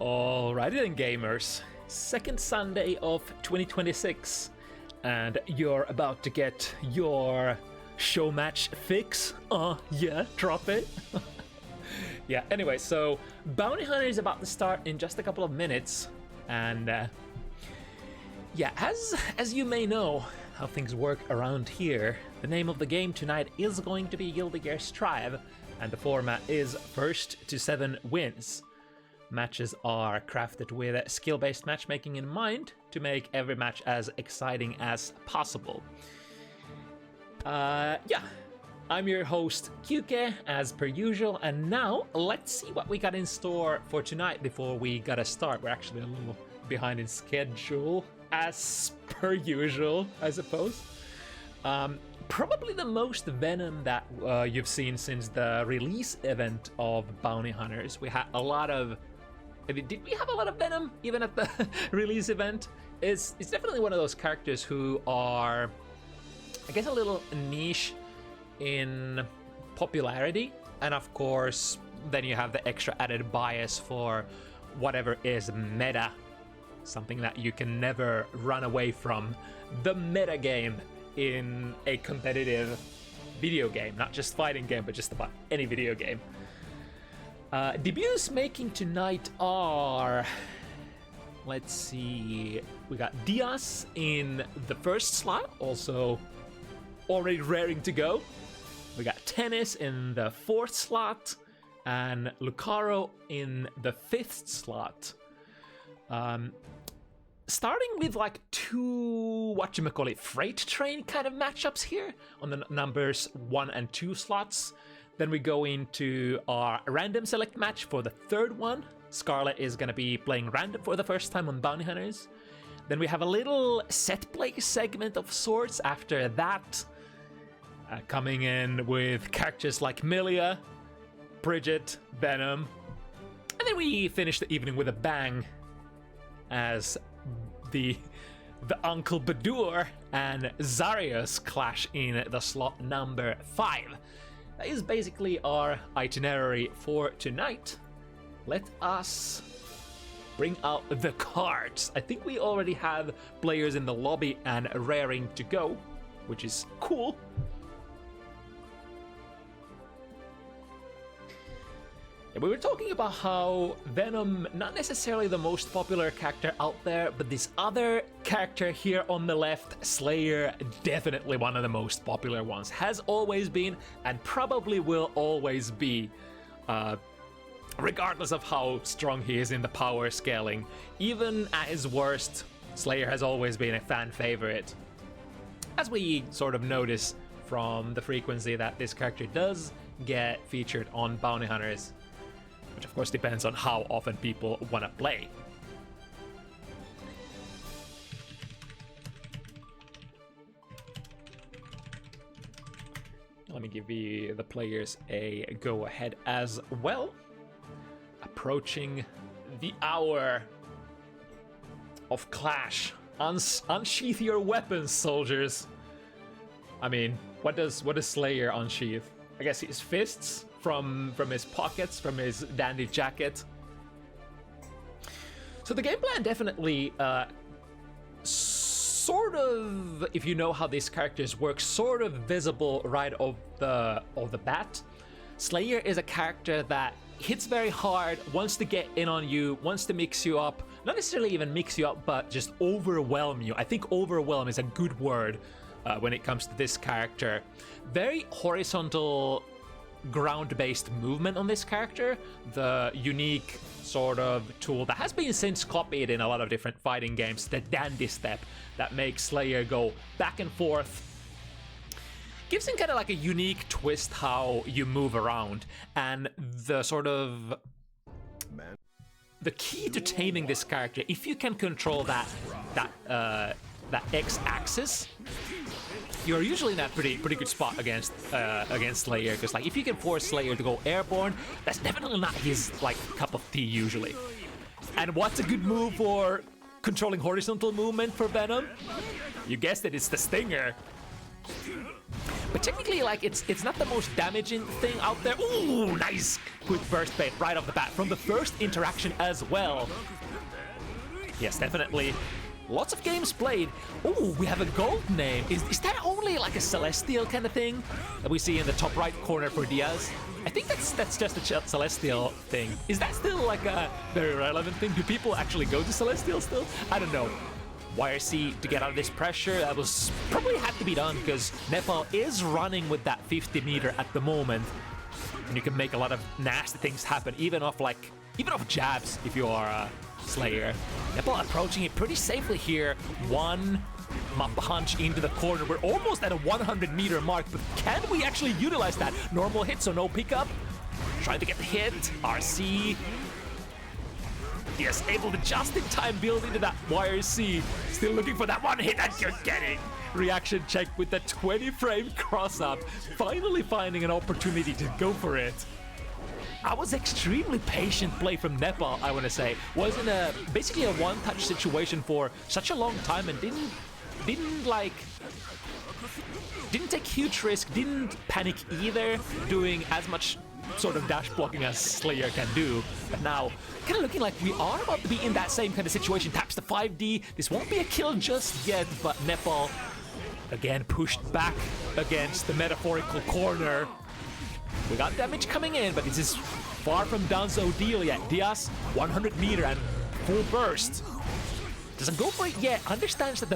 Alrighty then, gamers. Second Sunday of 2026, and you're about to get your show match fix. Yeah, drop it. Yeah, anyway, so Bounty Hunter is about to start in just a couple of minutes, and yeah, as you may know how things work around here, the name of the game tonight is going to be Guilty Gear Strive, and the format is first to 7 wins. Matches are crafted with skill-based matchmaking in mind to make every match as exciting as possible. Yeah, I'm your host QK as per usual, and now let's see what we got in store for tonight before we gotta start. We're actually a little behind in schedule as per usual, I suppose. Probably the most venom that you've seen since the release event of Bounty Hunters. We had a lot of... Did we have a lot of venom even at the release event? It's definitely one of those characters who are, I guess, a little niche in popularity, and of course then you have the extra added bias for whatever is meta, something that you can never run away from, the meta game in a competitive video game, not just fighting game, but just about any video game. Debuts making tonight are, let's see, we got Dyas in the first slot, also already raring to go. We got Tenis in the 4th slot, and Lucaro in the 5th slot. Starting with like 2, freight train kind of matchups here on the numbers 1 and 2 slots. Then we go into our random select match for the 3rd one. Scarlet is going to be playing random for the first time on Bounty Hunters. Then we have a little set play segment of sorts after that. Coming in with characters like Milia, Bridget, Venom. And then we finish the evening with a bang as the Uncle Badoor and XarioS clash in the slot number 5. That is basically our itinerary for tonight. Let us bring out the cards. I think we already have players in the lobby and raring to go, which is cool. We were talking about how Venom, not necessarily the most popular character out there, but this other character here on the left, Slayer, definitely one of the most popular ones. Has always been, and probably will always be, regardless of how strong he is in the power scaling. Even at his worst, Slayer has always been a fan favorite. As we sort of notice from the frequency that this character does get featured on Bounty Hunters, which of course depends on how often people want to play. Let me give the players a go-ahead as well. Approaching the hour of clash. Unsheath your weapons, soldiers. I mean, what does Slayer unsheath? I guess his fists from his pockets, from his dandy jacket. So the game plan definitely sort of, if you know how these characters work, sort of visible right off the bat. Slayer is a character that hits very hard, wants to get in on you, wants to mix you up, not necessarily even mix you up, but just overwhelm you. I think overwhelm is a good word when it comes to this character. Very horizontal, ground-based movement on this character, the unique sort of tool that has been since copied in a lot of different fighting games, the dandy step that makes Slayer go back and forth. Gives him kind of like a unique twist how you move around, and the sort of the key to taming this character, if you can control that X-axis, you're usually in that pretty good spot against Slayer, because like if you can force Slayer to go airborne, that's definitely not his like cup of tea usually. And what's a good move for controlling horizontal movement for Venom? You guessed it, it's the Stinger. But technically, like, it's not the most damaging thing out there. Ooh, nice! Quick burst bait right off the bat from the first interaction as well. Yes, definitely. Lots of games played. Oh, we have a gold name. Is that only like a Celestial kind of thing that we see in the top right corner for Dyas? I think that's just a Celestial thing. Is that still like a very relevant thing? Do people actually go to Celestial still? I don't know. YRC to get out of this pressure, that was probably had to be done because Nepal is running with that 50 meter at the moment. And you can make a lot of nasty things happen, even off jabs if you are Slayer. Nepal approaching it pretty safely here. One punch into the corner. We're almost at a 100 meter mark, but can we actually utilize that? Normal hit, so no pickup. Trying to get the hit. RC. Yes, able to just in time build into that YRC. Still looking for that one hit that you're getting. Reaction check with the 20 frame cross up. Finally finding an opportunity to go for it. That was extremely patient play from Nepal, I want to say. Wasn't basically a one-touch situation for such a long time and didn't take huge risk, didn't panic either, doing as much sort of dash blocking as Slayer can do. But now, kind of looking like we are about to be in that same kind of situation. Taps the 5D. This won't be a kill just yet, but Nepal again pushed back against the metaphorical corner. We got damage coming in, but this is far from done so deal yet. Dyas, 100 meter and full burst. Doesn't go for it yet. Understands that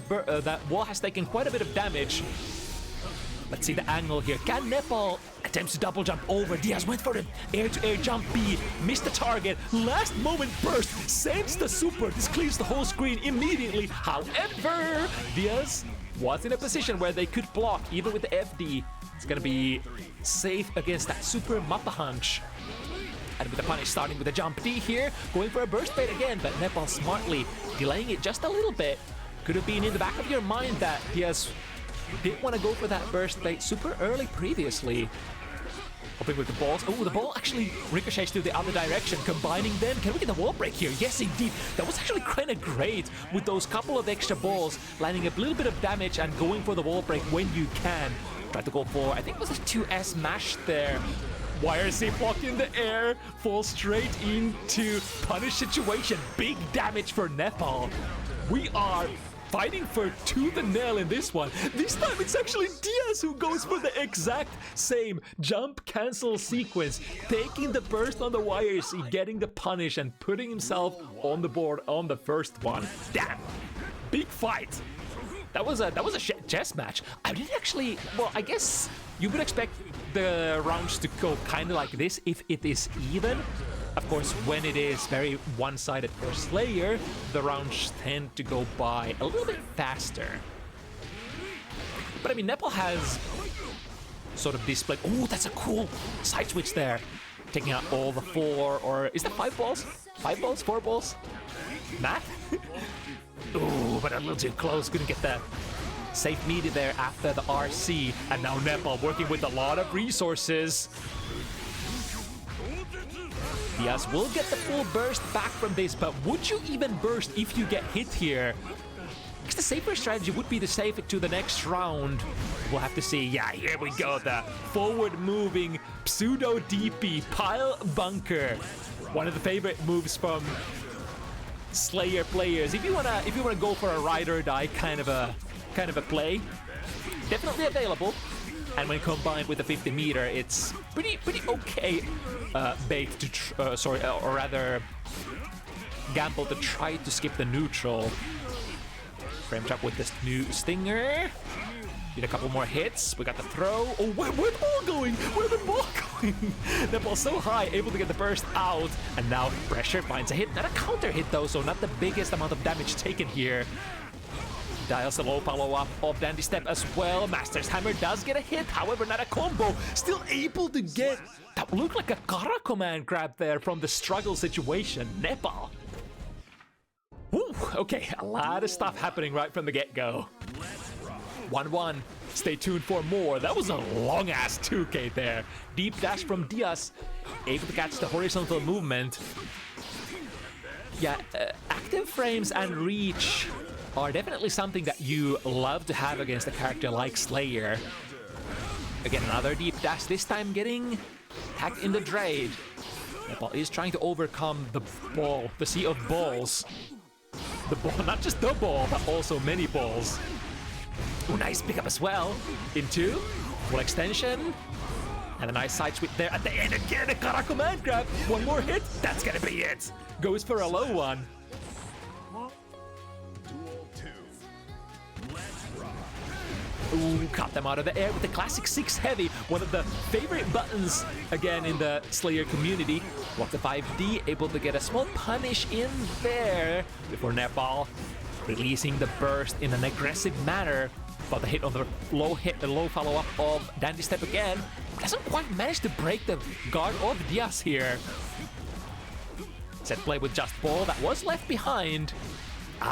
that wall has taken quite a bit of damage. Let's see the angle here. Can Nepal attempts to double jump over? Dyas went for the air-to-air jump B. Missed the target. Last moment burst. Sends the super. This clears the whole screen immediately. However, Dyas was in a position where they could block even with the FD. It's gonna be safe against that super Mappa Hunch. And with the punish starting with a jump D here, going for a burst bait again, but Nepal smartly delaying it just a little bit. Could have been in the back of your mind that Dyas didn't want to go for that burst bait super early previously. Hoping with the balls. Oh, the ball actually ricochets to the other direction, combining them. Can we get the wall break here? Yes, indeed. That was actually kind of great with those couple of extra balls, landing a little bit of damage and going for the wall break when you can. Tried to go for, I think it was a 2S mash there. YRC block in the air, fall straight into punish situation. Big damage for Nepal. We are fighting for tooth and nail in this one. This time it's actually Dyas who goes for the exact same jump cancel sequence, taking the burst on the YRC, getting the punish and putting himself on the board on the first one. Damn, big fight. That was a chess match. I didn't actually, well, I guess you would expect the rounds to go kind of like this if it is even. Of course, when it is very one-sided for Slayer, the rounds tend to go by a little bit faster. But I mean, Nepal has sort of displayed, oh, that's a cool side switch there. Taking out all the 4, or is that 5 balls? 5 balls? 4 balls? Math? Ooh, but a little too close. Couldn't get the safe meter there after the RC. And now Nepal working with a lot of resources. Dyas will get the full burst back from this, but would you even burst if you get hit here? Because the safer strategy would be to save it to the next round. We'll have to see. Yeah, here we go. The forward-moving pseudo-DP pile bunker. One of the favorite moves from Slayer players. If you wanna go for a ride or die kind of a play, definitely available. And when combined with the 50 meter, it's pretty okay bait to or rather gamble to try to skip the neutral. Frame trap with this new stinger. Did a couple more hits. We got the throw. Oh, where's the ball going? Where's the ball going? The ball's so high, able to get the burst out. And now pressure finds a hit. Not a counter hit though, so not the biggest amount of damage taken here. Dials a low follow-up of Dandy Step as well. Master's Hammer does get a hit, however, not a combo. Still able to get... That looked like a Kara command grab there from the struggle situation. Nepal. Woo, okay, a lot of stuff happening right from the get-go. 1-1. Stay tuned for more. That was a long-ass 2K there. Deep dash from Dyas. Able to catch the horizontal movement. Yeah, active frames and reach are definitely something that you love to have against a character like Slayer. Again, another deep dash, this time getting hacked in the Drade. Nepal is trying to overcome the ball, the sea of balls. The ball, not just the ball, but also many balls. Oh, nice pickup as well. Into full extension. And a nice side sweep there at the end again. A Kara command grab. One more hit. That's gonna be it. Goes for a low one. Ooh, caught them out of the air with the classic 6 heavy. One of the favorite buttons, again, in the Slayer community. Block the 5D, able to get a small punish in there before Nepal releasing the burst in an aggressive manner. But the hit on the low hit, the low follow-up of Dandy Step again. Doesn't quite manage to break the guard of Dyas here. Set play with just ball that was left behind.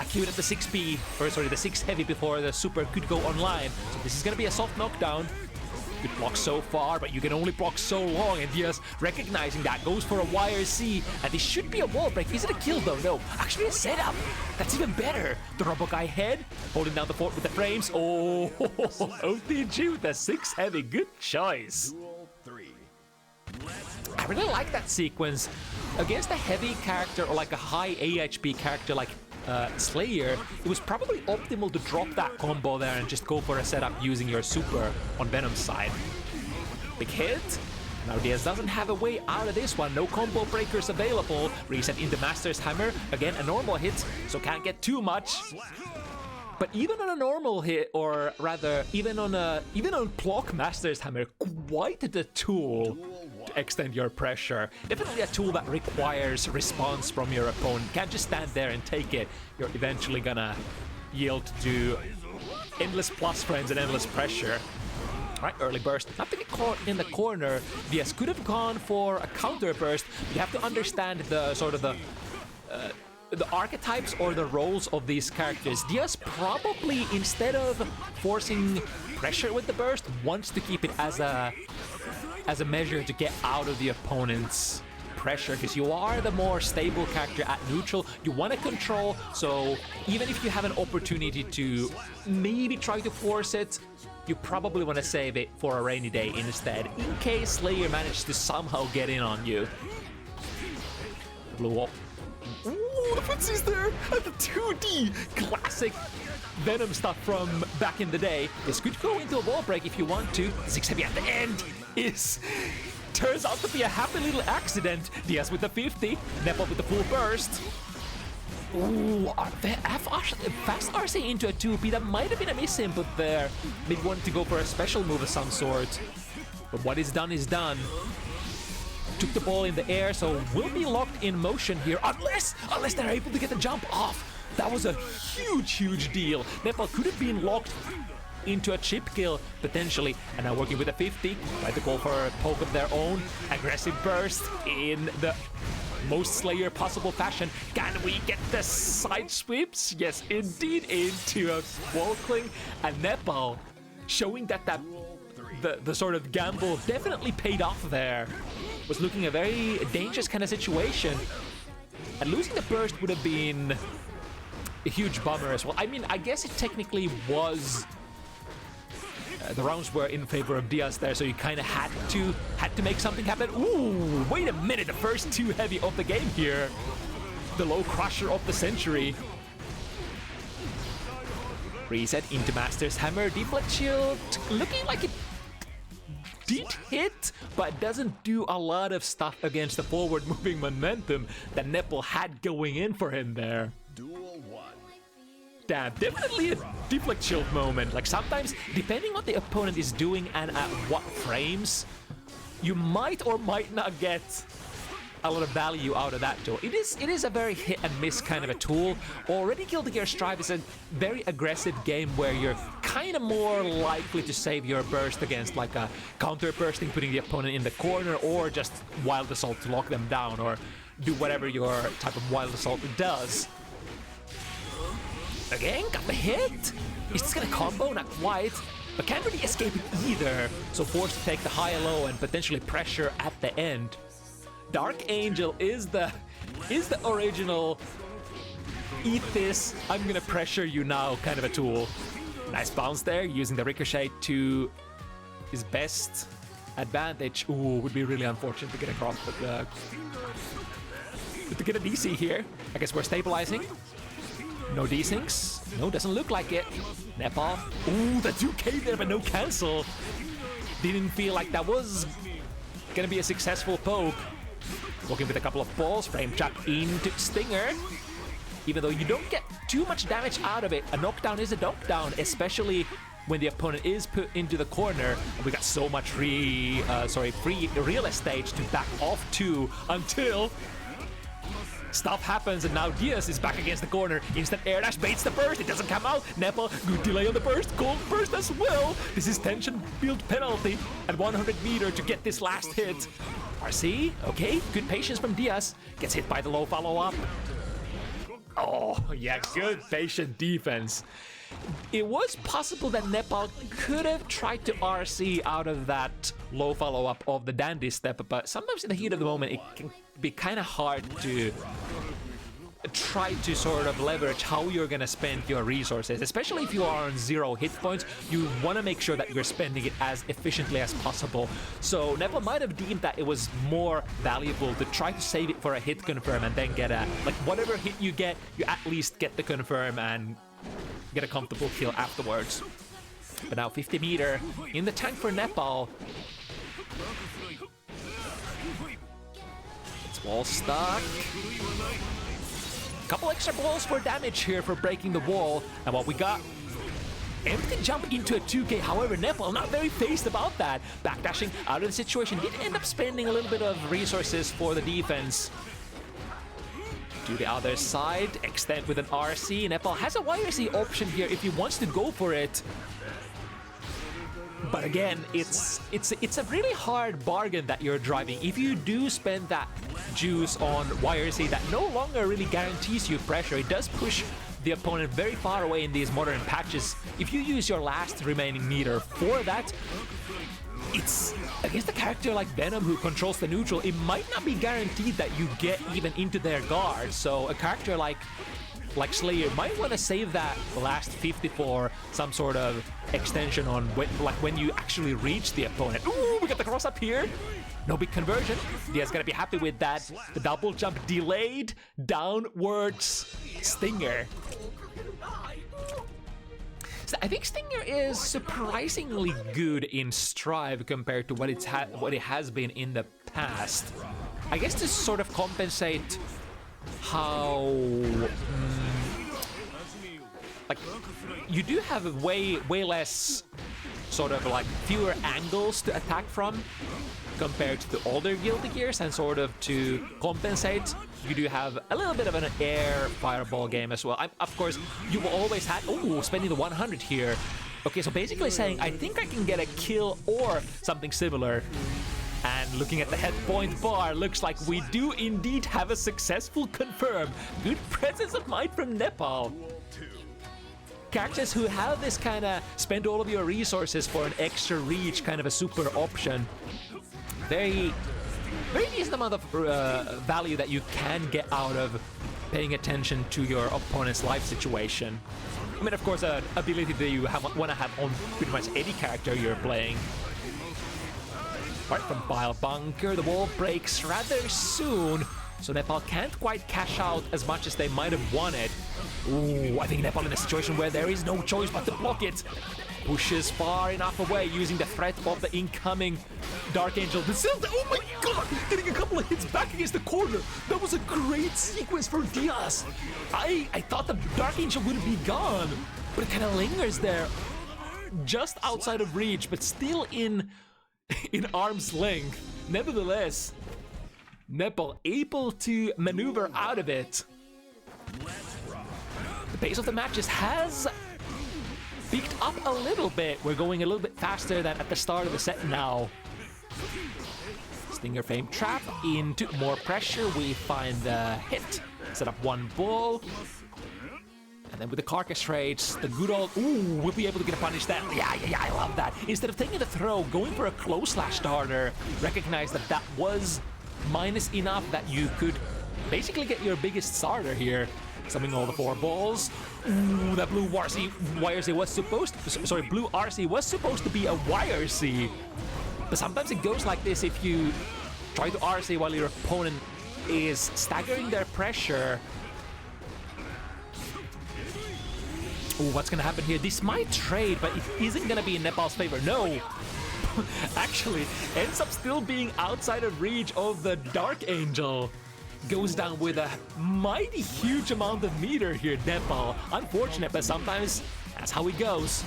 Cute at the 6B, or sorry, the 6 heavy before the super could go online. So this is gonna be a soft knockdown. Good block so far, but you can only block so long, and Dyas recognizing that goes for a YRC, and this should be a wall break. Is it a kill though? No, actually a setup. That's even better. The Roboguy head, holding down the fort with the frames. Oh, OTG with the 6 heavy, good choice. I really like that sequence. Against a heavy character or like a high AHP character like Slayer, it was probably optimal to drop that combo there and just go for a setup using your super on Venom's side. Big hit. Now Dyas doesn't have a way out of this one. No combo breakers available. Reset into Master's Hammer. Again, a normal hit, so can't get too much. But even on a normal hit, or rather, even on Block Master's Hammer, quite the tool to extend your pressure. Definitely a tool that requires response from your opponent. Can't just stand there and take it. You're eventually gonna yield to endless plus frames and endless pressure. Alright, early burst. Not to get caught in the corner. Dyas could have gone for a counter burst. You have to understand the sort of the archetypes or the roles of these characters. Dyas probably, instead of forcing pressure with the burst, wants to keep it as a measure to get out of the opponent's pressure, because you are the more stable character at neutral. You want to control, so even if you have an opportunity to maybe try to force it, you probably want to save it for a rainy day instead, in case Slayer manages to somehow get in on you. Blew up. Ooh, the footsie's there at the 2D. Classic Venom stuff from back in the day. This could go into a wall break if you want to. 6 heavy at the end turns out to be a happy little accident. Dyas with the 50, Nepal with the full burst. Ooh, fast RC into a 2P. That might have been a miss input there. Maybe wanted to go for a special move of some sort. But what is done is done. Took the ball in the air, so will be locked in motion here, unless they're able to get the jump off. That was a huge deal. Nepal could have been locked into a chip kill, potentially, and now working with a 50, try to go for a poke of their own. Aggressive burst in the most Slayer possible fashion. Can we get the side sweeps? Yes, indeed, into a wall cling, and Nepal showing that the sort of gamble definitely paid off there. Was looking a very dangerous kind of situation, and losing the burst would have been a huge bummer as well. I mean, I guess it technically was the rounds were in favor of Dyas there, so you kind of had to make something happen. Ooh, wait a minute, the first 2 heavy of the game here. The low crusher of the century. Reset into Master's Hammer, deflect shield, looking like it did hit, but doesn't do a lot of stuff against the forward moving momentum that Nepal had going in for him there. Damn, definitely a deflect shield moment. Like sometimes, depending what the opponent is doing and at what frames, you might or might not get a lot of value out of that tool. It is a very hit and miss kind of a tool. Already Guilty Gear Strive is a very aggressive game where you're kind of more likely to save your burst against like a counter bursting, putting the opponent in the corner, or just Wild Assault to lock them down, or do whatever your type of Wild Assault does. Again, got the hit. Is this gonna combo? Not quite. But can't really escape it either. So forced to take the high-low and potentially pressure at the end. Dark Angel is the original eat this, I'm gonna pressure you now kind of a tool. Nice bounce there, using the ricochet to his best advantage. Ooh, would be really unfortunate to get across, but to get a DC here. I guess we're stabilizing. No desyncs. No, doesn't look like it. Nepal. Ooh, the 2K there, but no cancel. Didn't feel like that was gonna be a successful poke. Working with a couple of balls, frame trap into Stinger. Even though you don't get too much damage out of it, a knockdown is a knockdown, especially when the opponent is put into the corner. We got so much free real estate to back off to until stuff happens, and now Dyas is back against the corner. Instant air dash baits the burst. It doesn't come out. Nepal, good delay on the burst. Gold burst as well. This is tension build penalty at 100 meter to get this last hit. RC, okay, good patience from Dyas. Gets hit by the low follow-up. Oh, yeah, good patient defense. It was possible that Nepal could have tried to RC out of that low follow-up of the dandy step, but sometimes in the heat of the moment it can be kind of hard to try to sort of leverage how you're gonna spend your resources, especially if you are on 0 hit points. You want to make sure that you're spending it as efficiently as possible. So Nepal might have deemed that it was more valuable to try to save it for a hit confirm and then get a, like, whatever hit you get, you at least get the confirm and get a comfortable kill afterwards. But now 50 meter in the tank for Nepal. It's wall stuck. Couple extra balls for damage here for breaking the wall. And what we got, empty jump into a 2K. However, Nepal not very phased about that. Backdashing out of the situation. Did end up spending a little bit of resources for the defense. To the other side, extend with an RC. Nepal has a YRC option here if he wants to go for it. But again, it's a really hard bargain that you're driving. If you do spend that juice on YRC, that no longer really guarantees you pressure. It does push the opponent very far away in these modern patches. If you use your last remaining meter for that, it's against a character like Venom who controls the neutral. It might not be guaranteed that you get even into their guard. So a character like Slayer might want to save that last 50 for some sort of extension on when you actually reach the opponent. Ooh, we got the cross up here. No big conversion. Dyas gonna be happy with that. The double jump delayed downwards Stinger. So I think Stinger is surprisingly good in Strive compared to what it has been in the past. I guess to sort of compensate how like you do have way less sort of like fewer angles to attack from compared to the older Guilty Gears, and sort of to compensate you do have a little bit of an air fireball game as well. Of course you will always have spending the 100 here. Okay, so basically saying I think I can get a kill or something similar. And looking at the head point bar, looks like we do indeed have a successful confirm. Good presence of mind from Nepal. Characters who have this kind of spend all of your resources for an extra reach kind of a super option. Very decent amount of value that you can get out of paying attention to your opponent's life situation. I mean, of course, an ability that you want to have on pretty much any character you're playing. Right from Bile Bunker, the wall breaks rather soon, so Nepal can't quite cash out as much as they might have wanted. Ooh, I think Nepal in a situation where there is no choice but to block it. Pushes far enough away using the threat of the incoming Dark Angel. The Zelda, oh my god, getting a couple of hits back against the corner. That was a great sequence for Dyas. I thought the Dark Angel would be gone, but it kind of lingers there, just outside of reach, but still in arm's length. Nevertheless, Nepal able to maneuver out of it. The pace of the matches has picked up a little bit. We're going a little bit faster than at the start of the set now. Stinger Fame Trap into more pressure. We find the hit. Set up one ball. And then with the Carcass Raids, the good old, we'll be able to get a punish there. Yeah, I love that. Instead of taking the throw, going for a close slash starter, recognize that that was minus enough that you could basically get your biggest starter here. Summing all the 4 balls. Ooh, that blue YRC was supposed to, sorry, blue RC was supposed to be a YRC. But sometimes it goes like this if you try to RC while your opponent is staggering their pressure. Ooh, what's gonna happen here? This might trade, but it isn't gonna be in Nepal's favor. No! Actually, ends up still being outside of reach of the Dark Angel. Goes down with a mighty huge amount of meter here, Nepal. Unfortunate, but sometimes that's how it goes.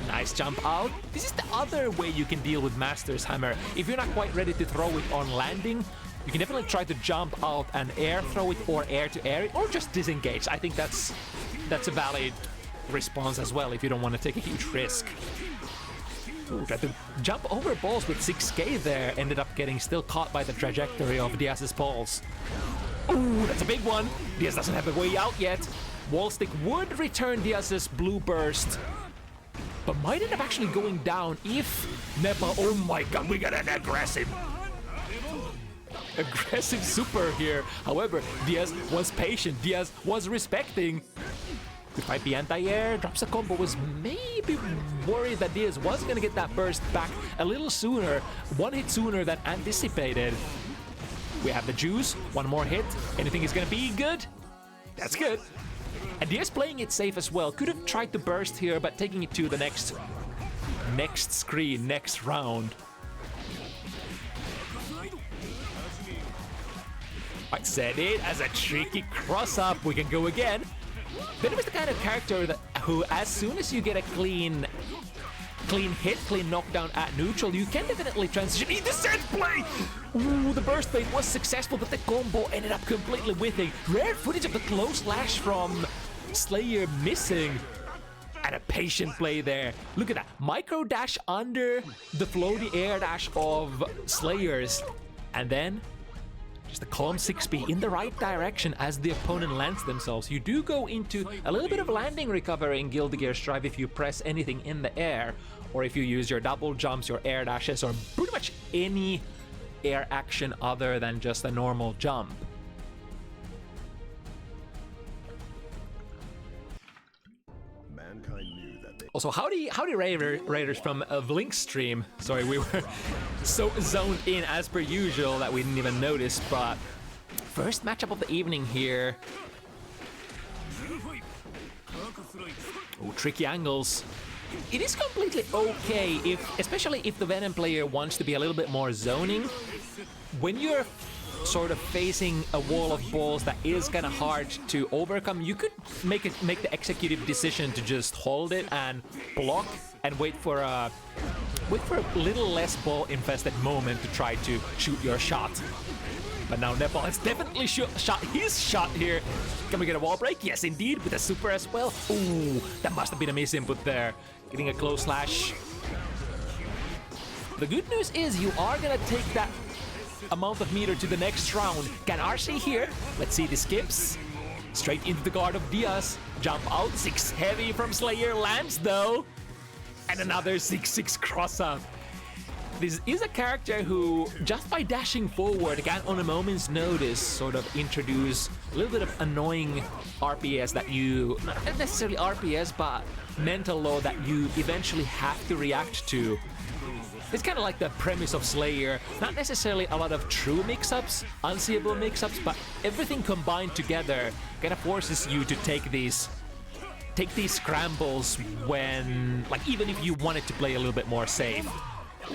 Nice jump out. This is the other way you can deal with Master's Hammer. If you're not quite ready to throw it on landing, you can definitely try to jump out and air throw it, or air to air it, or just disengage. I think that's a valid response as well if you don't want to take a huge risk. Ooh, tried to jump over balls with 6K there, ended up getting still caught by the trajectory of Dyas's balls. Ooh, that's a big one. Dyas doesn't have a way out yet. Wall stick would return Dyas's blue burst, but might end up actually going down if Nepal... Oh my god, we got an aggressive super here. However, Dyas was patient. Dyas was respecting. Could fight the anti-air, drops a combo, was maybe worried that Dyas was gonna get that burst back a little sooner, 1 hit sooner than anticipated. We have the juice, 1 more hit, anything is gonna be good? That's good. And Dyas playing it safe as well, could have tried to burst here, but taking it to the next screen, next round. I said it as a tricky cross-up, we can go again. Venom is the kind of character that who, as soon as you get a clean hit, clean knockdown at neutral, you can definitely transition into set play! Ooh, the burst bait was successful, but the combo ended up completely whiffing. Rare footage of the close lash from Slayer missing. And a patient play there. Look at that. Micro dash under the floaty air dash of Slayers. And then just a calm 6B in the right direction as the opponent lands themselves. You do go into a little bit of landing recovery in Guilty Gear Strive if you press anything in the air, or if you use your double jumps, your air dashes, or pretty much any air action other than just a normal jump. Also, howdy Raiders from Vlink's stream. Sorry, we were so zoned in as per usual that we didn't even notice, but first matchup of the evening here. Oh, tricky angles. It is completely okay, especially if the Venom player wants to be a little bit more zoning. When you're sort of facing a wall of balls that is kind of hard to overcome, you could make the executive decision to just hold it and block and wait for a little less ball infested moment to try to shoot your shot. But now Nepal has definitely shot his shot here. Can we get a wall break? Yes, indeed, with a super as well. Ooh, that must have been a misinput there. Getting a close slash. The good news is you are gonna take that amount of meter to the next round. Can RC here? Let's see the skips. Straight into the guard of Dyas. Jump out, 6 heavy from Slayer, lands though. And another 6-6 cross-up. This is a character who, just by dashing forward, can on a moment's notice sort of introduce a little bit of annoying RPS that you, not necessarily RPS, but mental load that you eventually have to react to. It's kind of like the premise of Slayer, not necessarily a lot of true mix-ups, unseeable mix-ups, but everything combined together kind of forces you to take these scrambles when, like, even if you wanted to play a little bit more safe.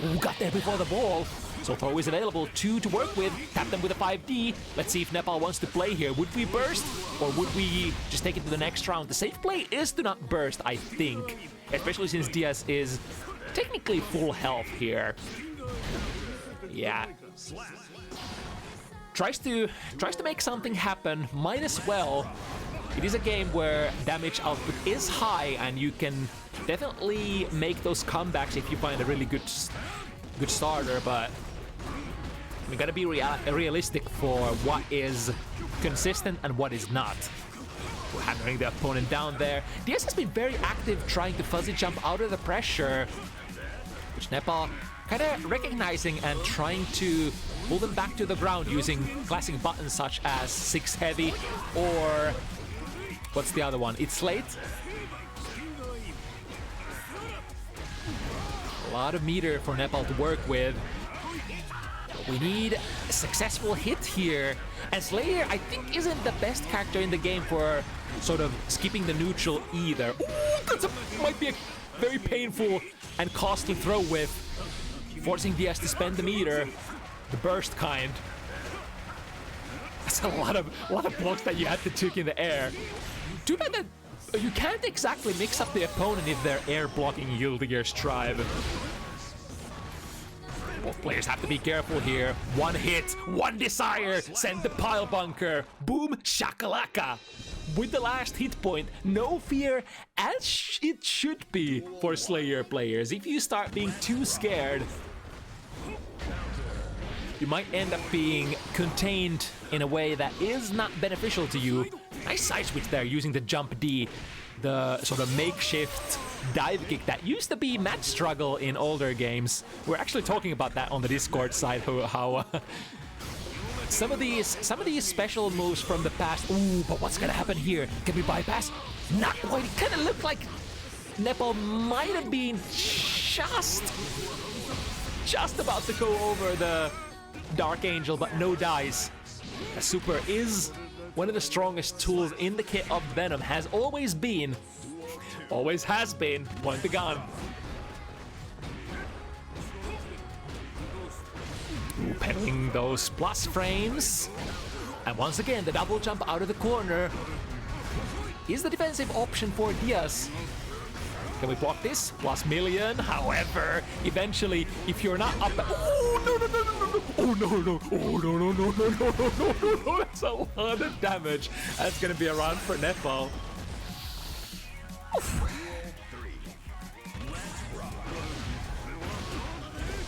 Ooh, got there before the ball. So throw is available, 2 to work with, tap them with a 5D. Let's see if Nepal wants to play here. Would we burst, or would we just take it to the next round? The safe play is to not burst, I think, especially since Dyas is technically full health here. Yeah. Tries to make something happen, might as well. It is a game where damage output is high and you can definitely make those comebacks if you find a really good starter, but we gotta be realistic for what is consistent and what is not. We're hammering the opponent down there. Dyas has been very active trying to fuzzy jump out of the pressure, which Nepal kind of recognizing and trying to pull them back to the ground using classic buttons such as 6 heavy or what's the other one? It's late. A lot of meter for Nepal to work with. We need a successful hit here. And Slayer, I think, isn't the best character in the game for sort of skipping the neutral either. Ooh, might be a very painful and costly throw with forcing Dyas to spend the meter. The burst kind. That's a lot of blocks that you had to took in the air. Too bad that you can't exactly mix up the opponent if they're air blocking Yildigir's Tribe. Both players have to be careful here. One hit, one desire, send the pile bunker. Boom, shakalaka. With the last hit point, no fear, as it should be for Slayer players. If you start being too scared, you might end up being contained in a way that is not beneficial to you. Nice side switch there using the jump D, the sort of makeshift dive kick that used to be match struggle in older games. We're actually talking about that on the Discord side, how some of these special moves from the past. Ooh, but what's gonna happen here? Can we bypass? Not quite. It kind of looked like Nepal might have been just about to go over the Dark Angel, but no dice. A super is one of the strongest tools in the kit of Venom. Has always been. Always has been. Point the gun. Ooh, peddling those plus frames. And once again, the double jump out of the corner is the defensive option for Dyas. Can we block this? Plus million. However, eventually, if you're not up... Oh, no, no, no, no, no. Oh, no, no. Oh, no, no, no, no, no, no, no, no. That's a lot of damage. That's going to be a round for Nepal.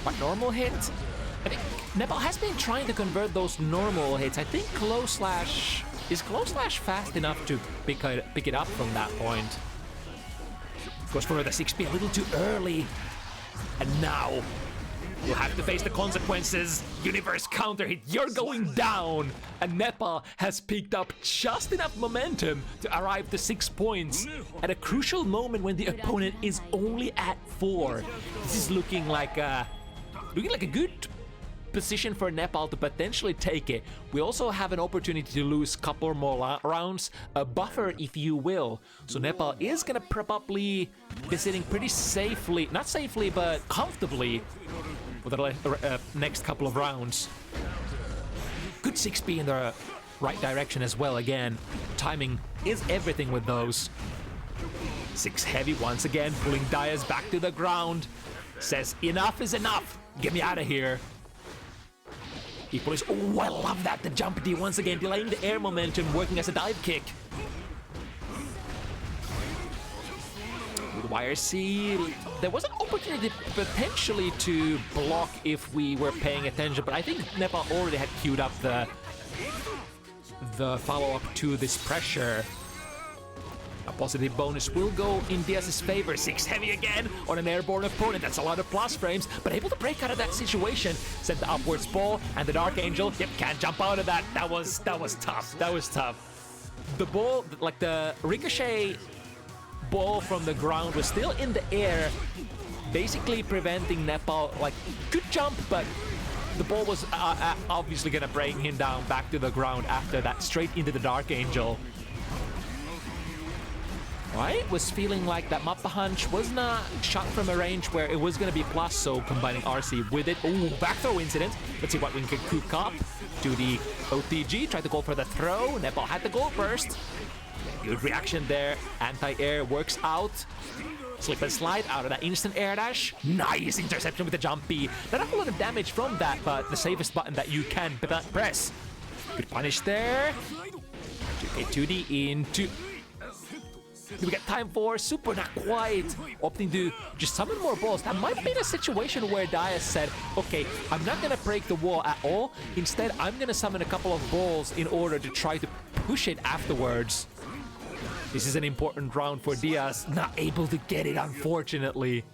But normal hit? I think Nepal has been trying to convert those normal hits. I think close slash... Is close slash fast enough to pick it up from that point? Goes for the 6P a little too early. And now you'll have to face the consequences. Universe counter hit, you're going down. And Nepal has picked up just enough momentum to arrive to 6 points at a crucial moment when the opponent is only at 4. This is looking like a good position for Nepal to potentially take it. We also have an opportunity to lose a couple more rounds, a buffer if you will. So Nepal is gonna probably be sitting pretty safely, not safely but comfortably for the next couple of rounds. Good 6P in the right direction as well. Again, timing is everything with those. 6 heavy once again, pulling Dyas back to the ground. Says enough is enough, get me out of here. Equal is, oh, I love that. The jump D once again, delaying the air momentum, working as a dive kick. With YRC, there was an opportunity potentially to block if we were paying attention, but I think Nepal already had queued up the follow-up to this pressure. A positive bonus will go in Dyas' favor. 6 heavy again on an airborne opponent. That's a lot of plus frames, but able to break out of that situation. Sent the upwards ball and the Dark Angel. Yep, can't jump out of that. That was tough. That was tough. The ball, like the ricochet ball from the ground, was still in the air, basically preventing Nepal. Like, good jump, but the ball was obviously gonna bring him down back to the ground after that, straight into the Dark Angel. Right, was feeling like that Mappa Hunch was not shot from a range where it was going to be plus, so combining RC with it. Ooh, back throw incident. Let's see what we can cook up. To the OTG, try to go for the throw. Nepal had the goal burst. Good reaction there. Anti-air works out. Slip and slide out of that instant air dash. Nice interception with the jump B. Not a whole lot of damage from that, but the safest button that you can press. Good punish there. 2K2D into... Do we get time for super? Not quite. Opting to just summon more balls. That might be the situation where Dyas said, okay, I'm not going to break the wall at all. Instead, I'm going to summon a couple of balls in order to try to push it afterwards. This is an important round for Dyas. Not able to get it, unfortunately.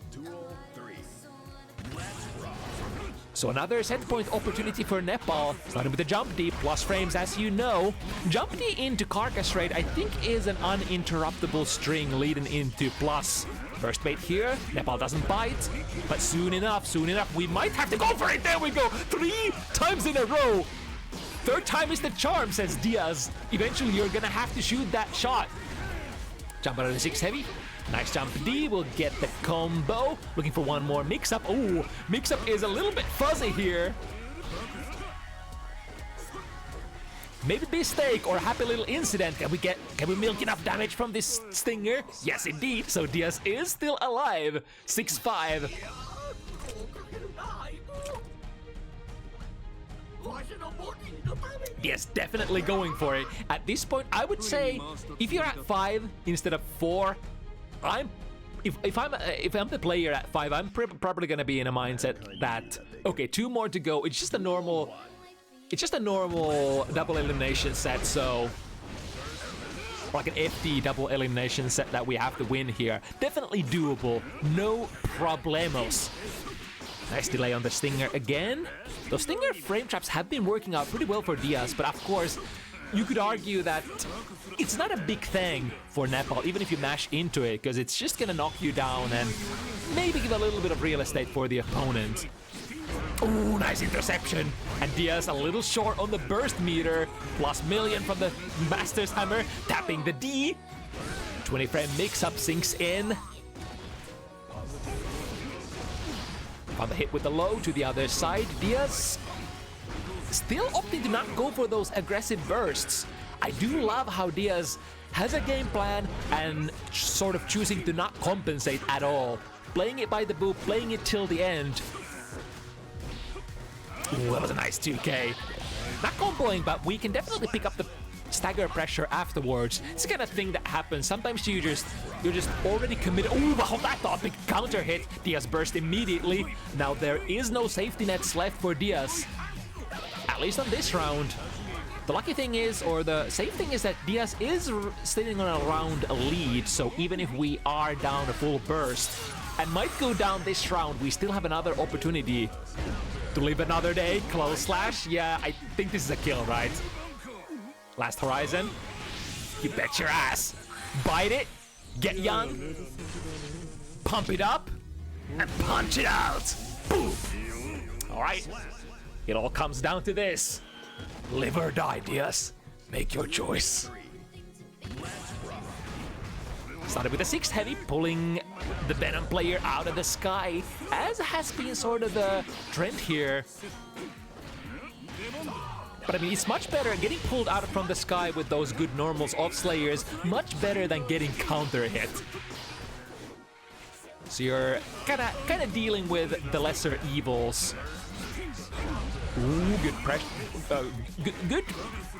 So another set point opportunity for Nepal, starting with the jump D, plus frames as you know. Jump D into carcass rate I think is an uninterruptible string leading into plus. First bait here, Nepal doesn't bite, but soon enough, we might have to go for it. There we go, 3 times in a row. Third time is the charm, says Dyas. Eventually you're gonna have to shoot that shot. Jump out of the 6 heavy. Nice jump D, will get the combo. Looking for one more mix-up. Oh, mix-up is a little bit fuzzy here. Maybe mistake or happy little incident. Can we milk enough damage from this stinger? Yes, indeed. So Dyas is still alive. 6-5. Yes, definitely going for it. At this point, I would say if you're at 5 instead of 4, if I'm the player at 5, I'm probably gonna be in a mindset that okay, 2 more to go. It's just a normal double elimination set, so like an FT double elimination set that we have to win here. Definitely doable, no problemos. Nice delay on the stinger again. Those stinger frame traps have been working out pretty well for Dyas, but of course you could argue that it's not a big thing for Nepal, even if you mash into it, because it's just gonna knock you down and maybe give a little bit of real estate for the opponent. Ooh, nice interception. And Dyas a little short on the burst meter. Plus million from the Master's Hammer, tapping the D. 20 frame mix-up sinks in. On the hit with the low to the other side, Dyas still opting to not go for those aggressive bursts. I do love how Dyas has a game plan and sort of choosing to not compensate at all. Playing it by the book, playing it till the end. Ooh, that was a nice 2K. Not comboing, but we can definitely pick up the stagger pressure afterwards. It's the kind of thing that happens. Sometimes you're just already committed. Ooh, wow, that thought big counter hit. Dyas burst immediately. Now there is no safety nets left for Dyas. At least on this round. The lucky thing is, or the safe thing is that Dyas is sitting on a round lead, so even if we are down a full burst and might go down this round, we still have another opportunity to live another day. Close slash, yeah, I think this is a kill, right? Last horizon, you bet your ass. Bite it, get young, pump it up, and punch it out. Boom. All right. It all comes down to this. Live or die, Dyas. Make your choice. Started with a 6 heavy, pulling the Venom player out of the sky, as has been sort of the trend here. But I mean, it's much better getting pulled out from the sky with those good normals off Slayers, much better than getting counter hit. So you're kinda dealing with the lesser evils. Ooh, good pressure. Good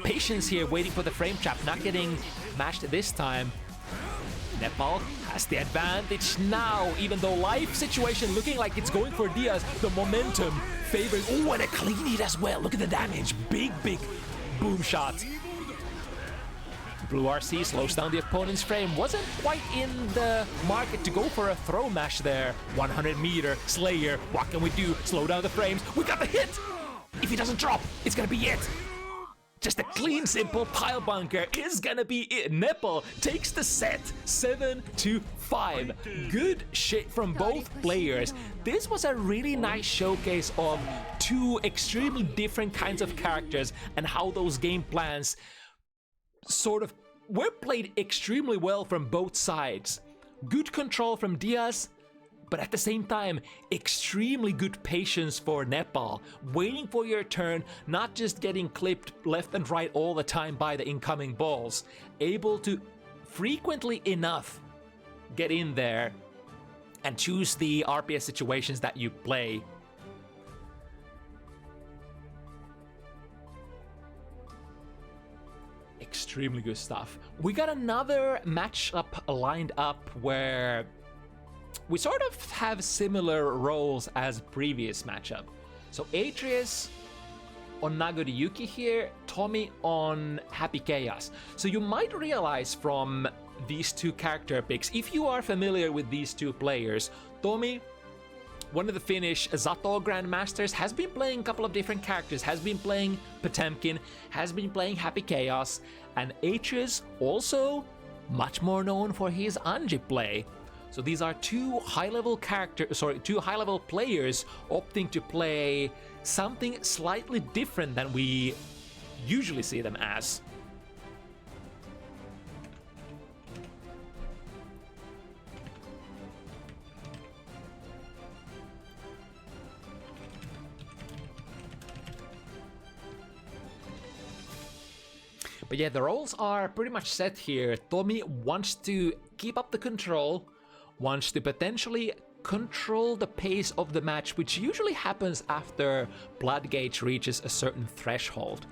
patience here, waiting for the frame trap, not getting mashed this time. Nepal has the advantage now, even though life situation looking like it's going for Dyas. The momentum favoring. Ooh, and a clean hit as well. Look at the damage. Big boom shot. Blue RC slows down the opponent's frame. Wasn't quite in the market to go for a throw mash there. 100 meter Slayer. What can we do? Slow down the frames. We got the hit. If he doesn't drop, it's gonna be it. Just a clean, simple pile bunker is gonna be it. Nepal takes the set 7-5. Good shit from both players. This was a really nice showcase of 2 extremely different kinds of characters and how those game plans sort of were played extremely well from both sides. Good control from Dyas, but at the same time, extremely good patience for Nepal. Waiting for your turn, not just getting clipped left and right all the time by the incoming balls. Able to frequently enough get in there and choose the RPS situations that you play. Extremely good stuff. We got another matchup lined up where we sort of have similar roles as previous matchup. So Aatreus on Nagodiyuki here, Tomi on Happy Chaos. So you might realize from these 2 character picks, if you are familiar with these 2 players, Tomi one of the Finnish Zato Grandmasters, has been playing a couple of different characters, has been playing Potemkin, has been playing Happy Chaos, and Aatreus also much more known for his Anji play. So these are two high-level players opting to play something slightly different than we usually see them as. But yeah, the roles are pretty much set here. Tomi wants to keep up the control, wants to potentially control the pace of the match, which usually happens after blood gauge reaches a certain threshold.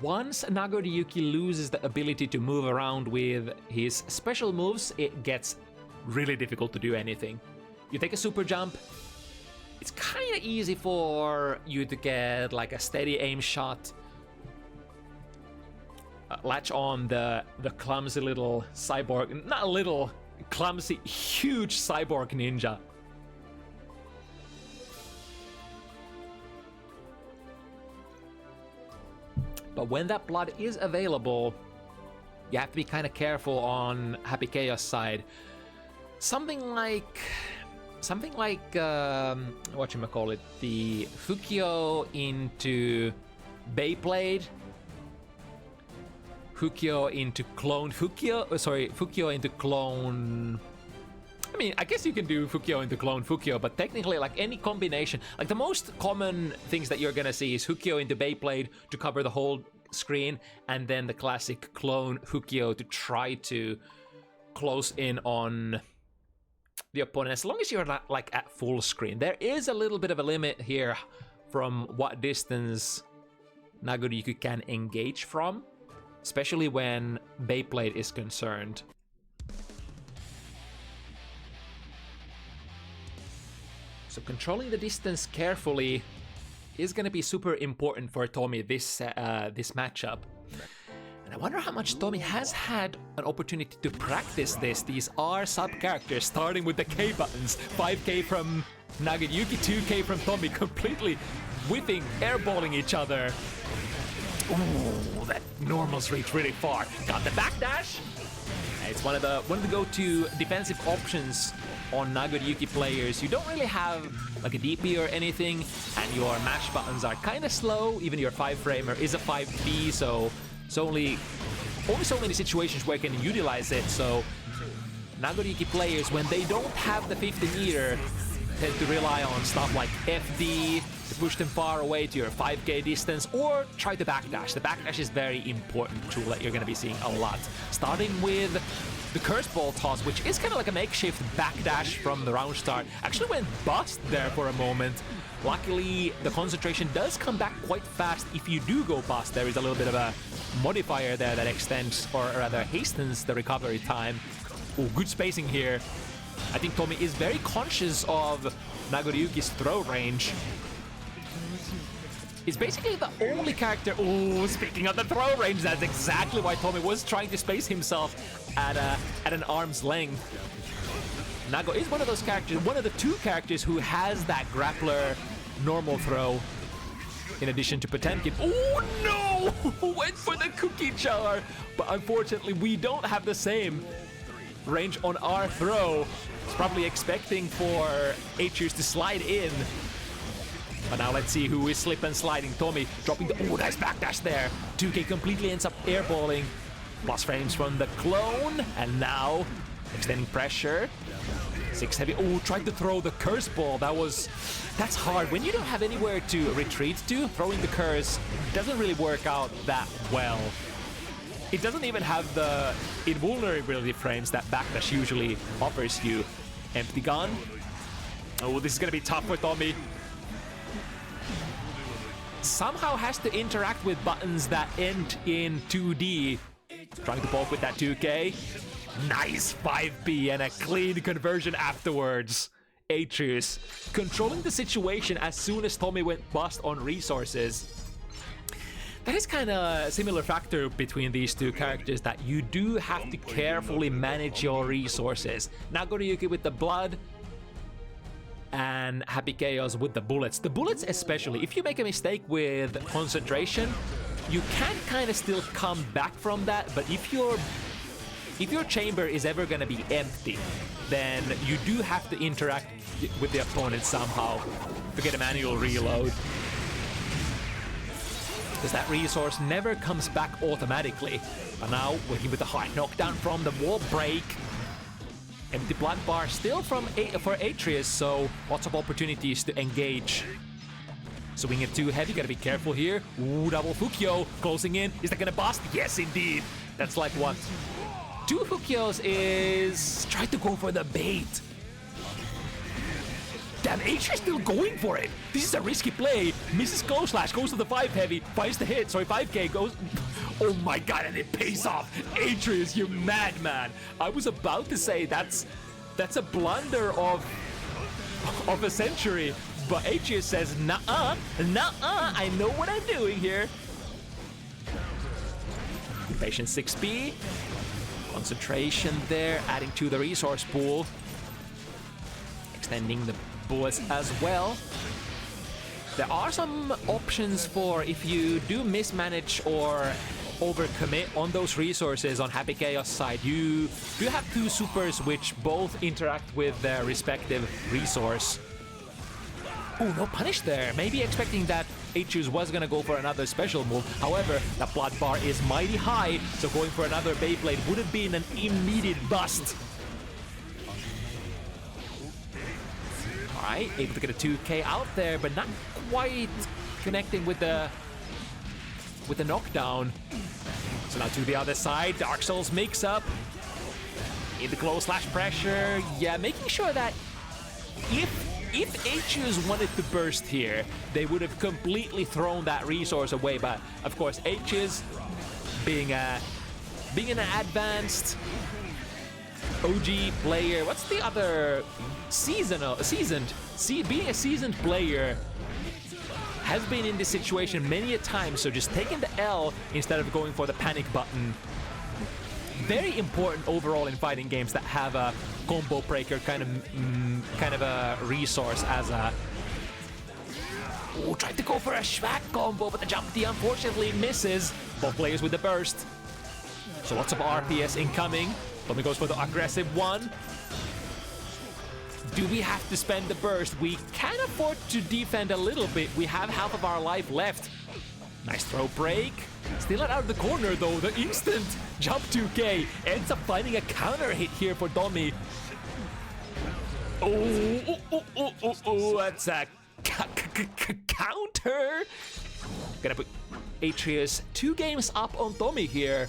Once Nagoriyuki loses the ability to move around with his special moves, it gets really difficult to do anything. You take a super jump, it's kind of easy for you to get like a steady aim shot, latch on the clumsy little cyborg, not a little, clumsy, huge cyborg ninja. But when that blood is available, you have to be kind of careful on Happy Chaos side. Something like whatchamacallit, the Fukyo into Beyblade, Fukyo into clone Fukyo into clone. I mean, I guess you can do Fukyo into clone Fukyo, but technically, like any combination, like the most common things that you're gonna see is Fukyo into Beyblade to cover the whole screen, and then the classic clone Fukyo to try to close in on the opponent, as long as you're not like at full screen. There is a little bit of a limit here from what distance Nagoriyuki can engage from, especially when Beyblade is concerned. So controlling the distance carefully is going to be super important for Tomi this matchup. And I wonder how much Tomi has had an opportunity to practice this. These are sub-characters, starting with the K buttons. 5K from Nagoriyuki, 2K from Tomi, completely whipping, airballing each other. Ooh, that normals reach really far. Got the backdash. It's one of the go-to defensive options on Nagoriyuki players. You don't really have like a DP or anything, and your mash buttons are kind of slow. Even your 5-framer is a 5B, so it's only so many situations where you can utilize it. So Nagoriyuki players, when they don't have the 50-meter, tend to rely on stuff like FD to push them far away to your 5K distance, or try the backdash. The backdash is very important tool that you're going to be seeing a lot. Starting with the Curse Ball toss, which is kind of like a makeshift backdash from the round start. Actually went bust there for a moment. Luckily, the concentration does come back quite fast if you do go bust. There is a little bit of a modifier there that extends, or rather hastens, the recovery time. Oh, good spacing here. I think Tomi is very conscious of Nagoriyuki's throw range. He's basically the only character... Oh, speaking of the throw range, that's exactly why Tomi was trying to space himself at an arm's length. Nago is one of those characters, one of the two characters who has that grappler normal throw, in addition to Potemkin. Oh no! Went for the cookie jar! But unfortunately, we don't have the same range on our throw. It's probably expecting for Aatreus to slide in. But now let's see who is slip and sliding. Tomi dropping the... Oh, nice backdash there. 2K completely ends up airballing. Plus frames from the clone. And now extending pressure. 6 heavy. Oh, tried to throw the curse ball. That's hard. When you don't have anywhere to retreat to, throwing the curse doesn't really work out that well. It doesn't even have the invulnerability frames that backdash usually offers you. Empty gun. Oh, this is gonna be tough for Tomi. Somehow has to interact with buttons that end in 2D. Trying to poke with that 2K. Nice 5B and a clean conversion afterwards. Aatreus controlling the situation as soon as Tomi went bust on resources. That is kind of a similar factor between these two characters, that you do have to carefully manage your resources. Nagoriyuki with the blood, and Happy Chaos with the bullets. The bullets especially, if you make a mistake with concentration, you can kind of still come back from that, but if your chamber is ever going to be empty, then you do have to interact with the opponent somehow to get a manual reload. Because that resource never comes back automatically. But now, working with the high knockdown from the wall break. Empty blood bar still for Aatreus, so lots of opportunities to engage. Swing it too heavy, gotta be careful here. Ooh, double Fukyo closing in. Is that gonna bust? Yes, indeed. That's like what? 2 Fukyos is try to go for the bait. Damn, Aatreus still going for it. This is a risky play. Misses Glow Slash, goes to the 5 heavy, finds the hit. Sorry, 5K goes. Oh my god, and it pays off. Aatreus, you madman. I was about to say that's a blunder of a century, but Aatreus says, nuh-uh, I know what I'm doing here. Patient 6B. Concentration there, adding to the resource pool. Extending the bullets as well. There are some options for if you do mismanage or overcommit on those resources on Happy Chaos side. You do have 2 supers which both interact with their respective resource. Oh, no punish there. Maybe expecting that Aatreus was gonna go for another special move. However, the blood bar is mighty high, so going for another Beyblade would have been an immediate bust. Alright, able to get a 2K out there, but not quite connecting with the knockdown. So now to the other side, Dark Souls mix up. In the Glow Slash pressure. Yeah, making sure that if Aatreus wanted to burst here, they would have completely thrown that resource away. But of course, Aatreus being an advanced OG player, what's the other being a seasoned player, has been in this situation many a time. So just taking the L instead of going for the panic button. Very important overall in fighting games that have a combo breaker kind of a resource as a. Oh, tried to go for a Schwack combo, but the jump D unfortunately misses. Both players with the burst. So lots of RPS incoming. Tomi goes for the aggressive one. Do we have to spend the burst? We can afford to defend a little bit. We have half of our life left. Nice throw break. Still not out of the corner though. The instant jump 2K ends up finding a counter hit here for Tomi. Oh, that's a counter. Gonna put Aatreus 2 games up on Tomi here.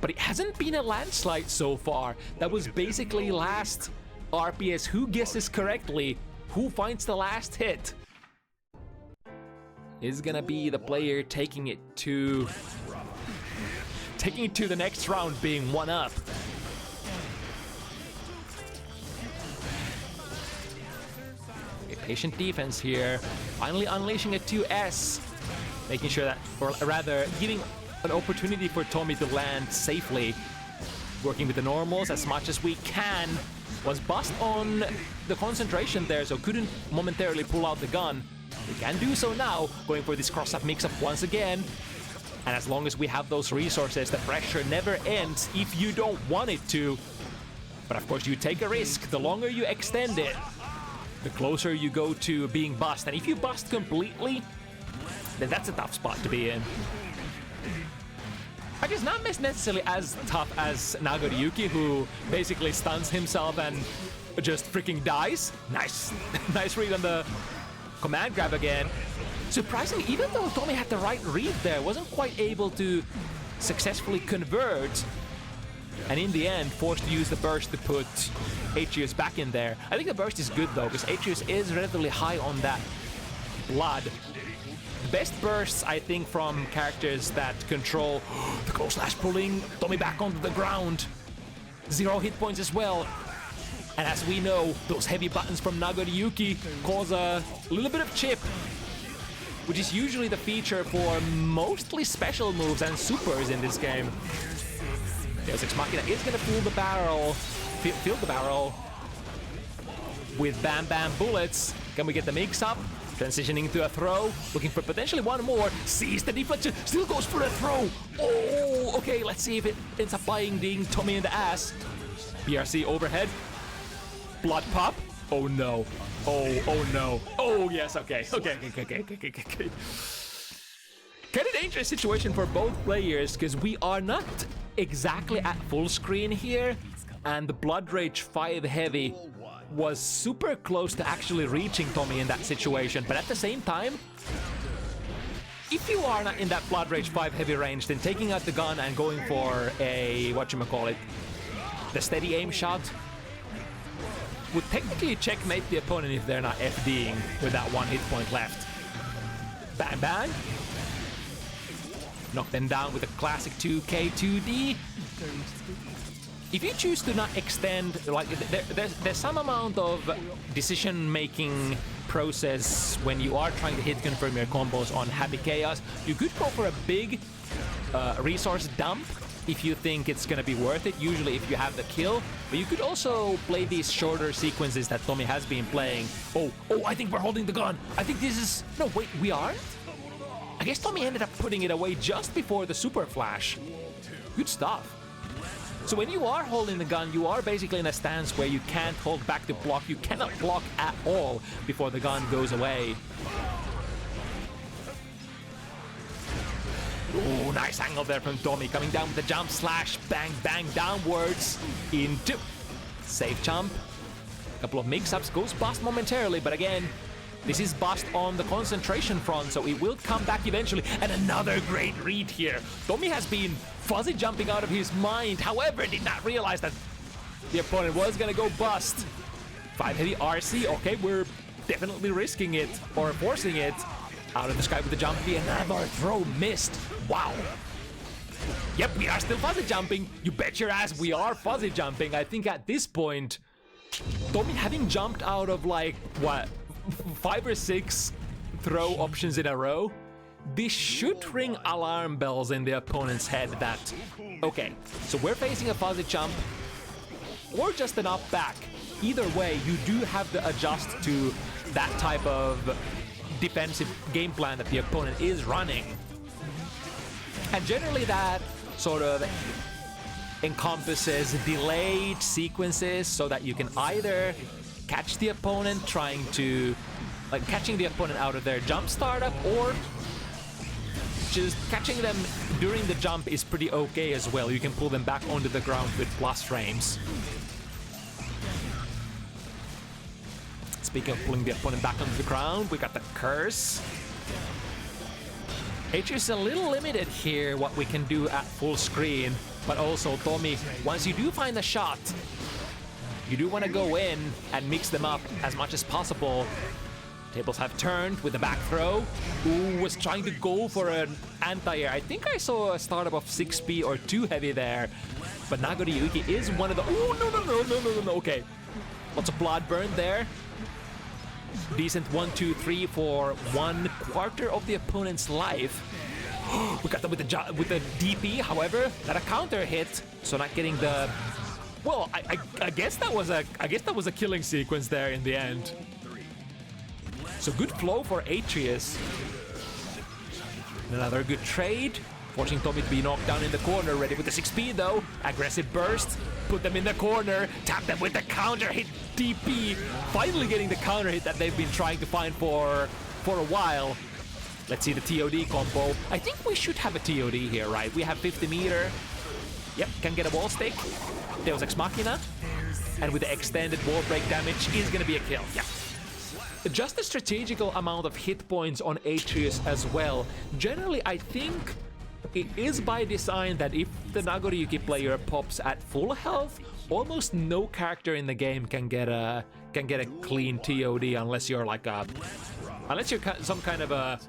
But it hasn't been a landslide so far. That was basically last RPS. Who guesses correctly? Who finds the last hit? Is gonna be the player taking it to the next round, being 1 up. A patient defense here, finally unleashing a 2S, making sure that, or rather, giving an opportunity for Tomi to land safely. Working with the normals as much as we can. Was bust on the concentration there, so couldn't momentarily pull out the gun. We can do so now, going for this cross-up mix-up once again. And as long as we have those resources, the pressure never ends if you don't want it to. But of course, you take a risk. The longer you extend it, the closer you go to being bust. And if you bust completely, then that's a tough spot to be in. I guess not necessarily as tough as Nagoriyuki, who basically stuns himself and just freaking dies. Nice. Nice read on the command grab again. Surprisingly, even though Tomi had the right read there, wasn't quite able to successfully convert. And in the end, forced to use the burst to put Aatreus back in there. I think the burst is good though, because Aatreus is relatively high on that blood. The best bursts, I think, from characters that control the Glow Slash pulling Tomi back onto the ground. 0 hit points as well. And as we know, those heavy buttons from Nagoriyuki cause a little bit of chip, which is usually the feature for mostly special moves and supers in this game. Deus Ex Machina is gonna fill the barrel. with Bam Bam bullets. Can we get the mix up? Transitioning to a throw, looking for potentially one more. Sees the deflection, still goes for a throw. Oh, okay, let's see if it ends up ding Tomi in the ass. BRC overhead. Blood pop. Oh no. Oh no. Oh yes, okay. Okay. Kind of dangerous situation for both players because we are not exactly at full screen here, and the Blood Rage 5 heavy was super close to actually reaching Tomi in that situation, but at the same time, if you are not in that Blood Rage 5 heavy range, then taking out the gun and going for a, the steady aim shot would technically checkmate the opponent if they're not FDing with that one hit point left. Bang bang. Knock them down with a classic 2K 2D. If you choose to not extend, like there's some amount of decision-making process when you are trying to hit confirm your combos on Happy Chaos. You could go for a big resource dump if you think it's gonna be worth it, usually if you have the kill. But you could also play these shorter sequences that Tomi has been playing. Oh, I think we're holding the gun. I think this is... No, wait, we aren't? I guess Tomi ended up putting it away just before the super flash. Good stuff. So when you are holding the gun, you are basically in a stance where you can't hold back to block. You cannot block at all before the gun goes away. Oh, nice angle there from Tomi, coming down with the jump slash, bang, bang, downwards into safe jump. A couple of mix-ups, goes bust momentarily, but again, this is bust on the concentration front, so it will come back eventually. And another great read here. Tomi has been fuzzy jumping out of his mind, however, did not realize that the opponent was gonna go bust. 5 heavy RC, okay, we're definitely risking it, or forcing it. Out of the sky with the jump, another throw missed. Wow. Yep, we are still fuzzy jumping. You bet your ass we are fuzzy jumping. I think at this point, Tomi having jumped out of like, what, 5 or 6 throw options in a row, this should ring alarm bells in the opponent's head that, okay, so we're facing a fuzzy jump or just an up back. Either way, you do have to adjust to that type of defensive game plan that the opponent is running. And generally that sort of encompasses delayed sequences so that you can either catch the opponent trying to, like catching the opponent out of their jump startup, or just catching them during the jump is pretty okay as well. You can pull them back onto the ground with plus frames. Speaking of pulling the opponent back onto the ground, we got the curse. Aatreus is a little limited here what we can do at full screen, but also Tomi, once you do find a shot, you do want to go in and mix them up as much as possible. Tables have turned with the back throw. Ooh, was trying to go for an anti-air. I think I saw a startup of 6P or 2 heavy there, but Nagori Yuki is one of the... Ooh, no, okay. Lots of blood burn there. Decent 1, 2, 3 for 1/4 of the opponent's life. We got them with the DP, however, not a counter hit, so not getting the... Well, I guess that was a killing sequence there in the end. So good flow for Aatreus. Another good trade. Forcing Tomi to be knocked down in the corner, ready with the 6P though. Aggressive burst, put them in the corner, tap them with the counter hit DP. Finally getting the counter hit that they've been trying to find for a while. Let's see the TOD combo. I think we should have a TOD here, right? We have 50 meter. Yep, can get a wall stick. Deus Ex Machina. And with the extended wall break damage is gonna be a kill. Yeah. Just a strategical amount of hit points on Aatreus as well. Generally, I think it is by design that if the Nagoriyuki player pops at full health, almost no character in the game can get a clean TOD unless you're like some kind of a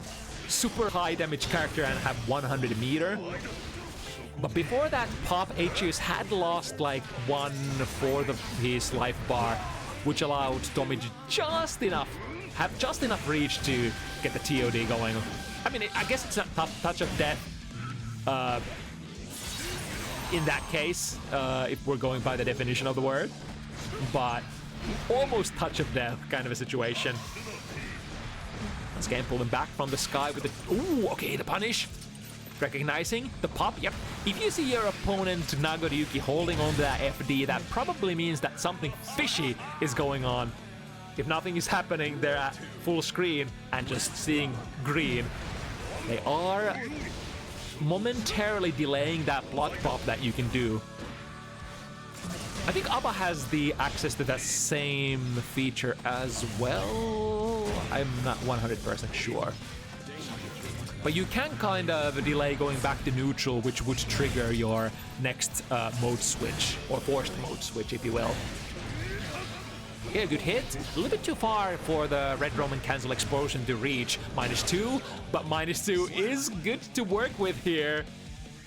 super high damage character and have 100 meter. But before that pop, Aatreus had lost like 1/4 of his life bar, which allowed Tomi to have just enough reach to get the TOD going. I mean, I guess it's not touch of death in that case, if we're going by the definition of the word. But almost touch of death kind of a situation. Scan pulling back from the sky with the... Ooh, okay, the punish. Recognizing the pop. Yep. If you see your opponent Nagoriyuki holding on to that FD, that probably means that something fishy is going on. If nothing is happening, they're at full screen and just seeing green. They are momentarily delaying that blood pop that you can do. I think ABBA has the access to that same feature as well. I'm not 100% sure. But you can kind of delay going back to neutral, which would trigger your next mode switch, or forced mode switch, if you will. Yeah, good hit. A little bit too far for the Red Roman Cancel Explosion to reach. -2, but -2 is good to work with here.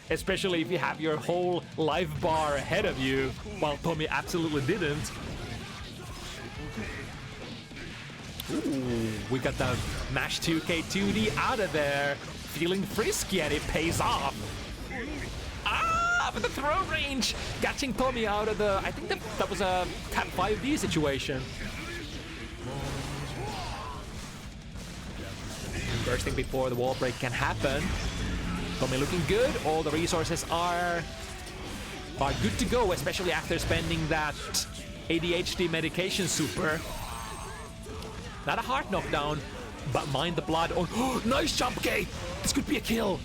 Especially if you have your whole life bar ahead of you, while Tomi absolutely didn't. Ooh, we got the Mash 2K 2D out of there. Feeling frisky, and it pays off. Ah, with the throw range! Catching Tomi out of the... I think that was a Cap 5D situation. Bursting before the wall break can happen. Tomi looking good. All the resources are good to go, especially after spending that ADHD medication super. Not a hard knockdown, but mind the blood. Oh, nice jump, K! This could be a kill.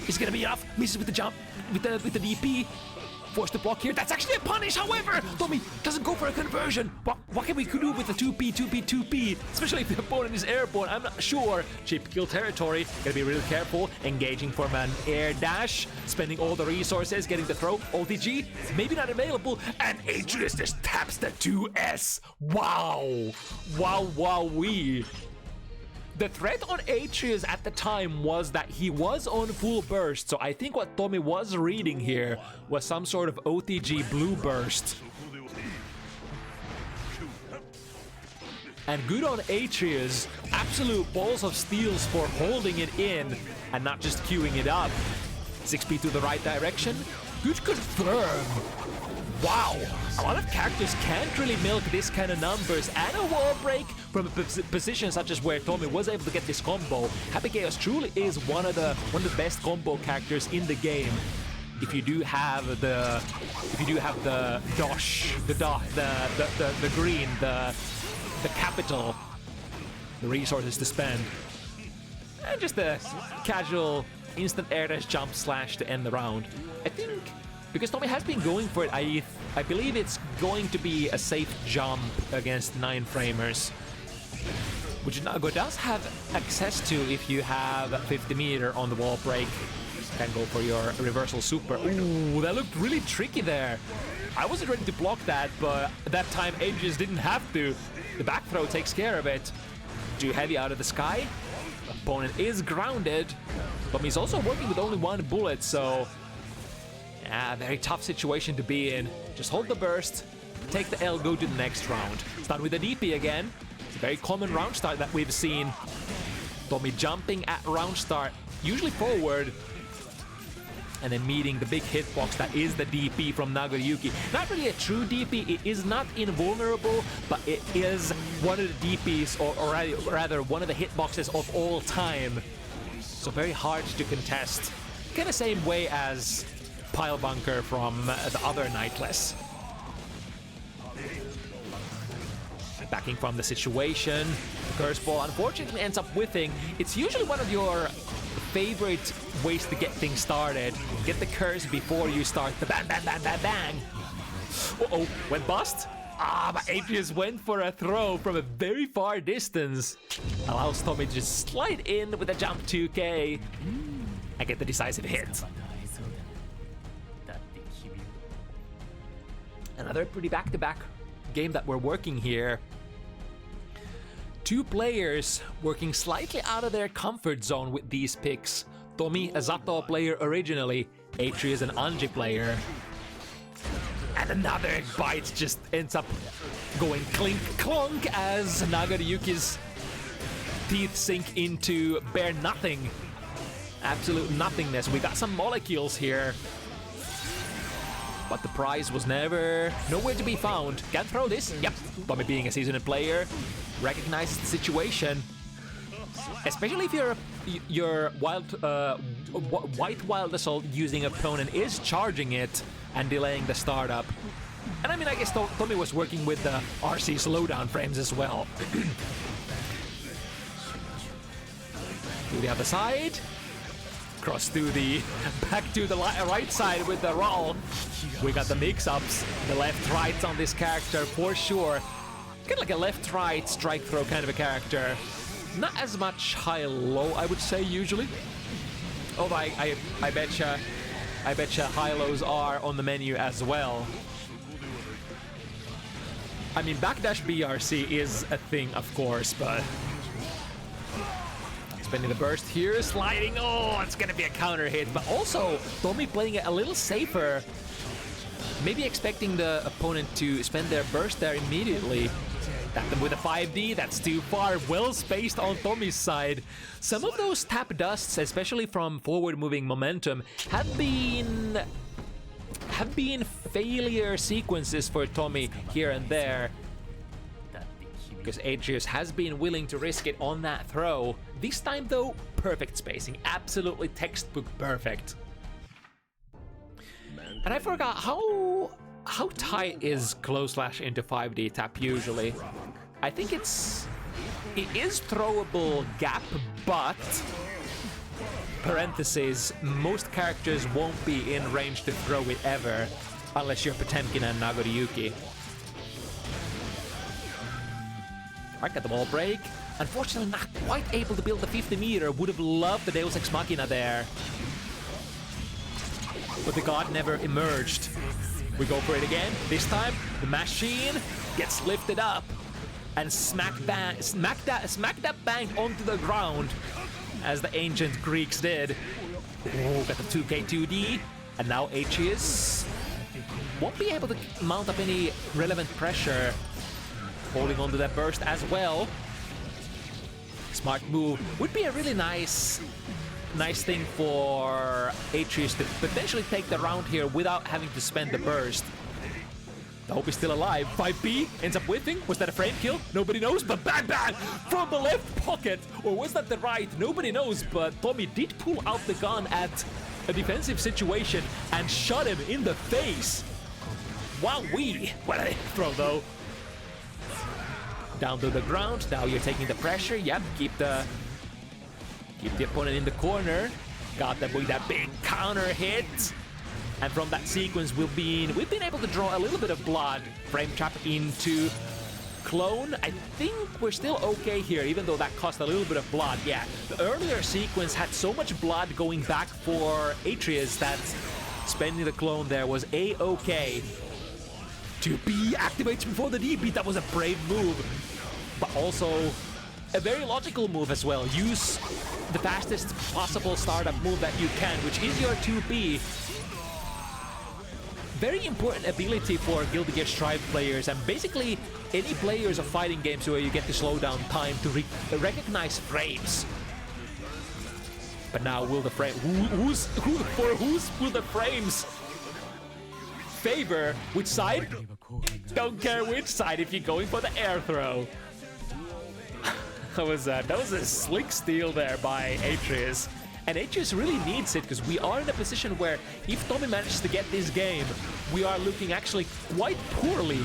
Is it gonna be enough? Misses with the jump, with the DP. Forced to block here. That's actually a punish, however! Tomi doesn't go for a conversion. What can we do with the 2P, 2P, 2P? Especially if the opponent is airborne, I'm not sure. Cheap kill territory. Gotta be really careful. Engaging from an air dash. Spending all the resources. Getting the throw. OTG. Maybe not available. And Aatreus just taps the 2S. Wow. Wow, wowee. The threat on Aatreus at the time was that he was on full burst, so I think what Tomi was reading here was some sort of OTG blue burst. And good on Aatreus, absolute balls of steals for holding it in and not just queuing it up. 6P to the right direction, good confirm. Wow, a lot of characters can't really milk this kind of numbers, and a wall break from a position such as where Tomi was able to get this combo. Happy Chaos truly is one of the best combo characters in the game. If you do have the dosh, the green, the capital, the resources to spend, and just a casual instant air dash jump slash to end the round. I think. Because Tomi has been going for it, I believe it's going to be a safe jump against 9-framers, which Nago does have access to if you have 50 meter on the wall break. Can go for your reversal super. Ooh, that looked really tricky there. I wasn't ready to block that, but that time Aatreus didn't have to. The back throw takes care of it. Too heavy out of the sky. Opponent is grounded, but he's also working with only one bullet, so... Yeah, very tough situation to be in. Just hold the burst, take the L, go to the next round. Start with the DP again. It's a very common round start that we've seen. Tomi jumping at round start, usually forward, and then meeting the big hitbox that is the DP from Nagoriyuki. Not really a true DP, it is not invulnerable, but it is one of the DPs, or rather one of the hitboxes of all time. So very hard to contest. Kind of same way as Pile Bunker from the other Nightless. Backing from the situation, the curse ball unfortunately ends up whiffing. It's usually one of your favorite ways to get things started. Get the curse before you start the bang, bang, bang, bang, bang. Uh-oh, went bust? Ah, but Aatreus went for a throw from a very far distance. Allows Tomi to just slide in with a jump 2K and get the decisive hit. Another pretty back-to-back game that we're working here. Two players working slightly out of their comfort zone with these picks. Tomi, a Zato player originally, Aatreus, an Anji player. And another bite just ends up going clink-clonk as Nagoriyuki's teeth sink into bare nothing. Absolute nothingness. We got some molecules here. but the prize was nowhere to be found. Can't throw this. Yep, Tomi being a seasoned player recognizes the situation. Especially if your white wild assault using opponent is charging it and delaying the startup. And I mean, I guess Tomi was working with the RC slowdown frames as well. To the other side. Cross to the back to the right side with the roll. We got the mix-ups, the left-rights on this character for sure. Kind of like a left-right strike throw kind of a character. Not as much high-low, I would say, usually. Although I betcha high-lows are on the menu as well. I mean, backdash BRC is a thing, of course, but... Spending the burst here, sliding, oh, it's gonna be a counter hit, but also Tomi playing it a little safer. Maybe expecting the opponent to spend their burst there immediately. Tap them with a 5D, that's too far, well spaced on Tomi's side. Some of those tap dusts, especially from forward-moving momentum, have been failure sequences for Tomi here and there. Because Aatreus has been willing to risk it on that throw. This time though, perfect spacing, absolutely textbook perfect. And I forgot how tight is close slash into 5D tap usually. I think it is throwable gap, but parentheses, most characters won't be in range to throw it ever, unless you're Potemkin and Nagoriyuki. Alright, got the wall break. Unfortunately, not quite able to build the 50 meter. Would have loved the Deus Ex Machina there. But the god never emerged. We go for it again. This time, the machine gets lifted up and smack that bank onto the ground, as the ancient Greeks did. Oh, got the 2K 2D, and now Aatreus won't be able to mount up any relevant pressure. Holding onto that burst as well. Smart move. Would be a really nice thing for Aatreus to potentially take the round here without having to spend the burst. I hope he's still alive. 5B ends up whiffing. Was that a frame kill? Nobody knows, but bang bang from the left pocket. Or was that the right? Nobody knows, but Tomi did pull out the gun at a defensive situation and shot him in the face. Wowee. What a throw though. Down to the ground. Now you're taking the pressure. Yep, keep the opponent in the corner. Got them with that big counter hit. And from that sequence, we've been able to draw a little bit of blood. Frame trap into clone. I think we're still okay here, even though that cost a little bit of blood. Yeah, the earlier sequence had so much blood going back for Aatreus that spending the clone there was a-okay. 2B activates before the DP. That was a brave move, but also a very logical move as well. Use the fastest possible startup move that you can, which is your 2B. Very important ability for Guilty Gear Strive players, and basically any players of fighting games where you get to slow down time to recognize frames. But now will the frame... Who's will the frames favor? Which side? Don't care which side if you're going for the air throw. That was a slick steal there by Aatreus. And Aatreus really needs it, because we are in a position where if Tomi manages to get this game, we are looking actually quite poorly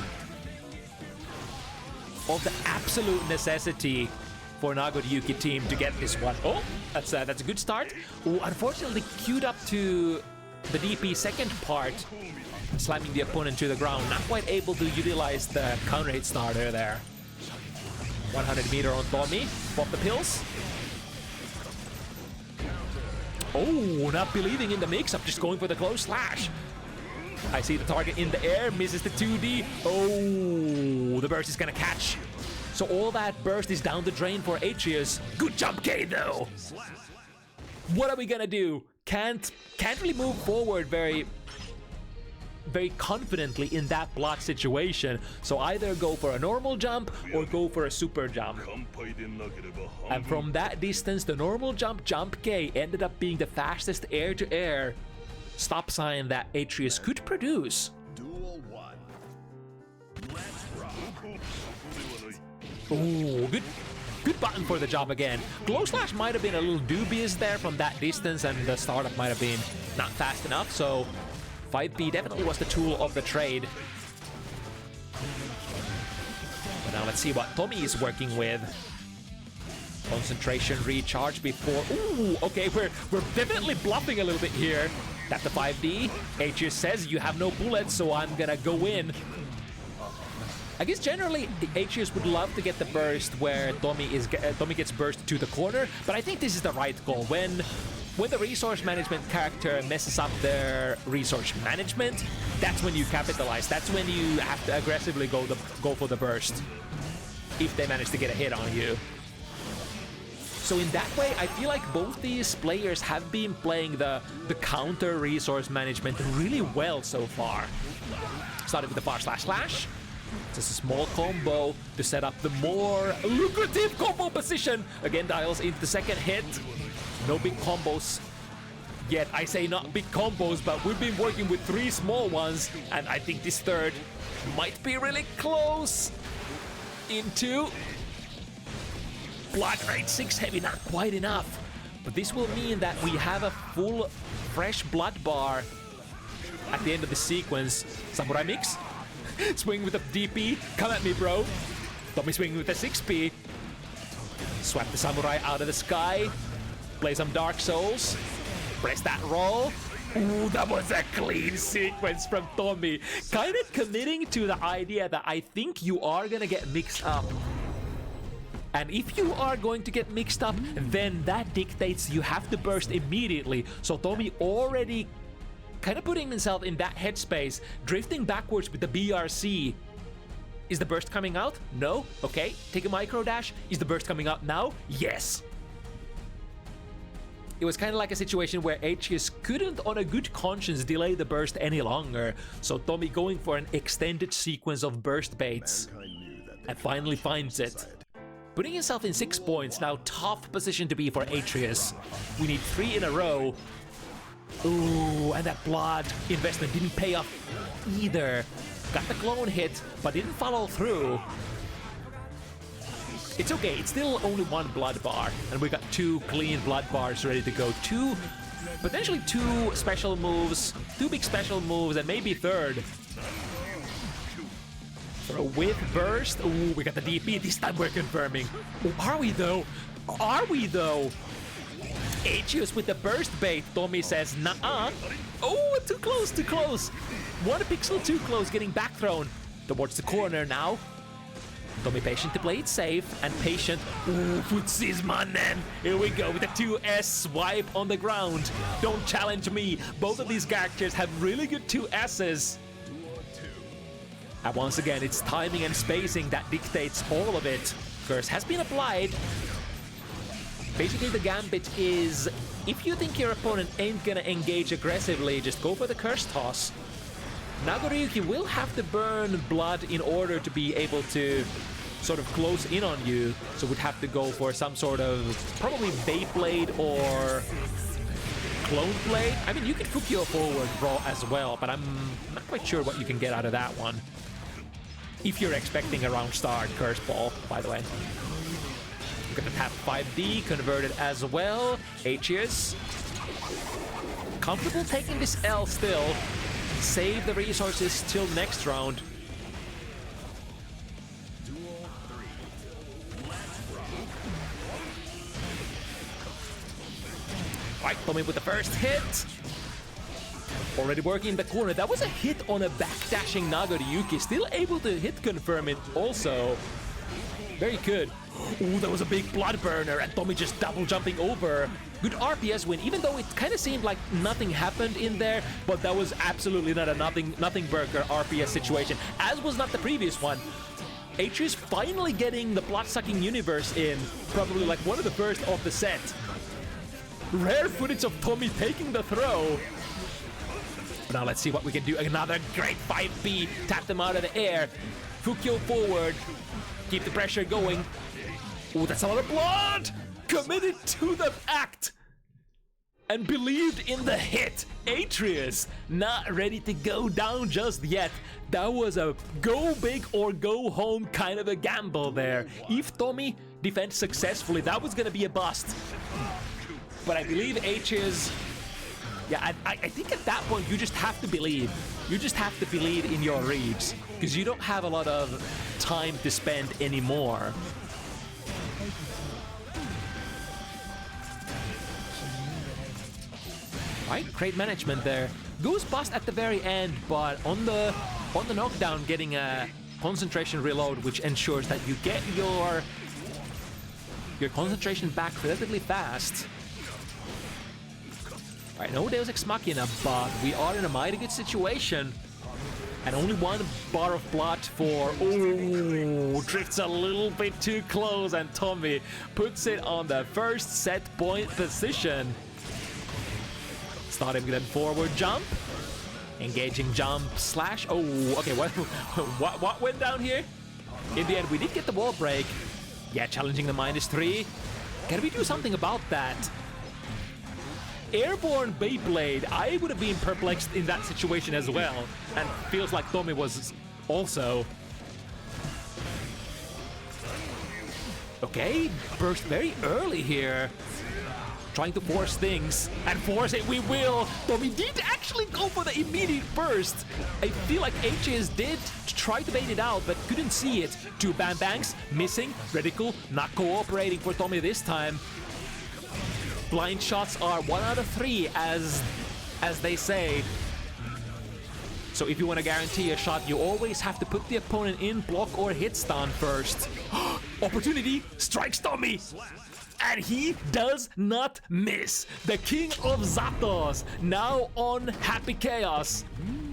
of the absolute necessity for Nagoriyuki team to get this one. Oh, that's a good start. Oh, unfortunately queued up to the DP second part, slamming the opponent to the ground. Not quite able to utilize the counter hit starter there. 100 meter on Tomi. Pop the pills. Oh, not believing in the mix-up, just going for the close slash. I see the target in the air, misses the 2D. Oh, the burst is gonna catch. So all that burst is down the drain for Aatreus. Good jump, K, though. What are we gonna do? Can't really move forward very confidently in that block situation. So either go for a normal jump or go for a super jump. And from that distance, the normal jump, Jump K, ended up being the fastest air-to-air stop sign that Aatreus could produce. Duel 1. Let's rock. Ooh, good button for the job again. Glow Slash might have been a little dubious there from that distance, and the startup might have been not fast enough, so 5B definitely was the tool of the trade. But now let's see what Tomi is working with. Concentration recharge before... Ooh, okay, we're definitely bluffing a little bit here. That's the 5D. Aatreus says you have no bullets, so I'm gonna go in. I guess generally Aatreus would love to get the burst where Tomi gets burst to the corner, but I think this is the right call. When the resource management character messes up their resource management, that's when you capitalize. That's when you have to aggressively go for the burst if they manage to get a hit on you. So in that way, I feel like both these players have been playing the counter resource management really well so far. Started with the far slash. Just a small combo to set up the more lucrative combo position. Again, Dyas into the second hit. No big combos yet. I say not big combos, but we've been working with 3 small ones, and I think this third might be really close. Into Blood Rage 6 heavy, not quite enough. But this will mean that we have a full fresh blood bar at the end of the sequence. Samurai mix. Swing with the DP. Come at me, bro. Tomi swinging with the 6P. Swap the samurai out of the sky. Play some Dark Souls. Press that roll. Ooh, that was a clean sequence from Tomi. Kind of committing to the idea that I think you are gonna get mixed up. And if you are going to get mixed up, then that dictates you have to burst immediately. So Tomi already kind of putting himself in that headspace, drifting backwards with the BRC. Is the burst coming out? No? Okay, take a micro dash. Is the burst coming out now? Yes. It was kind of like a situation where Aatreus couldn't on a good conscience delay the burst any longer, so Tomi going for an extended sequence of burst baits and finally finds it. Putting himself in 6 points, now tough position to be for Aatreus. We need 3 in a row. Ooh, and that blood investment didn't pay off either. Got the clone hit, but didn't follow through. It's okay, it's still only 1 blood bar, and we got 2 clean blood bars ready to go. Potentially 2 special moves, 2 big special moves, and maybe 3rd. For a with burst. Ooh, we got the DP. This time we're confirming. Oh, are we though? Are we though? Aatreus with the burst bait. Tomi says, nah-uh. Oh, too close, too close. 1 pixel too close, getting back thrown towards the corner now. Tomi patient to play it safe, and patient. Ooh, footsies, man. Here we go with the 2S swipe on the ground. Don't challenge me. Both of these characters have really good 2S's. And once again, it's timing and spacing that dictates all of it. Curse has been applied. Basically, the gambit is, if you think your opponent ain't gonna engage aggressively, just go for the curse toss. Nagoriyuki will have to burn blood in order to be able to sort of close in on you, so would have to go for some sort of probably Beyblade or Clone Blade. I mean, you could Fukyo forward raw as well, but I'm not quite sure what you can get out of that one. If you're expecting a round start curse ball, by the way. We're gonna tap 5D, converted as well. Aatreus. Comfortable taking this L still. Save the resources till next round. Right, Tomi with the first hit. Already working in the corner. That was a hit on a backdashing Nagoriyuki. Still able to hit confirm it also. Very good. Ooh, that was a big blood burner, and Tomi just double jumping over. Good RPS win, even though it kind of seemed like nothing happened in there, but that was absolutely not a nothing burger RPS situation, as was not the previous one. Aatreus finally getting the blood-sucking universe in, probably like one of the first of the set. Rare footage of Tomi taking the throw. Now let's see what we can do. Another great 5B. Tap them out of the air. Fukyo forward. Keep the pressure going. Oh, that's a lot of blood! Committed to the act! and believed in the hit. Aatreus not ready to go down just yet. That was a go big or go home kind of a gamble there. If Tomi defends successfully, that was gonna be a bust. But I believe Aatreus, yeah, I think at that point you just have to believe. You just have to believe in your reads, because you don't have a lot of time to spend anymore. Right, great management there. Goes bust at the very end, but on the knockdown, getting a concentration reload, which ensures that you get your concentration back relatively fast. Alright, no Deus Ex Machina, but we are in a mighty good situation. And only one bar of blood for... Oh, drifts a little bit too close, and Tomi puts it on the first set point position. Starting with a forward jump. Engaging jump slash... Oh, okay, what went down here? In the end, we did get the wall break. Yeah, challenging the -3. Can we do something about that? Airborne Beyblade, I would have been perplexed in that situation as well. And feels like Tomi was also. Okay, burst very early here. Trying to force things, and force it we will. Tomi did actually go for the immediate burst. I feel like Aatreus did try to bait it out, but couldn't see it. Two Bam Bangs missing, Reticle not cooperating for Tomi this time. Blind shots are 1 out of 3, as they say. So if you want to guarantee a shot, you always have to put the opponent in block or hit stun first. Opportunity strikes Tomi. And he does not miss. The King of Zatos now on Happy Chaos.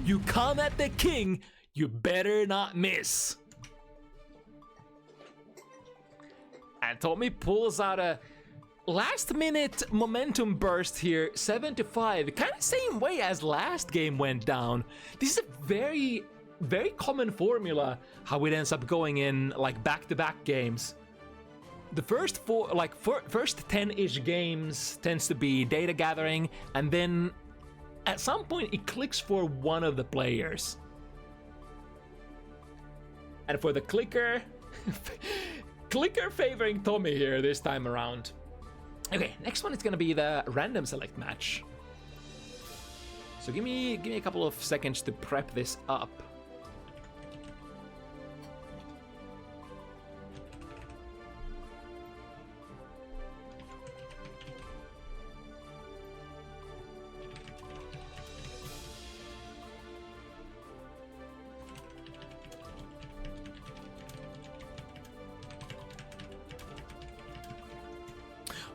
You come at the king, you better not miss. And Tomi pulls out a last minute momentum burst here, 7-5. Kind of same way as last game went down. This is a very, very common formula, how it ends up going in like back-to-back games. The first first 10-ish games tends to be data gathering, and then at some point it clicks for one of the players. And for the clicker, clicker favoring Tomi here this time around. Okay, next one is gonna be the random select match. So give me a couple of seconds to prep this up.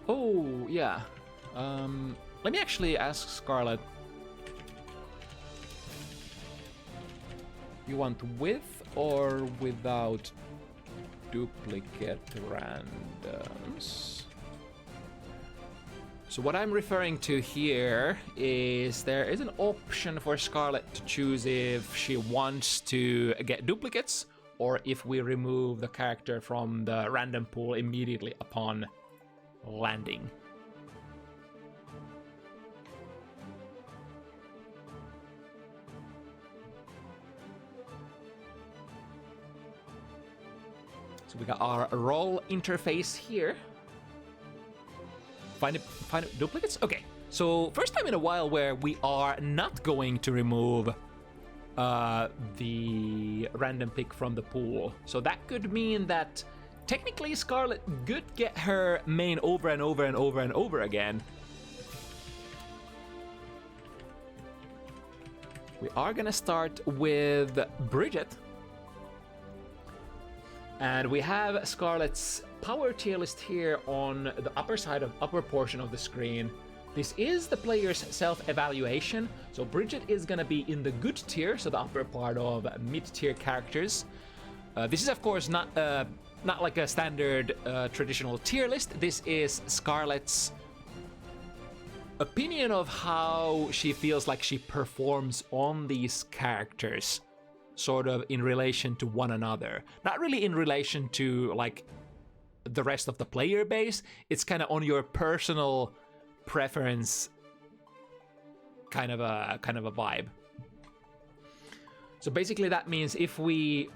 Oh, yeah. Let me actually ask Scarlet. You want with or without duplicate randoms? So what I'm referring to here is there is an option for Scarlet to choose if she wants to get duplicates or if we remove the character from the random pool immediately upon landing. So we got our roll interface here. Find duplicates? Okay, so first time in a while where we are not going to remove the random pick from the pool. So that could mean that technically Scarlet could get her main over and over and over and over again. We are gonna start with Bridget. And we have Scarlet's power tier list here on the upper portion of the screen. This is the player's self-evaluation. So Bridget is gonna be in the good tier, so the upper part of mid-tier characters. This is of course not like a standard traditional tier list. This is Scarlet's opinion of how she feels like she performs on these characters, sort of in relation to one another. Not really in relation to like the rest of the player base. It's kind of on your personal preference kind of a vibe. So basically that means if we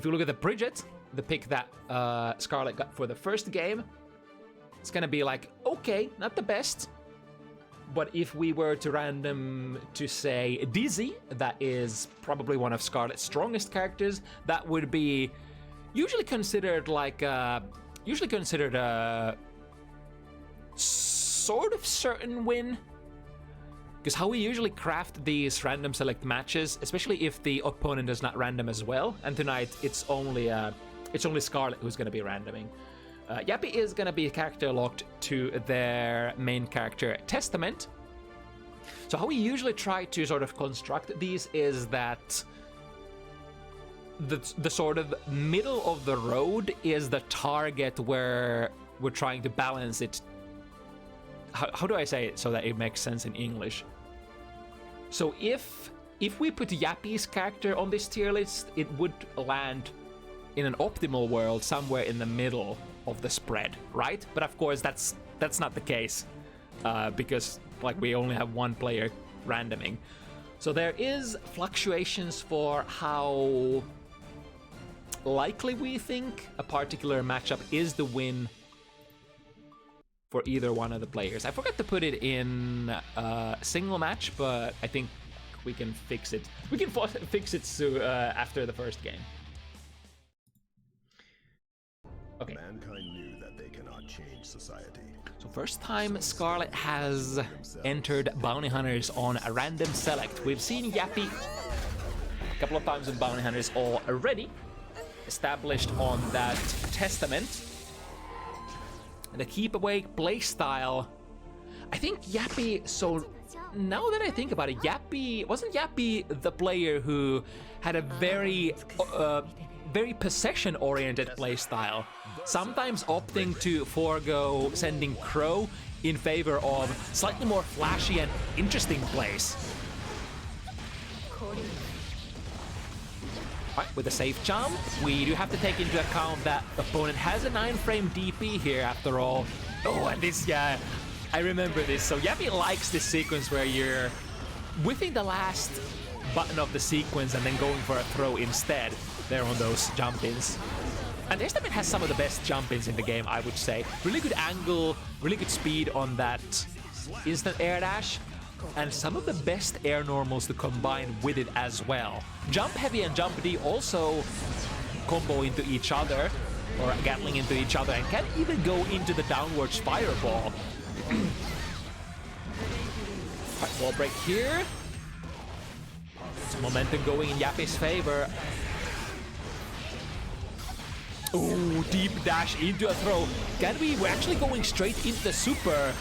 look at the Bridget, the pick that Scarlet got for the first game, it's gonna be like, okay, not the best. But if we were to random to say Dizzy, that is probably one of Scarlet's strongest characters, that would be usually considered like a sort of certain win. Because how we usually craft these random select matches, especially if the opponent does not random as well, and tonight it's only Scarlet who's going to be randoming. Yappie is going to be character locked to their main character Testament. So how we usually try to sort of construct these is that the sort of middle of the road is the target where we're trying to balance it. How do I say it so that it makes sense in English? So if we put Yappie's character on this tier list, it would land in an optimal world somewhere in the middle of the spread, right? But of course that's not the case because like we only have one player randoming. So there is fluctuations for how likely we think a particular matchup is the win for either one of the players. I forgot to put it in a single match, but I think we can fix it. We can fix it after the first game. Okay. Mankind knew that they cannot change society. So first time Scarlet has entered Bounty Hunters on a random select. We've seen Yappie a couple of times in Bounty Hunters already. Established on that Testament. And the keep awake playstyle. I think Yappie, so now that I think about it, wasn't Yappie the player who had a very possession-oriented playstyle, sometimes opting to forego sending Crow in favor of slightly more flashy and interesting plays. Alright, with a safe jump, we do have to take into account that the opponent has a 9-frame DP here after all. Oh, and this, yeah, I remember this. So Yappie likes this sequence where you're whiffing the last button of the sequence and then going for a throw instead there on those jump-ins. And Testament has some of the best jump-ins in the game, I would say. Really good angle, really good speed on that instant air dash, and some of the best air normals to combine with it as well. Jump heavy and jump D also combo into each other, or gatling into each other, and can even go into the downwards fireball. Right, wall break here. Some momentum going in Yappie's favor. Ooh, deep dash into a throw. We're actually going straight into the super.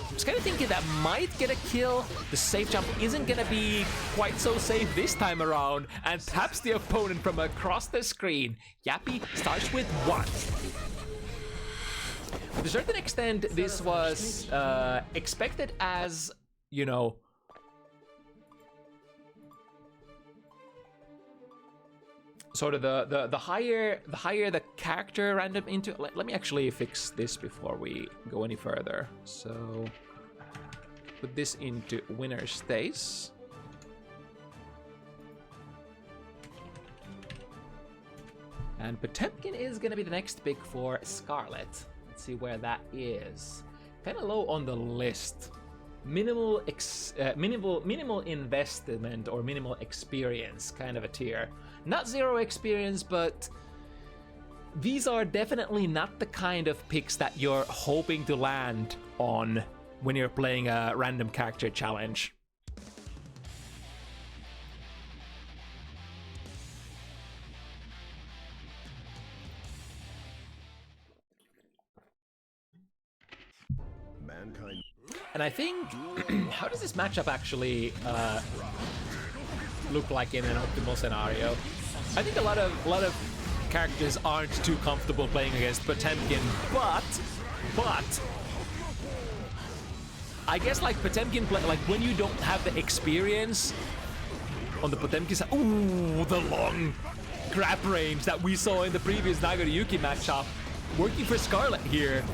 I was kind of thinking that might get a kill. The safe jump isn't gonna be quite so safe this time around, and taps the opponent from across the screen. Yappie starts with 1. To a certain extent, this was expected as, you know, sort of the higher the character random into. Let me actually fix this before we go any further. So put this into winner stays. And Potemkin is gonna be the next pick for Scarlet. Let's see where that is. Kind of low on the list. Minimal investment or minimal experience kind of a tier. Not 0 experience, but these are definitely not the kind of picks that you're hoping to land on when you're playing a random character challenge. Mankind. And I think, how does this matchup actually look like in an optimal scenario? I think a lot of characters aren't too comfortable playing against Potemkin, but I guess like Potemkin play, like when you don't have the experience on the Potemkin side. Ooh, the long grab range that we saw in the previous Nagoriyuki matchup, working for Scarlet here.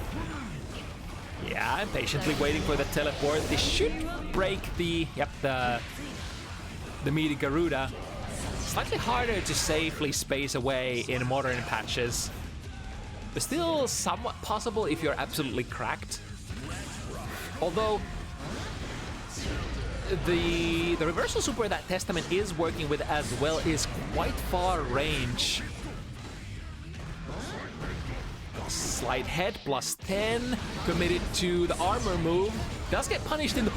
Yeah, I'm patiently waiting for the teleport. This should break the meaty Garuda. Slightly harder to safely space away in modern patches, but still somewhat possible if you're absolutely cracked. Although the reversal super that Testament is working with as well is quite far range. Slight head plus 10, committed to the armor move. Does get punished in the...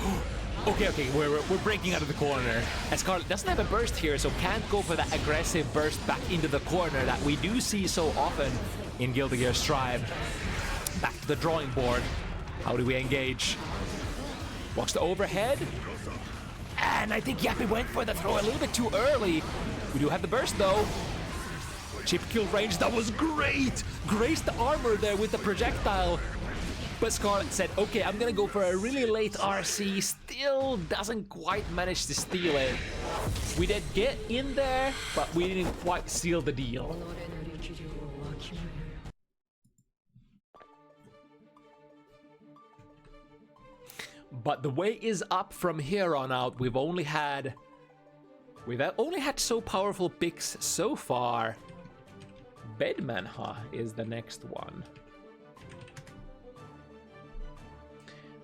Okay, we're breaking out of the corner. And Scarlet doesn't have a burst here, so can't go for that aggressive burst back into the corner that we do see so often in Guilty Gear Strive. Back to the drawing board. How do we engage? Walks the overhead. And I think Yappie went for the throw a little bit too early. We do have the burst though. Chip kill range, that was great! Graced the armor there with the projectile. But Scarlet said, okay, I'm gonna go for a really late RC. Still doesn't quite manage to steal it. We did get in there, but we didn't quite seal the deal. But the way is up from here on out. We've only had so powerful picks so far. Bedmanha is the next one.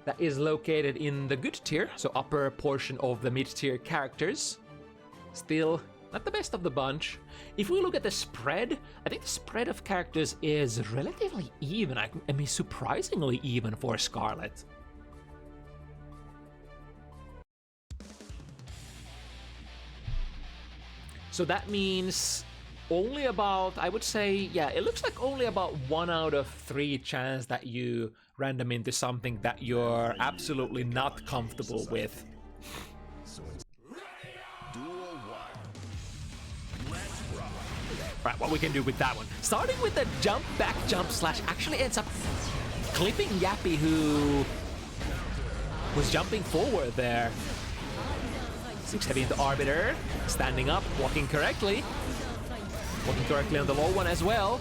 That is located in the good tier, so upper portion of the mid-tier characters. Still not the best of the bunch. If we look at the spread, I think the spread of characters is relatively even. I mean, surprisingly even for Scarlet. So that means only about, I would say, yeah, it looks like only about 1 out of 3 chance that you random into something that you're absolutely not comfortable with. Right, what we can do with that one. Starting with the jump, back jump slash actually ends up clipping Yappie, who was jumping forward there. 6 heavy into Arbiter, standing up, walking correctly. Walking correctly on the low one as well.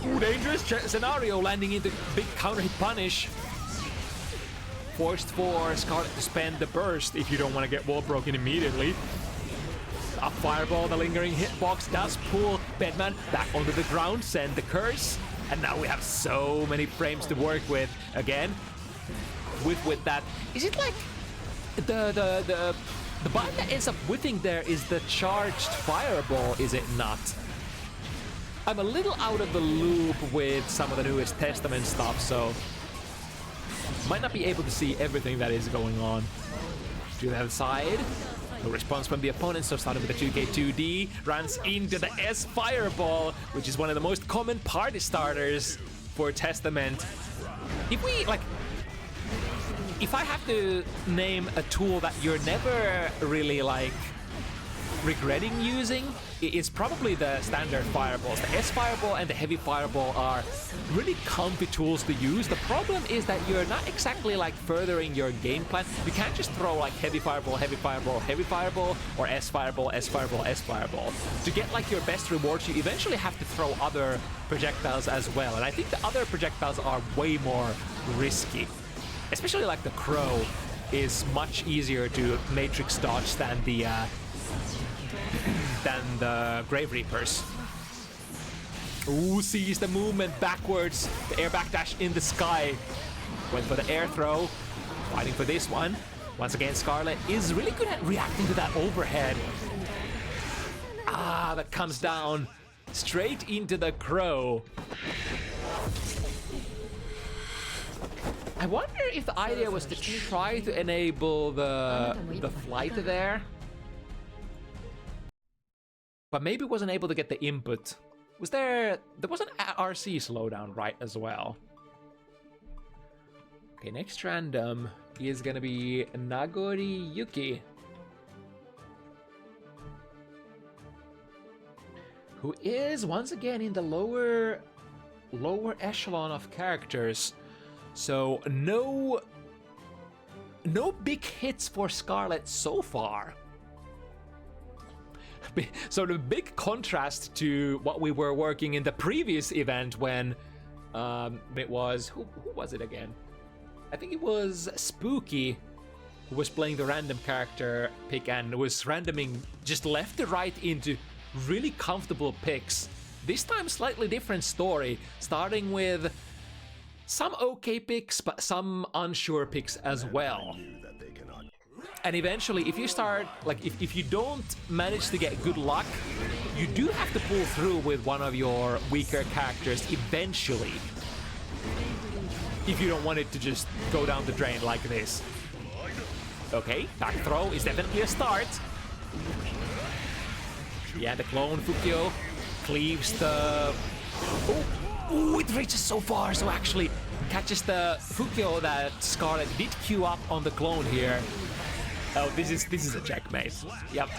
Ooh, dangerous scenario, landing into big counter hit punish. Forced for Scarlet to spend the burst if you don't want to get wall broken immediately. Up fireball, the lingering hitbox does pull Bedman back onto the ground, send the curse. And now we have so many frames to work with. Again, with that. Is it like the button that ends up whipping there is the charged fireball, is it not? I'm a little out of the loop with some of the newest Testament stuff, so might not be able to see everything that is going on. To the other side, no response from the opponent, so starting with the 2K2D, runs into the S fireball, which is one of the most common party starters for Testament. If I have to name a tool that you're never really like regretting using, it's probably the standard fireballs. The S fireball and the heavy fireball are really comfy tools to use. The problem is that you're not exactly like furthering your game plan. You can't just throw like heavy fireball, heavy fireball, heavy fireball, or S fireball, S fireball, S fireball. To get like your best rewards, you eventually have to throw other projectiles as well. And I think the other projectiles are way more risky. Especially like the Crow is much easier to matrix dodge than the Grave Reapers. Ooh, sees the movement backwards. The air backdash in the sky. Went for the air throw. Fighting for this one. Once again, Scarlet is really good at reacting to that overhead. Ah, that comes down straight into the Crow. I wonder if the idea was to try to enable the flight there, but maybe wasn't able to get the input. There was an RC slowdown, right, as well. Okay, next random is gonna be Nagori Yuki, who is once again in the lower echelon of characters. So no big hits for Scarlet so far. So the big contrast to what we were working in the previous event when it was who was it again? I think it was Spooky who was playing the random character pick and was randoming just left to right into really comfortable picks. This time slightly different story, starting with some okay picks but some unsure picks as well. And eventually, if you start, like, if you don't manage to get good luck, you do have to pull through with one of your weaker characters eventually. If you don't want it to just go down the drain like this. Okay, back throw is definitely a start. Yeah, the clone Fukyo cleaves the... Oh, it reaches so far, so actually catches the Fukyo that Scarlet did queue up on the clone here. Oh, this is a checkmate. Yep.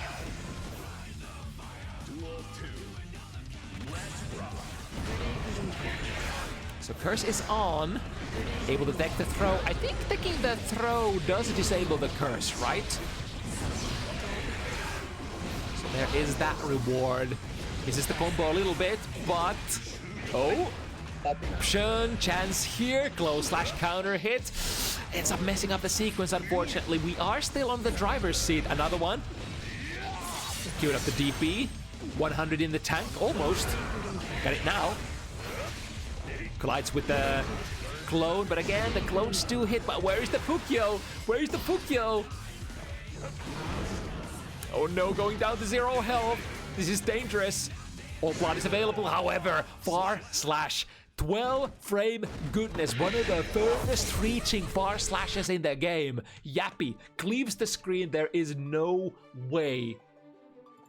So Curse is on, able to take the throw. I think taking the throw does disable the Curse, right? So there is that reward. Misses the combo a little bit, but... Oh! Option, chance here, close slash counter hit. Ends up messing up the sequence, unfortunately. We are still on the driver's seat. Another one. Queued up the DP. 100 in the tank, almost. Got it now. Collides with the clone, but again, the clone's too hit. But where is the Fukyo? Where is the Fukyo? Oh no, going down to 0 health. This is dangerous. All blood is available, however, far slash 12 frame goodness, one of the furthest reaching far slashes in the game. Yappie cleaves the screen. There is no way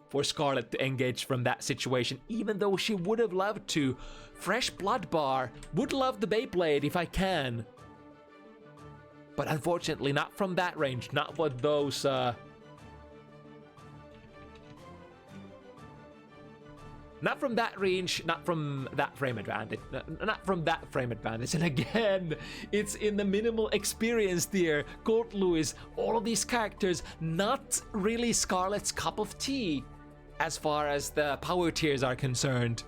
for Scarlet to engage from that situation, even though she would have loved to. Fresh blood bar, would love the Beyblade if I can. But unfortunately not from that range, not what those not from that range, not from that frame advantage, not from that frame advantage. And again, it's in the minimal experience tier. Colt Lewis, all of these characters, not really Scarlet's cup of tea as far as the power tiers are concerned.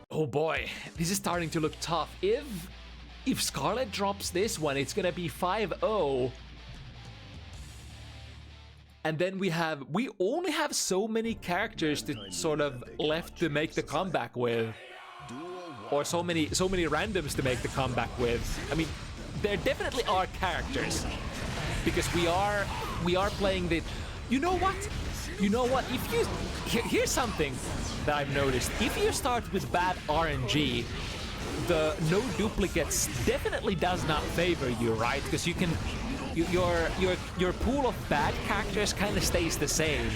Oh boy, this is starting to look tough. If Scarlet drops this one, it's gonna be 5-0. And then we only have so many characters to sort of left to make the comeback with. Or so many randoms to make the comeback with. I mean, there definitely are characters. Because we are playing the... You know what? If you... Here's something that I've noticed. If you start with bad RNG, the no duplicates definitely does not favor you, right? Because you can... Your pool of bad characters kind of stays the same.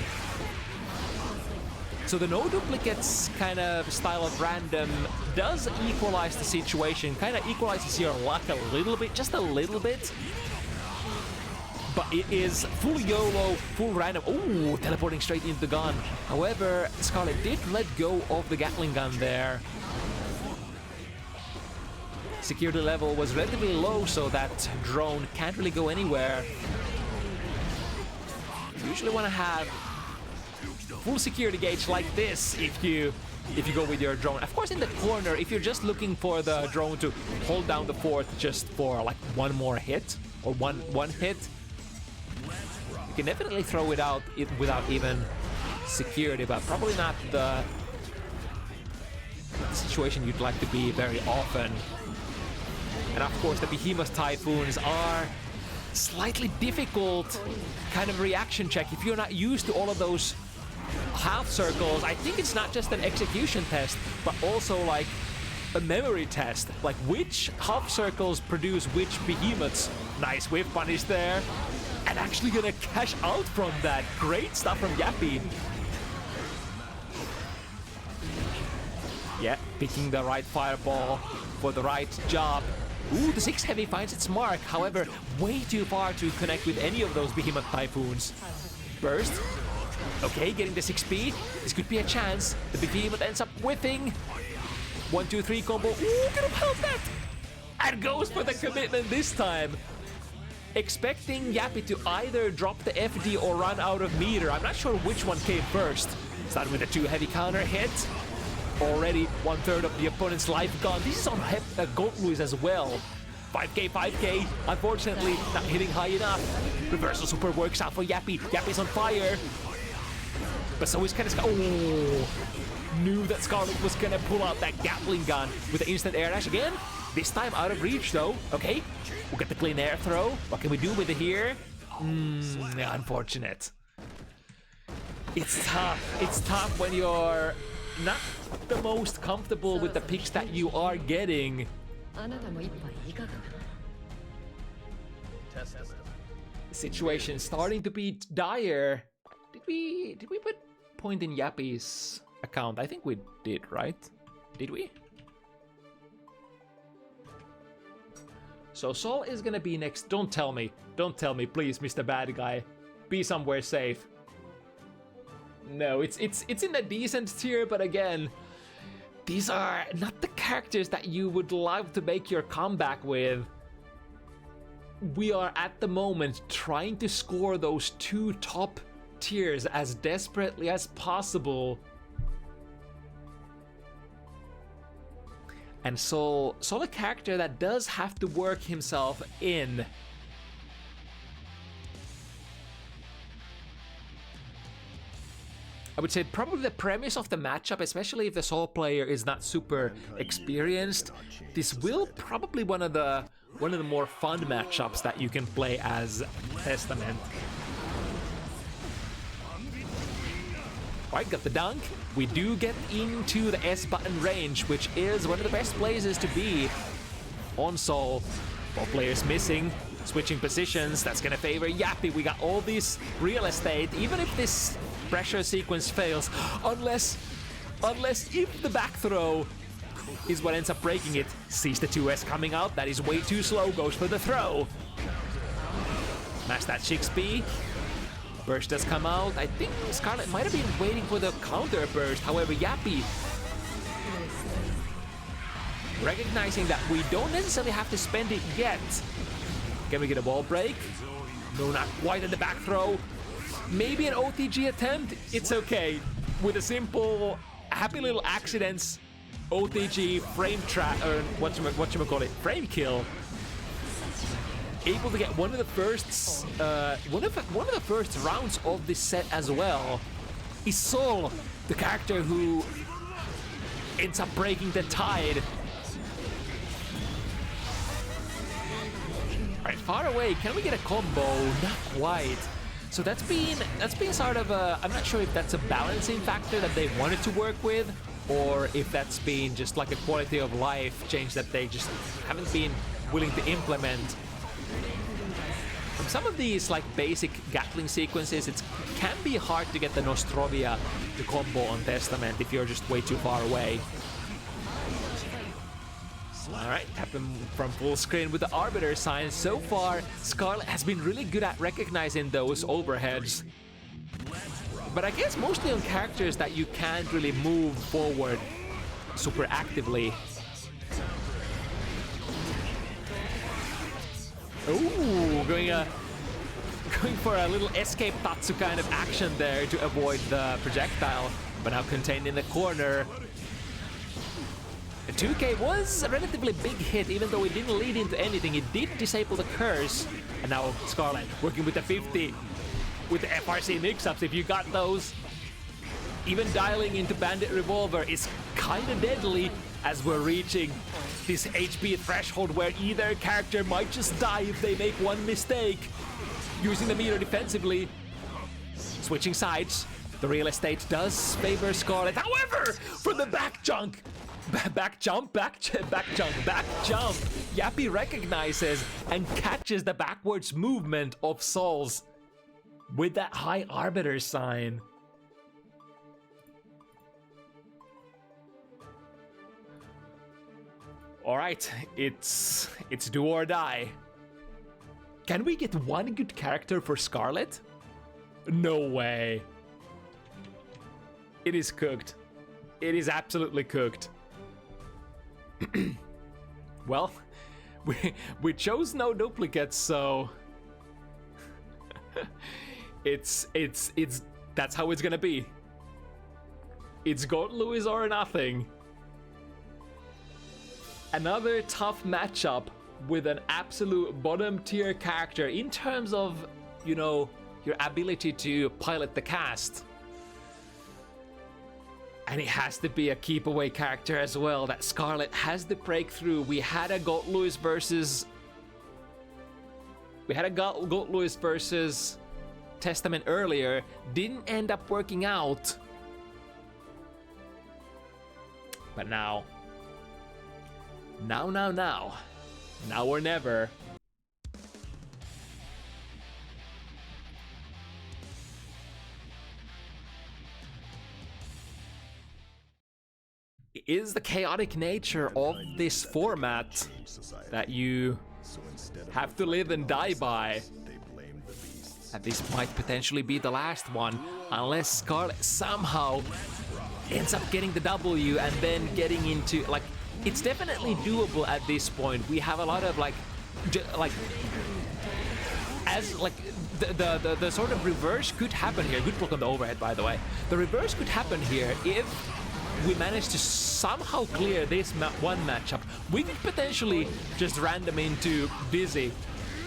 So the no duplicates kind of style of random does equalize the situation, kind of equalizes your luck a little bit, just a little bit. But it is full YOLO, full random. Ooh, teleporting straight into the gun. However, Scarlet did let go of the Gatling gun there. Security level was relatively low, so that drone can't really go anywhere. You usually want to have full security gauge like this if you go with your drone. Of course, in the corner, if you're just looking for the drone to hold down the fort just for like one more hit or one hit, you can definitely throw it out without even security, but probably not the situation you'd like to be very often. And of course, the Behemoth Typhoons are slightly difficult kind of reaction check if you're not used to all of those half circles. I think it's not just an execution test, but also like a memory test. Like which half circles produce which behemoths. Nice whiff punish there. And actually gonna cash out from that. Great stuff from Yappie. Yeah, picking the right fireball for the right job. Ooh, the 6 heavy finds its mark. However, way too far to connect with any of those Behemoth Typhoons. Burst. Okay, getting the 6p. This could be a chance. The Behemoth ends up whiffing. 1, 2, 3 combo. Ooh, gonna help that! And goes for the commitment this time. expecting Yappie to either drop the FD or run out of meter. I'm not sure which one came first. Starting with a 2 heavy counter hit. Already 1/3 of the opponent's life gone. This is on Gold Louis as well. 5k, 5k. Unfortunately, not hitting high enough. Reversal super works out for Yappie. Yappie's on fire. But so is kind of... Oh! Knew that Scarlet was gonna pull out that Gatling gun with the instant air dash again. This time out of reach though. Okay, we'll get the clean air throw. What can we do with it here? Unfortunate. It's tough. It's tough when you're not the most comfortable with the picks that you are getting. The situation starting to be dire. Did we put point in Yappie's account? I think we did, right? Did we? So Sol is gonna be next. Don't tell me, please, Mr. Bad Guy. Be somewhere safe. No, it's in a decent tier, but again, these are not the characters that you would love to make your comeback with. We are at the moment trying to score those 2 top tiers as desperately as possible. And Sol a character that does have to work himself in. I would say probably the premise of the matchup, especially if the Sol player is not super experienced, this will probably one of the more fun matchups that you can play as Testament. Alright, got the dunk. We do get into the S button range, which is one of the best places to be on Sol. Both players missing, switching positions. That's gonna favor Yappie. We got all this real estate, even if this pressure sequence fails, unless if the back throw is what ends up breaking it. Sees the 2S coming out. That is way too slow. Goes for the throw. Smash that 6B. Burst does come out. I think Scarlet might have been waiting for the counter burst. However, Yappie recognizing that we don't necessarily have to spend it yet. Can we get a wall break? No, not quite at the back throw. Maybe an OTG attempt. It's okay. With a simple, happy little accidents, OTG frame trap, or whatchamacallit, frame kill. Able to get one of the first rounds of this set as well. Is Sol, the character who ends up breaking the tide. Alright, far away. Can we get a combo? Not quite. So that's been sort of a, I'm not sure if that's a balancing factor that they wanted to work with, or if that's been just like a quality of life change that they just haven't been willing to implement. From some of these like basic Gatling sequences, it can be hard to get the Nostrovia to combo on Testament if you're just way too far away. Alright, tapping from full screen with the Arbiter sign. So far, Scarlet has been really good at recognizing those overheads. But I guess mostly on characters that you can't really move forward super actively. Ooh, going for a little escape Tatsu kind of action there to avoid the projectile, but now contained in the corner. The 2K was a relatively big hit, even though it didn't lead into anything. It did disable the curse, and now Scarlet working with the 50 with the FRC mix-ups. If you got those, even dialing into Bandit Revolver is kind of deadly, as we're reaching this HP threshold where either character might just die if they make one mistake. Using the meter defensively, switching sides, the real estate does favor Scarlet. However, for the back jump, Yappie recognizes and catches the backwards movement of Sol's with that high Arbiter sign. All right, it's do or die. Can we get one good character for Scarlet? No way. It is cooked. It is absolutely cooked. Well, we chose no duplicates, so it's that's how it's gonna be. It's Gold Lewis or nothing. Another tough matchup with an absolute bottom tier character in terms of, you know, your ability to pilot the cast. And it has to be a keep away character as well. That Scarlet has the breakthrough. We had a Gold Lewis versus Testament earlier. Didn't end up working out. But now or never. It is the chaotic nature of this format that you have to live and die by. And this might potentially be the last one, unless Scarlet somehow ends up getting the W and then getting into, like, it's definitely doable at this point. We have a lot of the sort of reverse could happen here. Good block on the overhead, by the way. The reverse could happen here if we manage to somehow clear this one matchup. We could potentially just random into Dizzy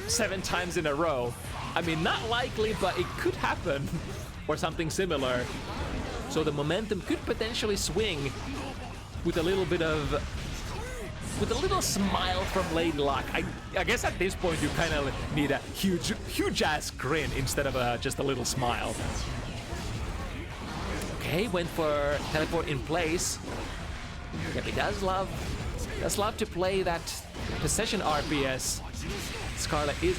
7 times in a row. I mean, not likely, but it could happen, or something similar. So the momentum could potentially swing with a little smile from Lady Luck. I guess at this point you kind of need a huge ass grin instead of just a little smile. Okay, went for teleport in place. Yep, he does love to play that possession RPS. Scarlet is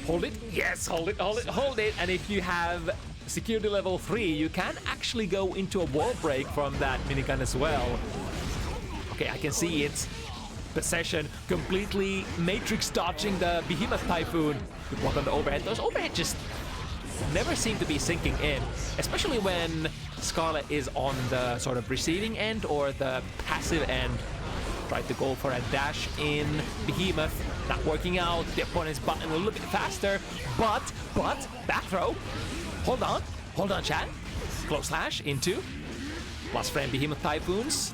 hold it. Yes, hold it. And if you have security level 3, you can actually go into a wall break from that minigun as well. Okay, I can see it. Possession completely matrix dodging the Behemoth Typhoon. Good block on the overhead. Those overhead just never seem to be sinking in, especially when Scarlet is on the sort of receiving end or the passive end. Tried to go for a dash in Behemoth, not working out. The opponent's button a little bit faster, but back throw. Hold on, chat. Close slash into plus frame Behemoth Typhoons.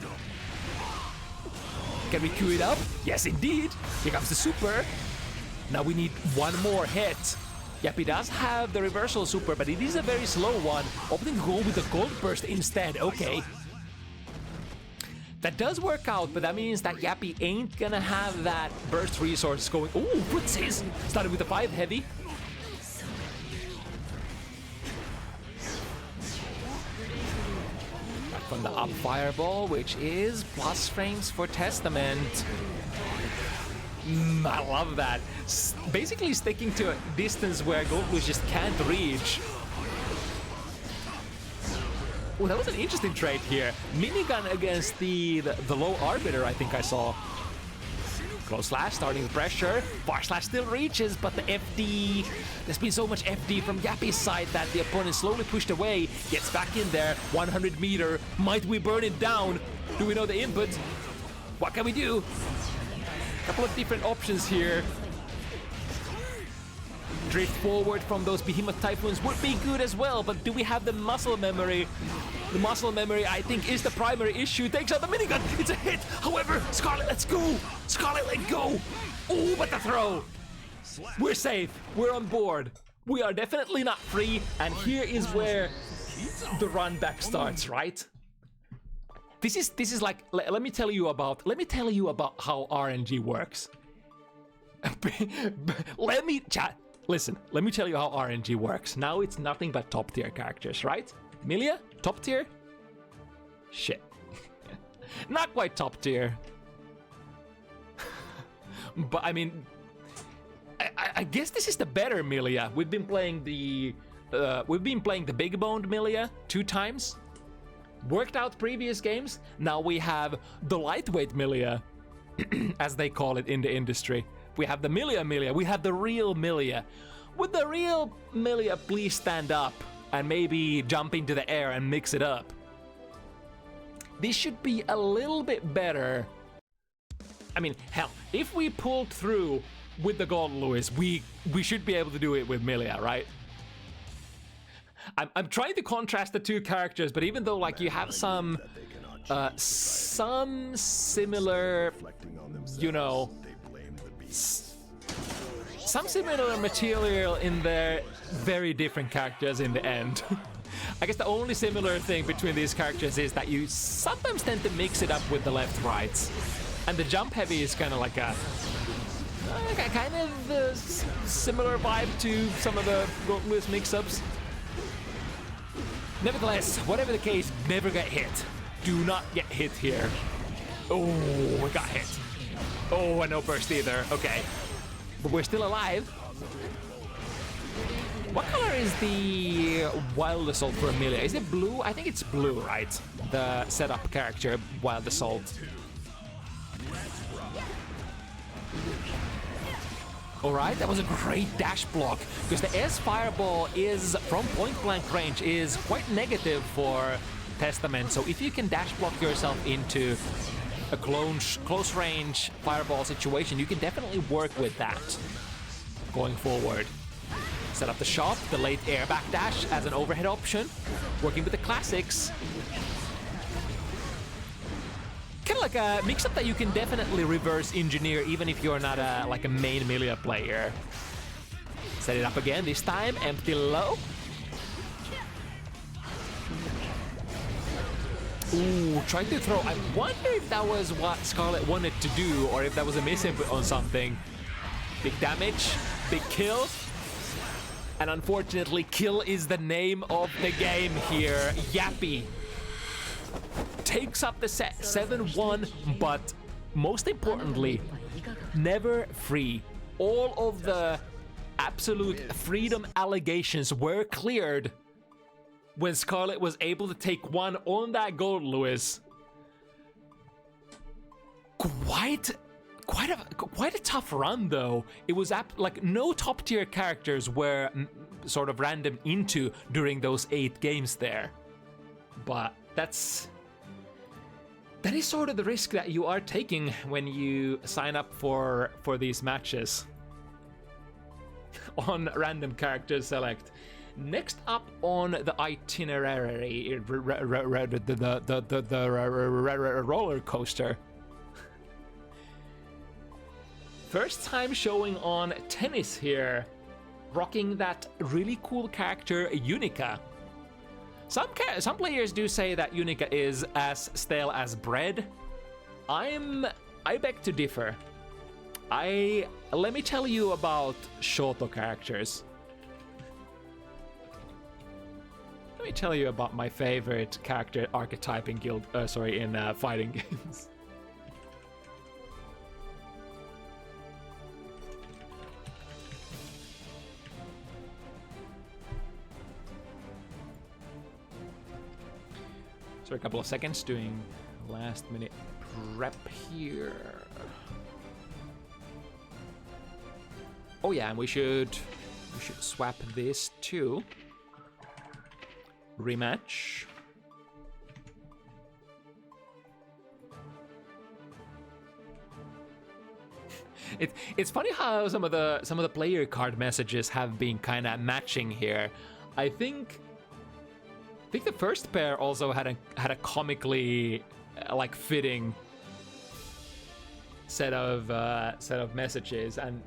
Can we queue it up? Yes, indeed. Here comes the super. Now we need one more hit. Yep, he does have the reversal super, but it is a very slow one. Opting to go with the Gold Burst instead. Okay. That does work out, but that means that Yappie ain't gonna have that burst resource going. Ooh, Footsies! Started with the 5 heavy. Back from the up fireball, which is plus frames for Testament. I love that. Basically sticking to a distance where Goldblue just can't reach. Oh, that was an interesting trade here. Minigun against the low Arbiter, I think I saw. Close slash, starting the pressure. Far slash still reaches, but the FD... There's been so much FD from Yappie's side that the opponent slowly pushed away. Gets back in there. 100 meter. Might we burn it down? Do we know the input? What can we do? Couple of different options here. Drift forward from those Behemoth Typhoons would be good as well, but do we have the muscle memory? The muscle memory, I think, is the primary issue. Takes out the minigun. It's a hit. However, Scarlet, let's go. Scarlet, let go. Oh, but the throw. We're safe. We're on board. We are definitely not free, and here is where the run back starts, right? This is like, let me tell you about how RNG works. Listen, let me tell you how RNG works. Now it's nothing but top tier characters, right? Milia, top tier? Shit. Not quite top tier. But I mean, I guess this is the better Milia. We've been playing the big boned Milia 2 times. Worked out previous games. Now we have the lightweight Milia, as they call it in the industry. We have the Milia. We have the real Milia. Would the real Milia please stand up and maybe jump into the air and mix it up? This should be a little bit better. I mean, hell, if we pulled through with the Gold Lewis, we should be able to do it with Milia, right? I'm trying to contrast the two characters, but even though like you have some similar, you know, some similar material in their very different characters in the end. I guess the only similar thing between these characters is that you sometimes tend to mix it up with the left-rights. And the jump heavy is kind of like a kind of similar vibe to some of the Lewis mix-ups. Nevertheless, whatever the case, never get hit. Do not get hit here. Oh, we got hit. Oh, and no burst either. Okay. But we're still alive. What color is the Wild Assault for Amelia? Is it blue? I think it's blue, right? The setup character, Wild Assault. Alright, that was a great dash block, because the S Fireball is, from point-blank range, is quite negative for Testament, so if you can dash block yourself into a close range Fireball situation, you can definitely work with that going forward. Set up the shot, the late air backdash as an overhead option, working with the classics. Kind of like a mix-up that you can definitely reverse engineer even if you're not like a main Melia player. Set it up again, this time empty low. Ooh, trying to throw. I wonder if that was what Scarlet wanted to do or if that was a misinput on something. Big damage, big kill. And unfortunately, kill is the name of the game here. Yappie takes up the set 7-1, but most importantly, never free. All of the absolute freedom allegations were cleared when Scarlet was able to take one on that gold, Lewis. Quite a tough run, though. It was like no top tier characters were sort of random into during those 8 games there. But that is sort of the risk that you are taking when you sign up for these matches on random character select. Next up on the itinerary, the roller coaster. First time showing on Tennis here, rocking that really cool character Unica. Some players do say that Unica is as stale as bread. I beg to differ. Let me tell you about Shoto characters. Let me tell you about my favorite character archetype in in fighting games. So a couple of seconds doing last minute prep here. Oh yeah, and we should swap this too. Rematch. It's funny how some of the player card messages have been kind of matching here. I think the first pair also had a comically like fitting set of messages, and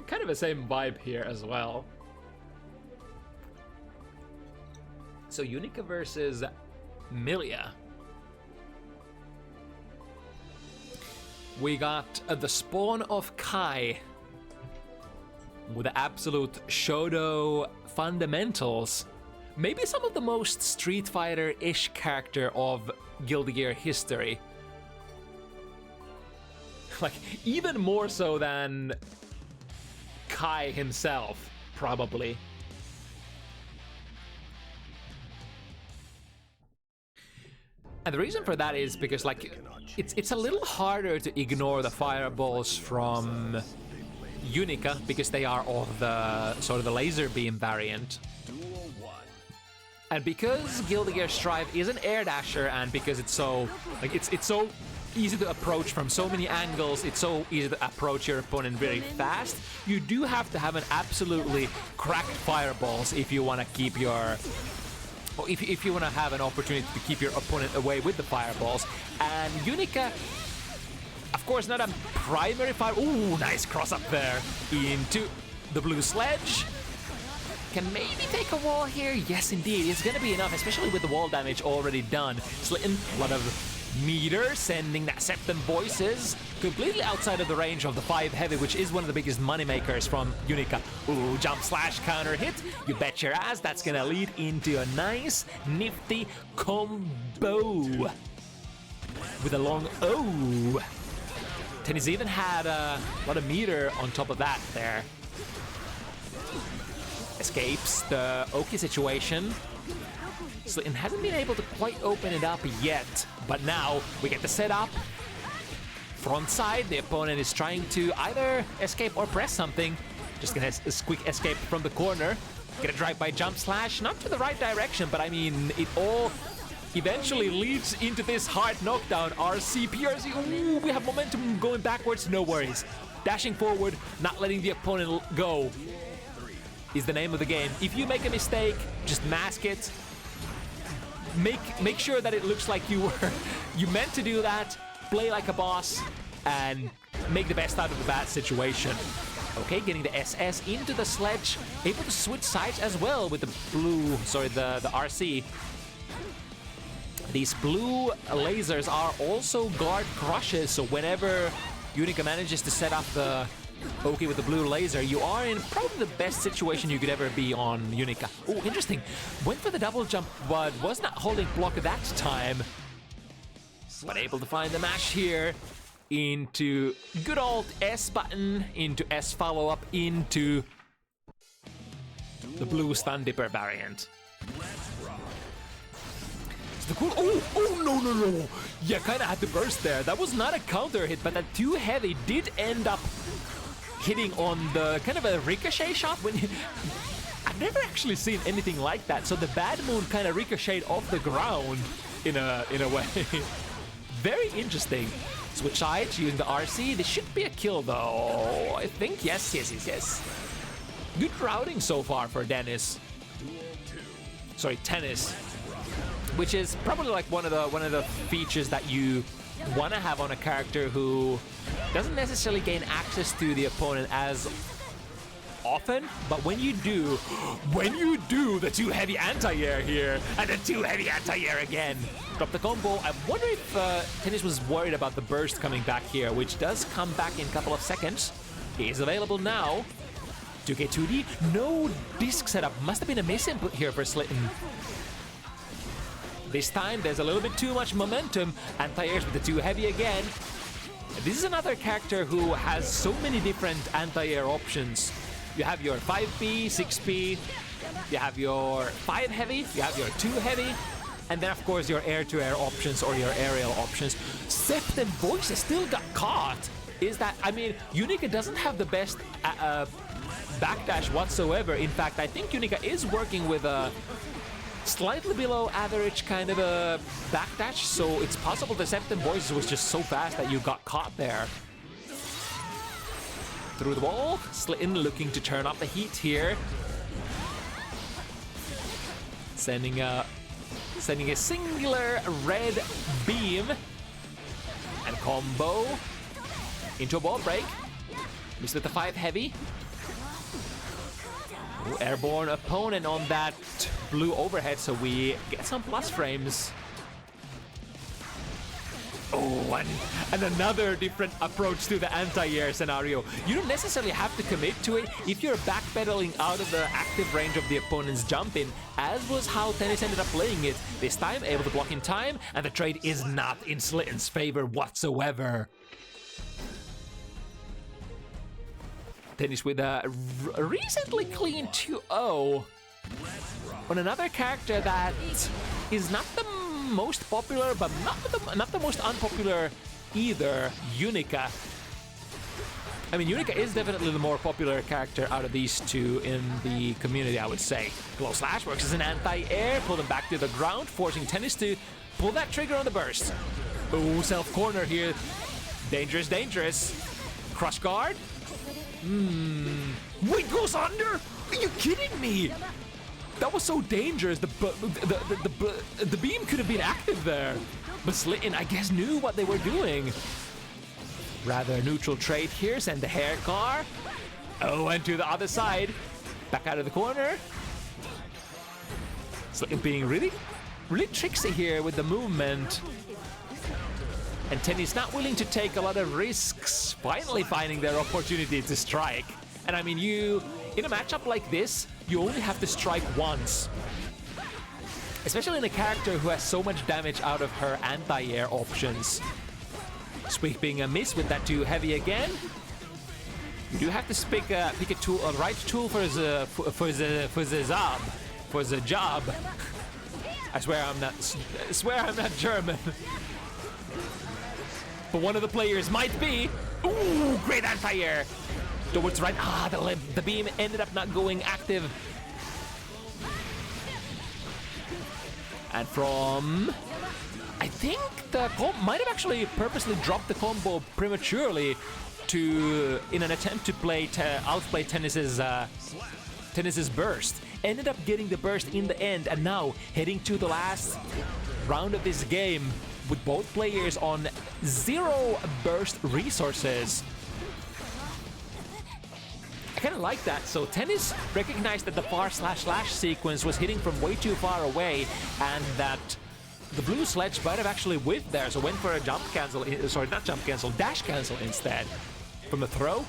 kind of the same vibe here as well. So Unica versus Melia. We got the spawn of Kai with the absolute Shoto fundamentals. Maybe some of the most Street Fighter-ish character of Guilty Gear history. Like, even more so than Kai himself, probably. And the reason for that is because, like, it's a little harder to ignore the fireballs from Unica because they are of the sort of the laser beam variant. And because Guilty Gear Strive is an air dasher, and because it's so like it's so easy to approach from so many angles. It's so easy to approach your opponent very fast. You do have to have an absolutely cracked fireballs if you want to keep your... Or if you want to have an opportunity to keep your opponent away with the fireballs. And Unica, of course, not a primary fire... Ooh, nice cross up there into the blue sledge. Can maybe take a wall here. Yes, indeed. It's going to be enough, especially with the wall damage already done. Slityn, a lot of meter, sending that Septum Voices completely outside of the range of the 5 heavy, which is one of the biggest money makers from Unica. Ooh, jump slash counter hit. You bet your ass that's going to lead into a nice, nifty combo with a long O. Tenis even had a lot of meter on top of that there. Escapes the Oki situation. Slityn hasn't been able to quite open it up yet, but now we get the setup. Front side, the opponent is trying to either escape or press something. Just gonna quick escape from the corner. Get a drive-by jump slash, not to the right direction, but I mean, it all eventually leads into this hard knockdown. RC, PRC, ooh, we have momentum going backwards, no worries. Dashing forward, not letting the opponent go is the name of the game. If you make a mistake, just mask it. Make sure that it looks like you meant to do that. Play like a boss and make the best out of the bad situation. Okay, getting the SS into the sledge, able to switch sides as well with the blue, sorry, the RC. These blue lasers are also guard crushes, so whenever Unica manages to set up the Oki with the blue laser, you are in probably the best situation you could ever be on Unica. Oh, interesting. Went for the double jump, but was not holding block at that time. But able to find the mash here into good old S button, into S follow-up, into the blue stun dipper variant. The cool. Oh, no. Yeah, kind of had to burst there. That was not a counter hit, but that 2 heavy did end up hitting on the kind of a ricochet shot. I've never actually seen anything like that. So the bad moon kind of ricocheted off the ground in a way. Very interesting. Switch sides using the RC. This should be a kill though. I think yes. Good routing so far for Tenis. Which is probably like one of the features that you want to have on a character who doesn't necessarily gain access to the opponent as often, but when you do, the 2 heavy anti-air here, and the 2 heavy anti-air again. Drop the combo. I wonder if Tenis was worried about the burst coming back here, which does come back in a couple of seconds. He is available now. 2K2D, no disc setup. Must have been a misinput here for Slityn. This time, there's a little bit too much momentum. Anti-airs with the 2 heavy again. This is another character who has so many different anti-air options. You have your 5P, 6P, you have your 5 heavy, you have your 2 heavy, and then of course your air-to-air options or your aerial options. Septum Voices still got caught. Is that, I mean, Unica doesn't have the best backdash whatsoever. In fact, I think Unica is working with a slightly below average kind of a backdash, so it's possible the Septum Voices was just so fast that you got caught there. Through the wall, Slityn looking to turn up the heat here. Sending a singular red beam and combo into a ball break. Missed with the 5 heavy. Ooh, airborne opponent on that blue overhead, so we get some plus frames. Oh, and another different approach to the anti-air scenario. You don't necessarily have to commit to it if you're backpedaling out of the active range of the opponent's jump in, as was how Tenis ended up playing it. This time, able to block in time, and the trade is not in Slityn's favor whatsoever. Tenis with a recently clean 2-0 on another character that is not the most popular, but not the most unpopular either, Unica. I mean, Unica is definitely the more popular character out of these two in the community, I would say. Glow Slash works as an anti-air, pull them back to the ground, forcing Tenis to pull that trigger on the burst. Oh, self corner here. Dangerous, dangerous. Crush guard. Wait, goes under? Are you kidding me? That was so dangerous. The beam could have been active there. But Slityn, I guess, knew what they were doing. Rather neutral trade here. Send the hair car. Oh, and to the other side. Back out of the corner. Slityn being really tricksy here with the movement. And Tenis not willing to take a lot of risks, finally finding their opportunity to strike. And I mean, in a matchup like this, you only have to strike once. Especially in a character who has so much damage out of her anti-air options. Sweeping a miss with that too heavy again. You do have to pick a tool, a right tool for the job. I swear I'm not German. But one of the players might be. Ooh, great anti-air. Towards right. The beam ended up not going active. And from... I think the comp might have actually purposely dropped the combo prematurely in an attempt to outplay Tenis's burst. Ended up getting the burst in the end, and now heading to the last round of this game with both players on 0 burst resources. I kind of like that. So Tenis recognized that the far/slash sequence was hitting from way too far away, and that the blue sledge might have actually whiffed there, so went for a dash cancel instead. From the throw,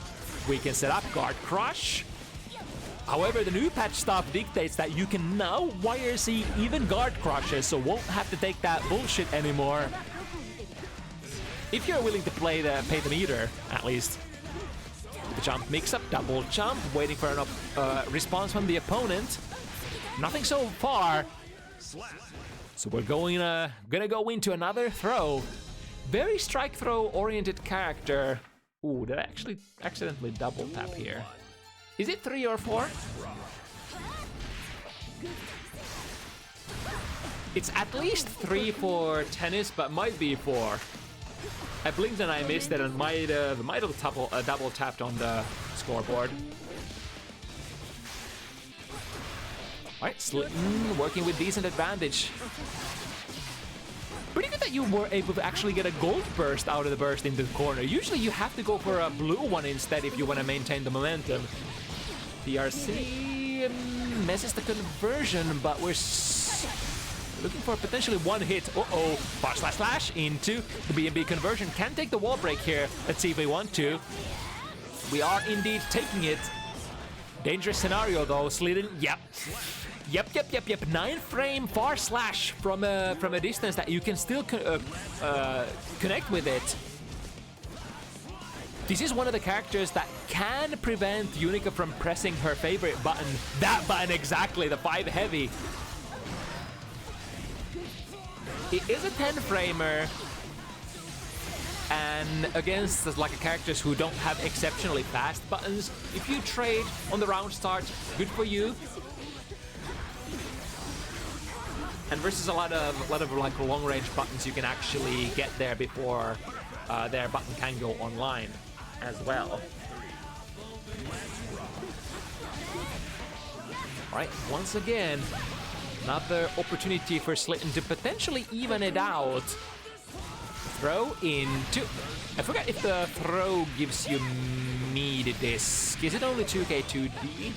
we can set up guard crush. However, the new patch stuff dictates that you can now YRC even guard crushes, so won't have to take that bullshit anymore. If you're willing to pay the meter, at least. The jump mix-up, double jump, waiting for a response from the opponent. Nothing so far. So we're gonna go into another throw. Very strike throw oriented character. Ooh, did I actually accidentally double tap here? Is it 3 or 4? It's at least 3 for Tenis, but might be 4. I blinked and I missed it, and might have double tapped on the scoreboard. Alright, Slityn working with decent advantage. Pretty good that you were able to actually get a gold burst out of the burst into the corner. Usually you have to go for a blue one instead if you want to maintain the momentum. PRC messes the conversion, but we're looking for potentially one hit. Uh-oh, // into the B&B conversion. Can take the wall break here. Let's see if we want to. We are indeed taking it. Dangerous scenario though, Slityn. Yep. 9 frame far slash from a distance that you can still connect with it. This is one of the characters that can prevent Unica from pressing her favorite button. That button exactly, the 5 heavy. It is a 10 framer, and against like characters who don't have exceptionally fast buttons, if you trade on the round start, good for you. And versus a lot of like long range buttons, you can actually get there before their button can go online as well. All right, once again, another opportunity for Slityn to potentially even it out. Throw into... I forgot if the throw gives you mead disc. Is it only 2K2D?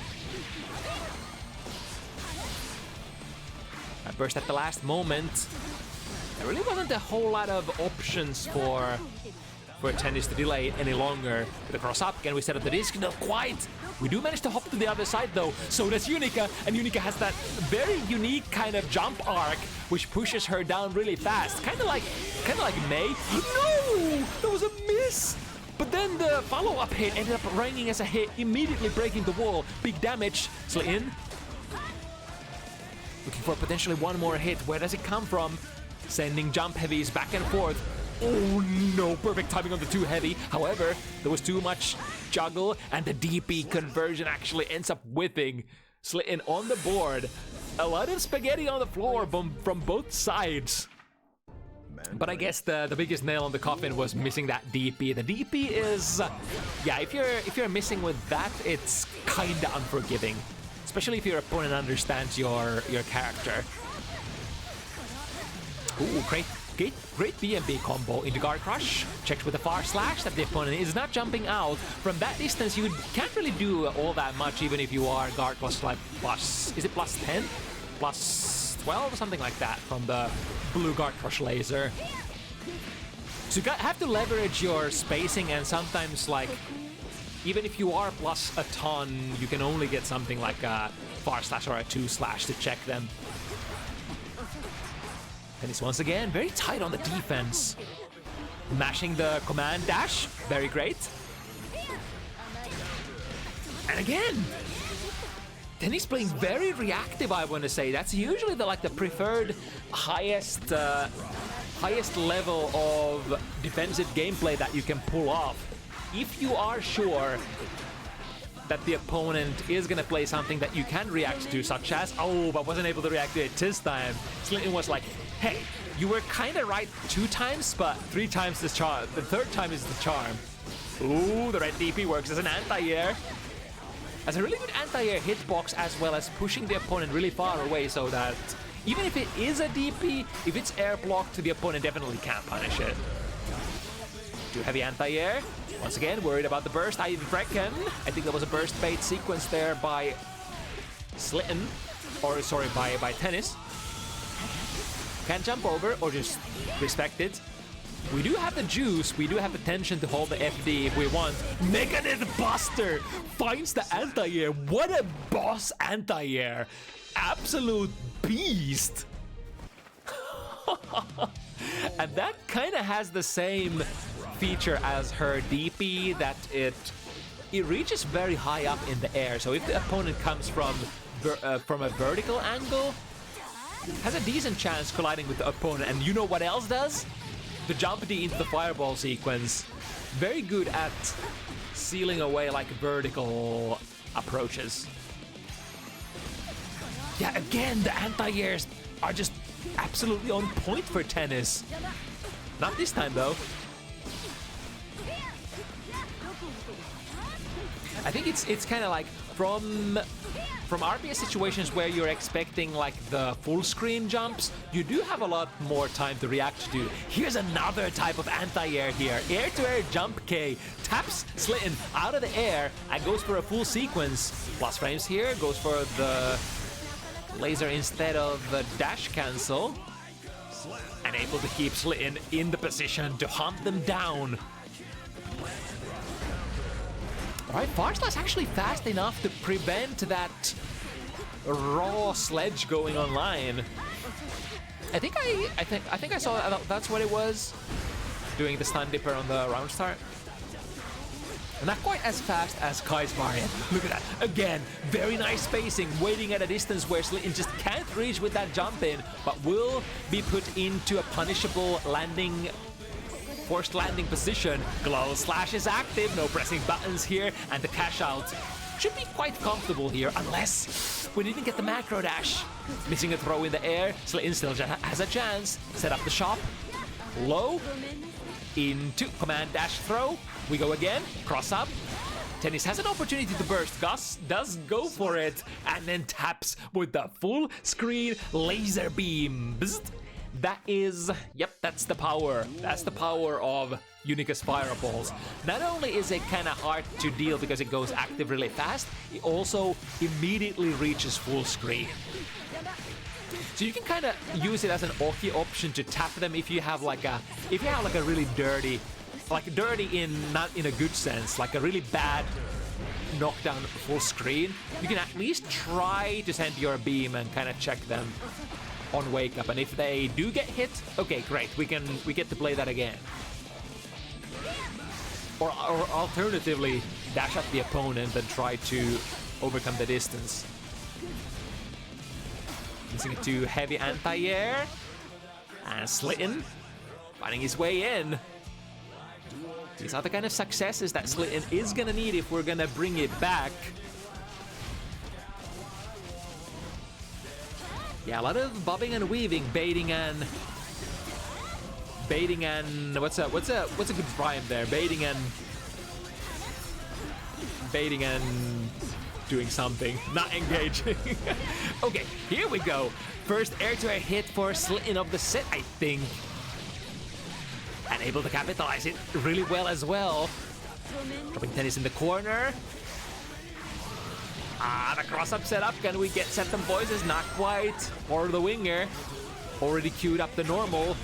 I burst at the last moment. There really wasn't a whole lot of options for Tenis to delay it any longer. With a cross up, can we set up the disc? Not quite. We do manage to hop to the other side though. So does Unica, and Unica has that very unique kind of jump arc, which pushes her down really fast. Kind of like May. No, that was a miss. But then the follow-up hit ended up raining as a hit, immediately breaking the wall. Big damage. Slityn looking for potentially one more hit. Where does it come from? Sending jump heavies back and forth. Oh no, perfect timing on the 2 heavy. However, there was too much juggle, and the DP conversion actually ends up whipping Slityn on the board. A lot of spaghetti on the floor from both sides. But I guess the biggest nail on the coffin was missing that DP. The DP is, yeah, if you're missing with that, it's kinda unforgiving, especially if your opponent understands your character. Ooh, great BMB combo into Guard Crush. Checks with the far slash that the opponent is not jumping out. From that distance, you can't really do all that much, even if you are Guard plus, like, is it plus 10? Plus 12 or something like that from the blue Guard Crush laser. So you have to leverage your spacing, and sometimes, like, even if you are plus a ton, you can only get something like a far slash or a 2 slash to check them. Tenis once again, very tight on the defense. Mashing the command dash, very great. And again, Tenis playing very reactive, I want to say. That's usually the preferred highest level of defensive gameplay that you can pull off. If you are sure that the opponent is gonna play something that you can react to, such as, oh, but wasn't able to react to it this time. Slityn was like, hey, you were kinda right 2 times, but 3 times the charm. The 3rd time is the charm. Ooh, the red DP works as an anti-air. As a really good anti-air hitbox, as well as pushing the opponent really far away so that even if it is a DP, if it's air blocked, the opponent definitely can't punish it. Too heavy anti-air. Once again, worried about the burst, I reckon. I think there was a burst bait sequence there by Slityn, or sorry, by Tenis. Can't jump over, or just respect it. We do have the juice, we do have the tension to hold the FD if we want. Megadeth Buster finds the anti-air. What a boss anti-air. Absolute beast. And that kind of has the same feature as her DP, that it reaches very high up in the air. So if the opponent comes from a vertical angle, has a decent chance colliding with the opponent. And you know what else does? The jump D into the fireball sequence. Very good at sealing away like vertical approaches. Yeah, again, the anti-airs are just absolutely on point for Tenis. Not this time though. I think it's kind of like from RPS situations where you're expecting like the full screen jumps, you do have a lot more time to react to. Here's another type of anti-air here. Air-to-air jump K taps Slityn out of the air and goes for a full sequence. Plus frames here, goes for the laser instead of the dash cancel. And able to keep Slityn in the position to hunt them down. Alright, Farsla's actually fast enough to prevent that raw sledge going online. I think I saw that's what it was. Doing the stun dipper on the round start. Not quite as fast as Kai's variant. Look at that. Again, very nice spacing, waiting at a distance where Slityn just can't reach with that jump in, but will be put into a punishable landing, forced landing position. Glow slash is active, no pressing buttons here, and the cash out should be quite comfortable here, unless we didn't get the macro dash. Missing a throw in the air, Slityn still has a chance. Set up the shop, low, into command dash throw. We go again, cross up. Tenis has an opportunity to burst. Gus does go for it, and then taps with the full screen laser beam. Bzzt. That is, yep, that's the power. That's the power of Unica's fireballs. Not only is it kind of hard to deal because it goes active really fast, it also immediately reaches full screen. So you can kind of use it as an Oki option to tap them if you have like a really dirty, like dirty in not in a good sense, like a really bad knockdown full screen. You can at least try to send your beam and kind of check them on wake up, and if they do get hit, okay, great, we get to play that again. Or alternatively, dash at the opponent and try to overcome the distance. Missing it to heavy anti-air, and Slityn finding his way in. These are the kind of successes that Slityn is gonna need if we're gonna bring it back. Yeah, a lot of bobbing and weaving, baiting and Baiting and what's a good rhyme there? Baiting and doing something, not engaging. Okay, here we go. First air-to-air hit for Slityn of the set, I think. And able to capitalize it really well as well. Dropping Tenis in the corner. The cross-up setup. Can we get Septum Voices? Not quite. Or the winger. Already queued up the normal.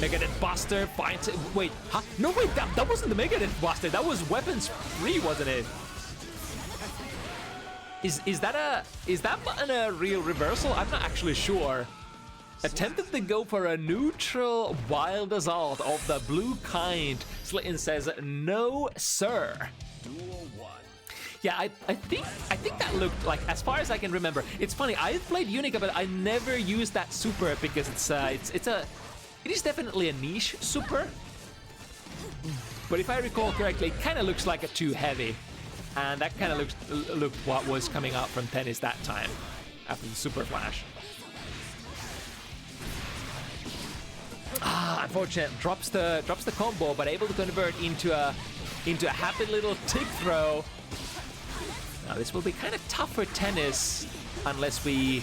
Megadeth Buster finds it. Wait, huh? No, wait, that wasn't the Megadeth Buster. That was weapons free, wasn't it? Is that button a real reversal? I'm not actually sure. Attempted to go for a neutral wild assault of the blue kind. Slityn says no, sir. Yeah, I think that looked like, as far as I can remember. It's funny. I've played Unica, but I never used that super because it is definitely a niche super. But if I recall correctly, it kind of looks like a too heavy. And that kind of looked what was coming out from Tenis that time after the super flash. Unfortunate. Drops the combo, but able to convert into a happy little tick throw. Now this will be kind of tough for Tenis unless we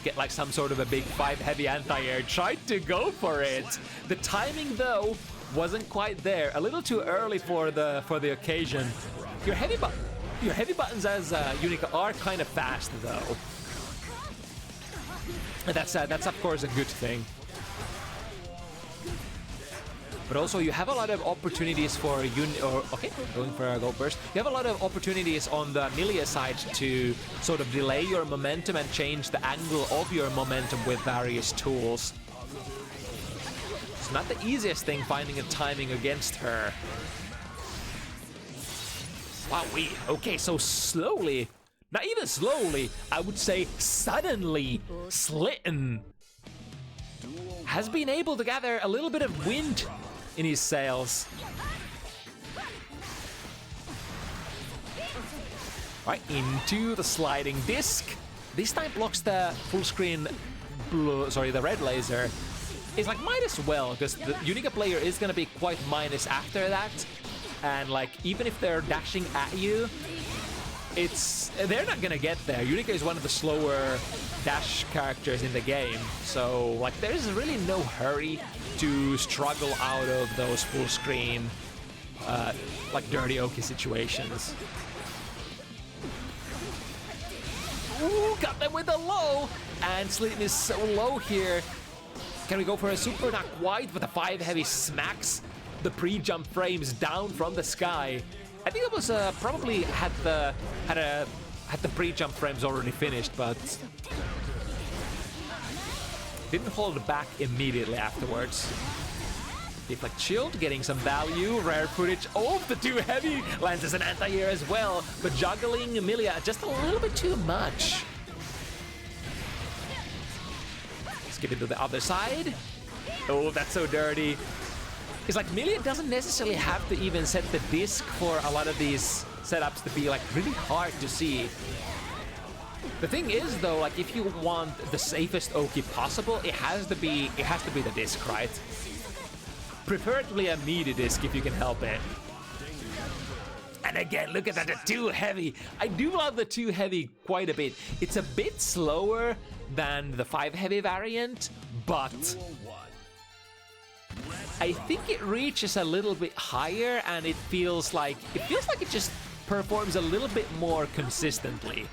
get like some sort of a big 5 heavy anti-air. Tried to go for it. The timing though wasn't quite there. A little too early for the occasion. Your heavy buttons as Unica are kind of fast though. That's of course a good thing. But also you have a lot of opportunities for going for a gold burst. You have a lot of opportunities on the Milia side to sort of delay your momentum and change the angle of your momentum with various tools. It's not the easiest thing finding a timing against her. Wow, okay, so slowly, not even slowly, I would say suddenly, Slityn has been able to gather a little bit of wind in his sails. Right, into the sliding disc. This time blocks the full screen the red laser. It's like might as well, because the Unica player is gonna be quite minus after that. And like, even if they're dashing at you, they're not gonna get there. Unica is one of the slower dash characters in the game, so like there's really no hurry to struggle out of those full screen like dirty Oki situations. Ooh, got them with a low, and Slityn is so low here. Can we go for a super? Not quite, but the 5 heavy smacks the pre-jump frames down from the sky. I think it was probably had the pre-jump frames already finished, but didn't hold back immediately afterwards. Deflect shield, getting some value. Rare footage of the 2 heavy. Lands as an anti-air as well, but juggling Milia just a little bit too much. Skip it to the other side. Oh, that's so dirty. It's like Milia doesn't necessarily have to even set the disc for a lot of these setups to be like really hard to see. The thing is though, like if you want the safest Oki possible, it has to be the disc, right? Preferably a meaty disc if you can help it. And again, look at that, the 2 heavy. I do love the 2 heavy quite a bit. It's a bit slower than the 5 heavy variant, but I think it reaches a little bit higher, and it feels like it just performs a little bit more consistently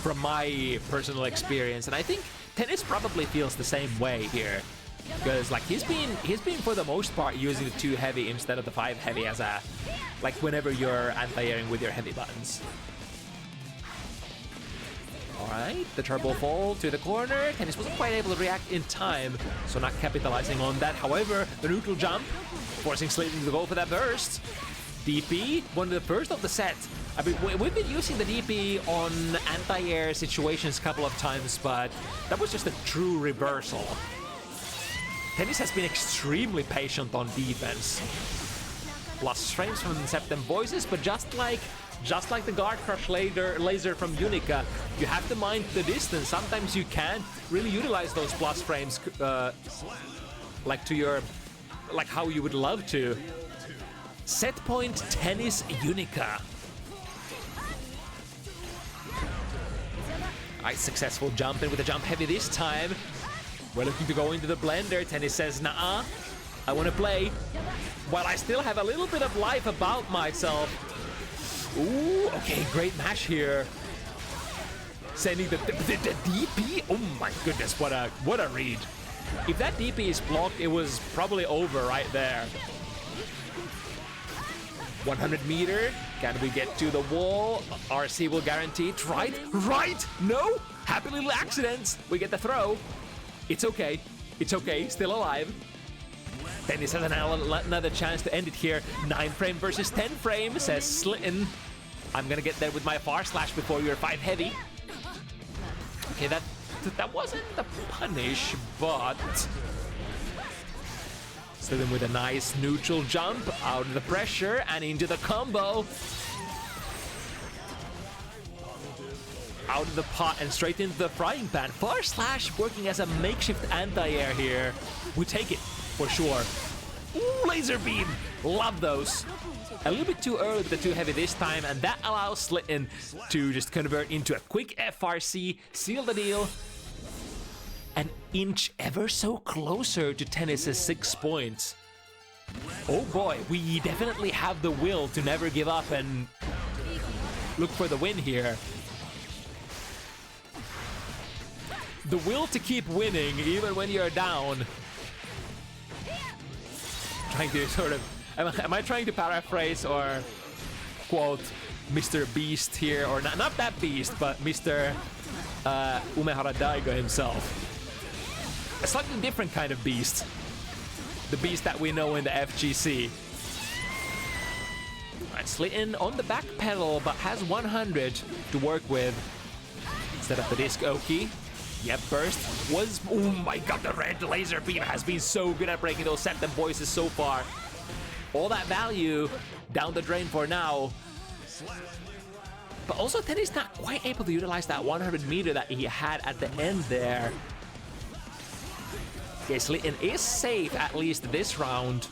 from my personal experience. And I think Tenis probably feels the same way here, because like he's been for the most part using the 2 heavy instead of the 5 heavy as a like whenever you're anti-airing with your heavy buttons. Alright, the turbo fall to the corner. Tenis wasn't quite able to react in time, so not capitalizing on that. However, the neutral jump, forcing Slityn to go for that burst. DP, one of the first of the set. I mean, we've been using the DP on anti-air situations a couple of times, but that was just a true reversal. Tenis has been extremely patient on defense. Plus frames from Septum Voices, but just like the Guard Crush laser from Unica, you have to mind the distance. Sometimes you can't really utilize those plus frames like to your, like how you would love to. Set point Tennis Unica. Alright, successful jump in with a jump heavy this time. We're looking to go into the blender. Tennis says, nah, I want to play. While I still have a little bit of life about myself. Ooh, okay, great mash here. Sending the DP. Oh my goodness, what a read. If that DP is blocked, it was probably over right there. 100 meter. Can we get to the wall? RC will guarantee it. Right? Right? No? Happy little accidents. We get the throw. It's okay. It's okay. Still alive. Tennis has another chance to end it here. 9 frame versus 10 frame, says Slityn. I'm gonna get there with my far slash before you're 5 heavy. Okay, that wasn't the punish, but Slityn with a nice neutral jump out of the pressure and into the combo. Out of the pot and straight into the frying pan. Far slash working as a makeshift anti-air here. We take it for sure. Ooh, laser beam. Love those. A little bit too early with the too heavy this time, and that allows Slityn to just convert into a quick FRC, seal the deal, and inch ever so closer to Tennis's 6 points. Oh boy, we definitely have the will to never give up and look for the win here. The will to keep winning even when you're down. Trying to sort of, am I trying to paraphrase or quote Mr. Beast here, or not that Beast, but Mr. Umehara Daigo himself. A slightly different kind of beast. The beast that we know in the FGC. Alright, Slityn on the back pedal, but has 100 to work with. Instead of the Tenis.K. Yep, burst was... Oh my god, the red laser beam has been so good at breaking those Septem voices so far. All that value down the drain for now. But also, Tennis not quite able to utilize that 100 meter that he had at the end there. Okay, Slityn is safe, at least this round.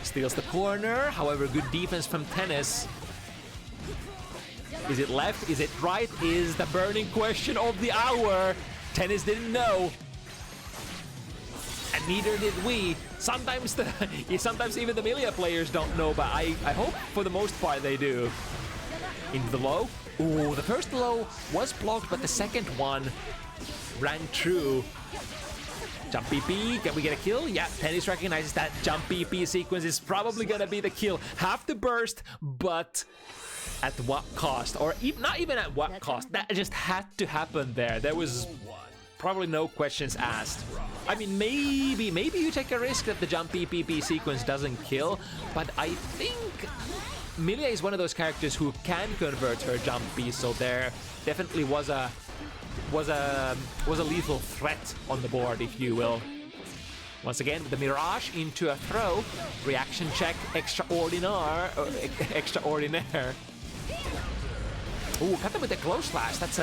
Steals the corner, however, good defense from Tennis. Is it left? Is it right? Is the burning question of the hour. Tennis didn't know. And neither did we. Sometimes even the Melia players don't know, but I hope for the most part they do. Into the low. Ooh, the first low was blocked, but the second one rang true. Jump PP, can we get a kill? Yeah, Tennis recognizes that jump PP sequence is probably gonna be the kill. Have to burst, but at what cost? Or not even at what cost? That just had to happen there. There was probably no questions asked. I mean, maybe you take a risk that the jump PP sequence doesn't kill, but I think Melia is one of those characters who can convert her jump piece, so there definitely was a lethal threat on the board, if you will. Once again, with the Mirage into a throw. Reaction check, extraordinaire. Ooh, cut them with a close slash. That's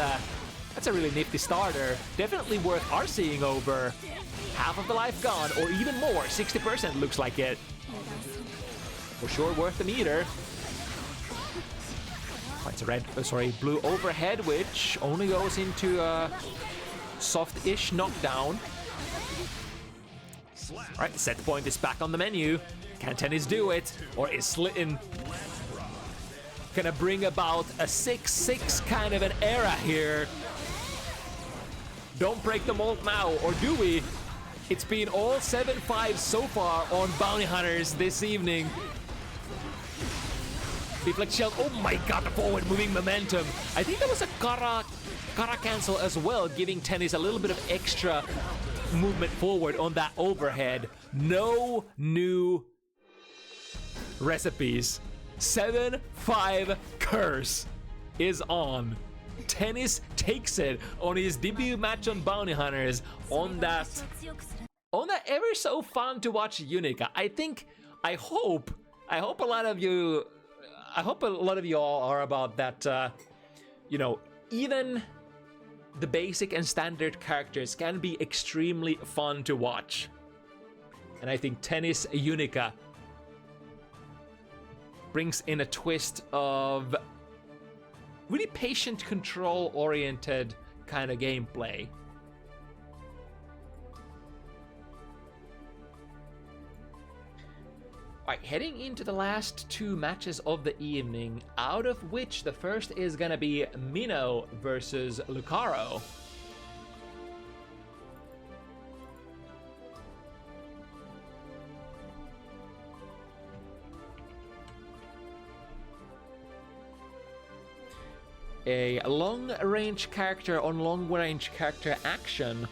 a really nifty starter. Definitely worth RCing over. Half of the life gone, or even more. 60% looks like it. For sure worth the meter. Oh, it's a red, blue overhead, which only goes into a soft-ish knockdown. Alright, set point is back on the menu. Can Tennis do it? Or is Slityn gonna bring about a 6-6 kind of an era here? Don't break the mold now, or do we? It's been all 7-5 so far on Bounty Hunters this evening. Deflect shield, oh my god, the forward moving momentum. I think there was a Kara cancel as well, giving Tennis a little bit of extra movement forward on that overhead. No new recipes. 7-5 curse is on. Tennis takes it on his debut match on Bounty Hunters on that ever so fun to watch Unica. I hope a lot of you all are about that, you know, even the basic and standard characters can be extremely fun to watch. And I think Tennis Unica brings in a twist of really patient control oriented kind of gameplay. Alright, heading into the last two matches of the evening, out of which the first is gonna be Minnow versus Lucaro. A long-range character on long-range character action.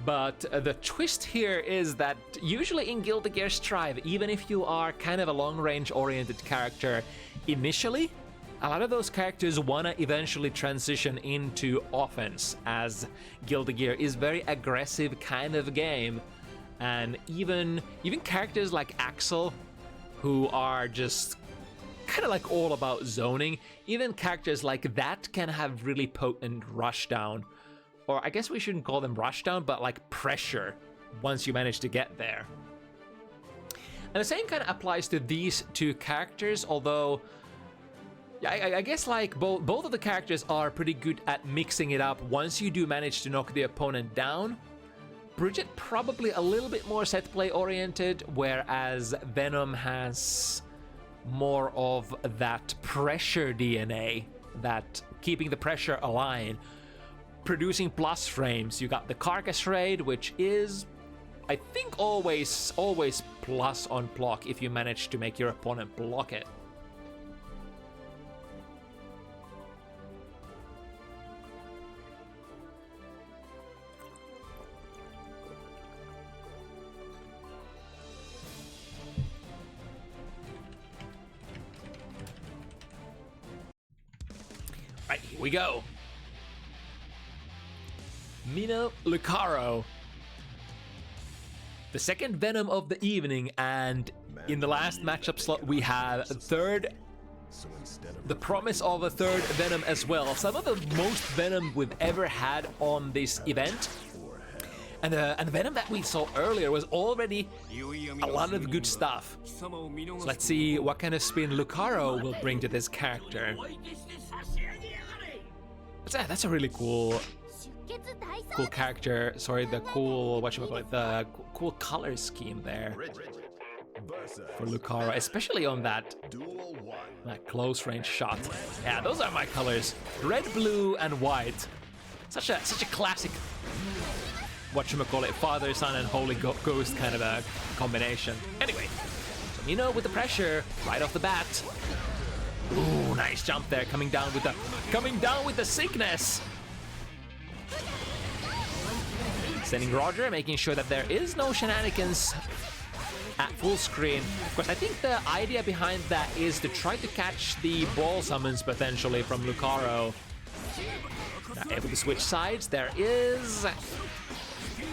But the twist here is that usually in Guilty Gear Strive, even if you are kind of a long-range oriented character initially, a lot of those characters wanna eventually transition into offense, as Guilty Gear is very aggressive kind of game. And even characters like Axel, who are just kind of like all about zoning, even characters like that can have really potent rushdown. Or I guess we shouldn't call them rushdown, but like pressure once you manage to get there. And the same kind of applies to these two characters, although I guess like both of the characters are pretty good at mixing it up once you do manage to knock the opponent down. Bridget probably a little bit more set play oriented, whereas Venom has more of that pressure DNA, that keeping the pressure aligned, producing plus frames. You got the Carcass Raid, which is, I think, always plus on block if you manage to make your opponent block it. Right, here we go. Minnow Lucaro, the second Venom of the evening, and in the last matchup slot we have the promise of a third Venom as well. Some of the most Venom we've ever had on this event. And the Venom that we saw earlier was already a lot of good stuff. So let's see what kind of spin Lucaro will bring to this character. That's a really cool character. Sorry, the cool, the cool color scheme there for Lucaro, especially on that close range shot. Yeah, those are my colors: red, blue, and white. Such a classic, father, son, and holy ghost kind of a combination. Anyway, so Minnow with the pressure right off the bat. Ooh, nice jump there, coming down with the sickness. Sending Roger, making sure that there is no shenanigans at full screen. Of course, I think the idea behind that is to try to catch the ball summons potentially from Lucaro. Not able to switch sides. There is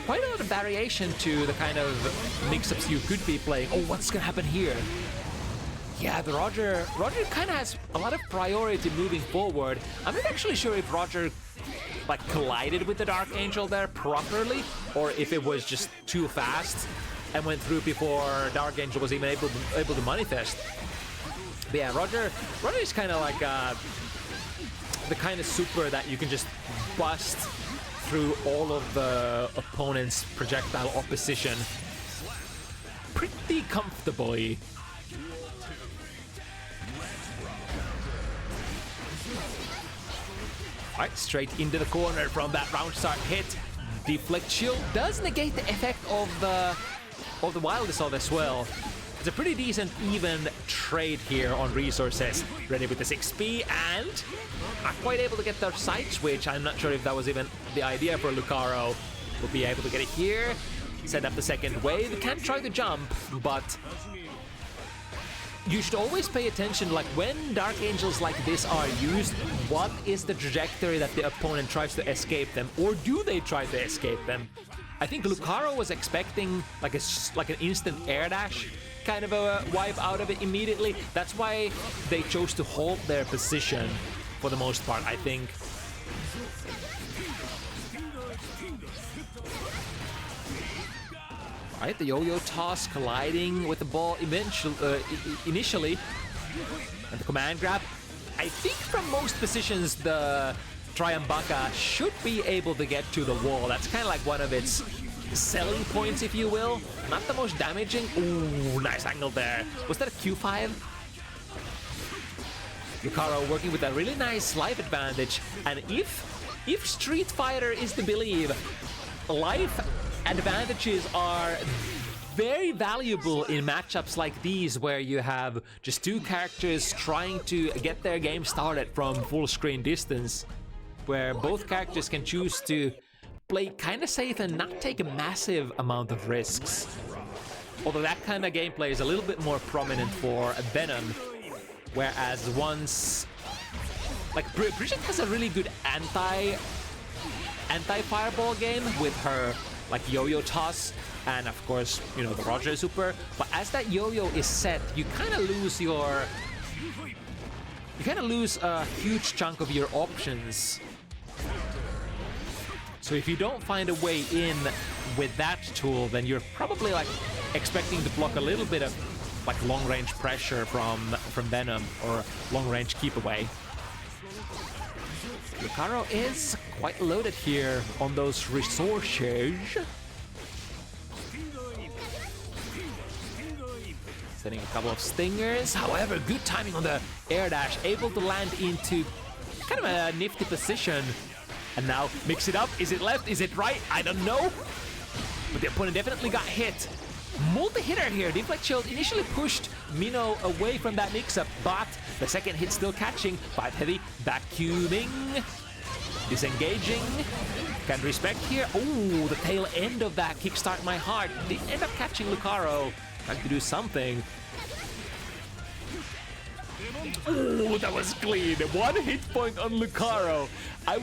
quite a lot of variation to the kind of mix-ups you could be playing. Oh, what's gonna happen here? Yeah, the Roger kind of has a lot of priority moving forward. I'm not actually sure if Roger collided with the Dark Angel there properly, or if it was just too fast and went through before Dark Angel was even able to manifest. But yeah, Roger is kind of like the kind of super that you can just bust through all of the opponent's projectile opposition pretty comfortably. Alright, straight into the corner from that round start hit. Deflect shield does negate the effect of the Wild Assault as well. It's a pretty decent even trade here on resources. Ready with the 6P and not quite able to get the side switch. I'm not sure if that was even the idea for Lucaro. Will be able to get it here. Set up the second wave. Can try to jump, but you should always pay attention, like when Dark Angels like this are used, what is the trajectory that the opponent tries to escape them, or do they try to escape them? I think Lucaro was expecting like an instant air dash kind of a wipe out of it immediately. That's why they chose to hold their position for the most part, I think. Right, the yo-yo toss colliding with the ball initially. And the command grab. I think from most positions, the Triambaka should be able to get to the wall. That's kind of like one of its selling points, if you will. Not the most damaging. Ooh, nice angle there. Was that a Q5? Lucaro working with a really nice life advantage. And if Street Fighter is to believe, life advantages are very valuable in matchups like these, where you have just two characters trying to get their game started from full screen distance, where both characters can choose to play kind of safe and not take a massive amount of risks. Although that kind of gameplay is a little bit more prominent for Venom, whereas once... Like, Bridget has a really good anti-fireball game with her, like, yo-yo toss, and of course, you know, the Roger Super. But as that yo-yo is set, you kind of lose your... You kind of lose a huge chunk of your options. So if you don't find a way in with that tool, then you're probably like expecting to block a little bit of like long-range pressure from Venom or long-range keep away. Lucaro is quite loaded here on those resources. Setting a couple of stingers. However, good timing on the air dash, able to land into kind of a nifty position. And now mix it up. Is it left? Is it right? I don't know. But the opponent definitely got hit. Multi-hitter here. Deflect Shield initially pushed Mino away from that mix-up, but the second hit still catching. 5 heavy, vacuuming, disengaging. Can respect here. Oh, the tail end of that kickstart my heart. They end up catching Lucaro. Trying to do something. Oh, that was clean. 1 hit point on Lucaro. I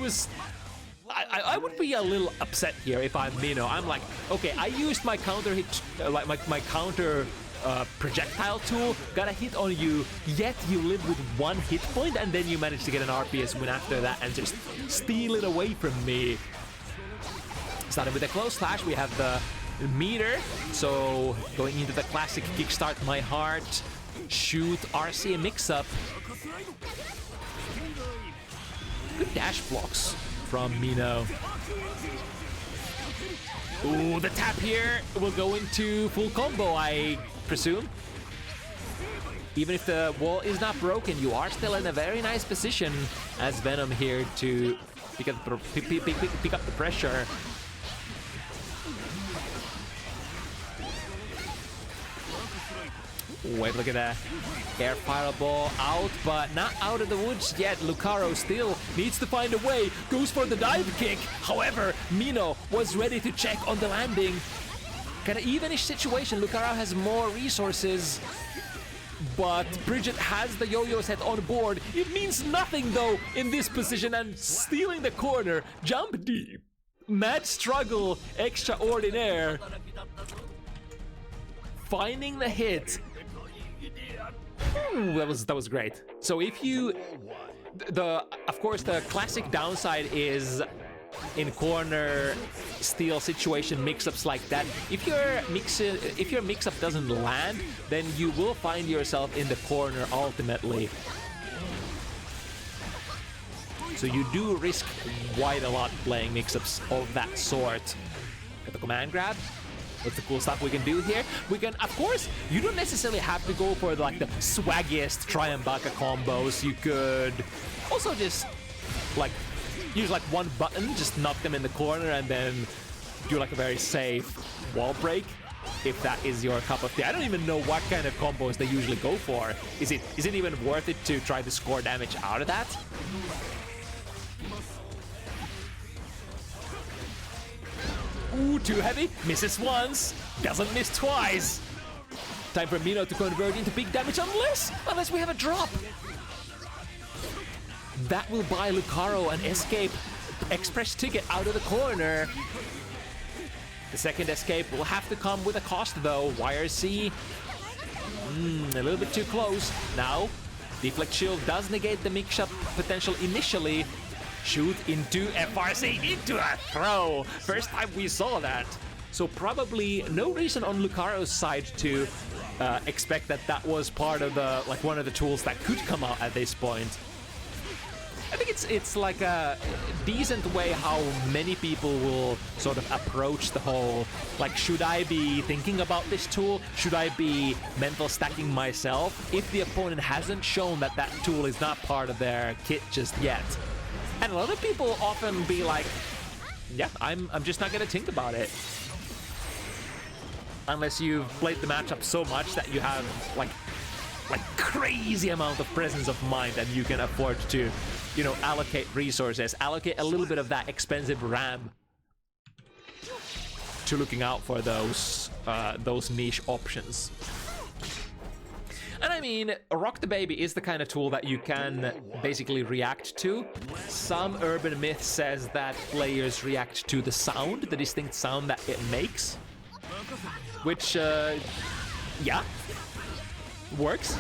would be a little upset here if I'm Mino. I'm like, okay, I used my counter hit, like my counter projectile tool, got a hit on you, yet you live with 1 hit point, and then you manage to get an RPS win after that and just steal it away from me. Starting with a close slash, we have the meter. So going into the classic kickstart my heart, shoot RC mix-up. Good dash blocks from Mino. Ooh, the tap here will go into full combo, I presume. Even if the wall is not broken, you are still in a very nice position as Venom here to pick up the pressure. Wait, look at that. Air fireball out, but not out of the woods yet. Lucaro still needs to find a way. Goes for the dive kick. However, Mino was ready to check on the landing. Kind of evenish situation. Lucaro has more resources, but Bridget has the yo-yo set on board. It means nothing, though, in this position, and stealing the corner. Jump deep. Mad struggle extraordinaire. Finding the hit. Ooh, that was great. So if you, of course the classic downside is in corner steal situation mix-ups like that. If your mix-up doesn't land, then you will find yourself in the corner ultimately. So you do risk quite a lot playing mix-ups of that sort. Got the command grab. What's the cool stuff we can do here? We can, of course, you don't necessarily have to go for like the swaggiest Triambaka combos. You could also just like use like one button, just knock them in the corner, and then do like a very safe wall break, if that is your cup of tea. I don't even know what kind of combos they usually go for. Is it even worth it to try to score damage out of that? Ooh, too heavy. Misses once. Doesn't miss twice. Time for Mino to convert into big damage unless we have a drop. That will buy Lucaro an escape express ticket out of the corner. The second escape will have to come with a cost though. YRC A little bit too close. Now, Deflect Shield does negate the mix-up potential initially. Shoot into FRC, into a throw. First time we saw that. So probably no reason on Lucario's side to expect that that was part of the, like, one of the tools that could come out at this point. I think it's like a decent way how many people will sort of approach the whole, like, should I be thinking about this tool? Should I be mental stacking myself? If the opponent hasn't shown that that tool is not part of their kit just yet. And a lot of people often be like, yeah, I'm just not gonna think about it. Unless you've played the matchup so much that you have like crazy amount of presence of mind and you can afford to, you know, allocate resources, allocate a little bit of that expensive RAM to looking out for those niche options. And I mean, Rock the Baby is the kind of tool that you can basically react to. Some urban myth says that players react to the sound, the distinct sound that it makes. Which, yeah, works.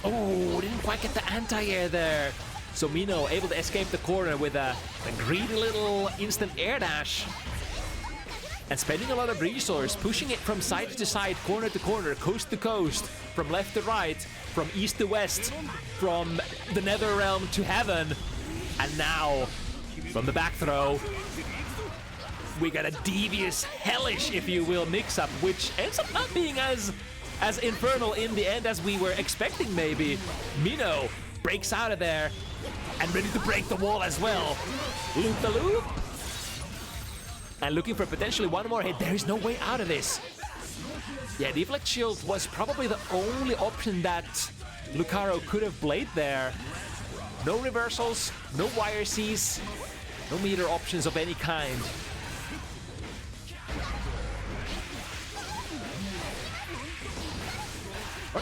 Oh, didn't quite get the anti-air there. So Mino able to escape the corner with a greedy little instant air dash. And spending a lot of resource, pushing it from side to side, corner to corner, coast to coast, from left to right, from east to west, from the nether realm to heaven. And now, from the back throw, we got a devious, hellish, if you will, mix-up, which ends up not being as infernal in the end as we were expecting, maybe. Mino breaks out of there and ready to break the wall as well. Loop-the-loop. And looking for potentially one more hit. There is no way out of this. Yeah, Deflect Shield was probably the only option that Lucario could have played there. No reversals, no YRCs, no meter options of any kind.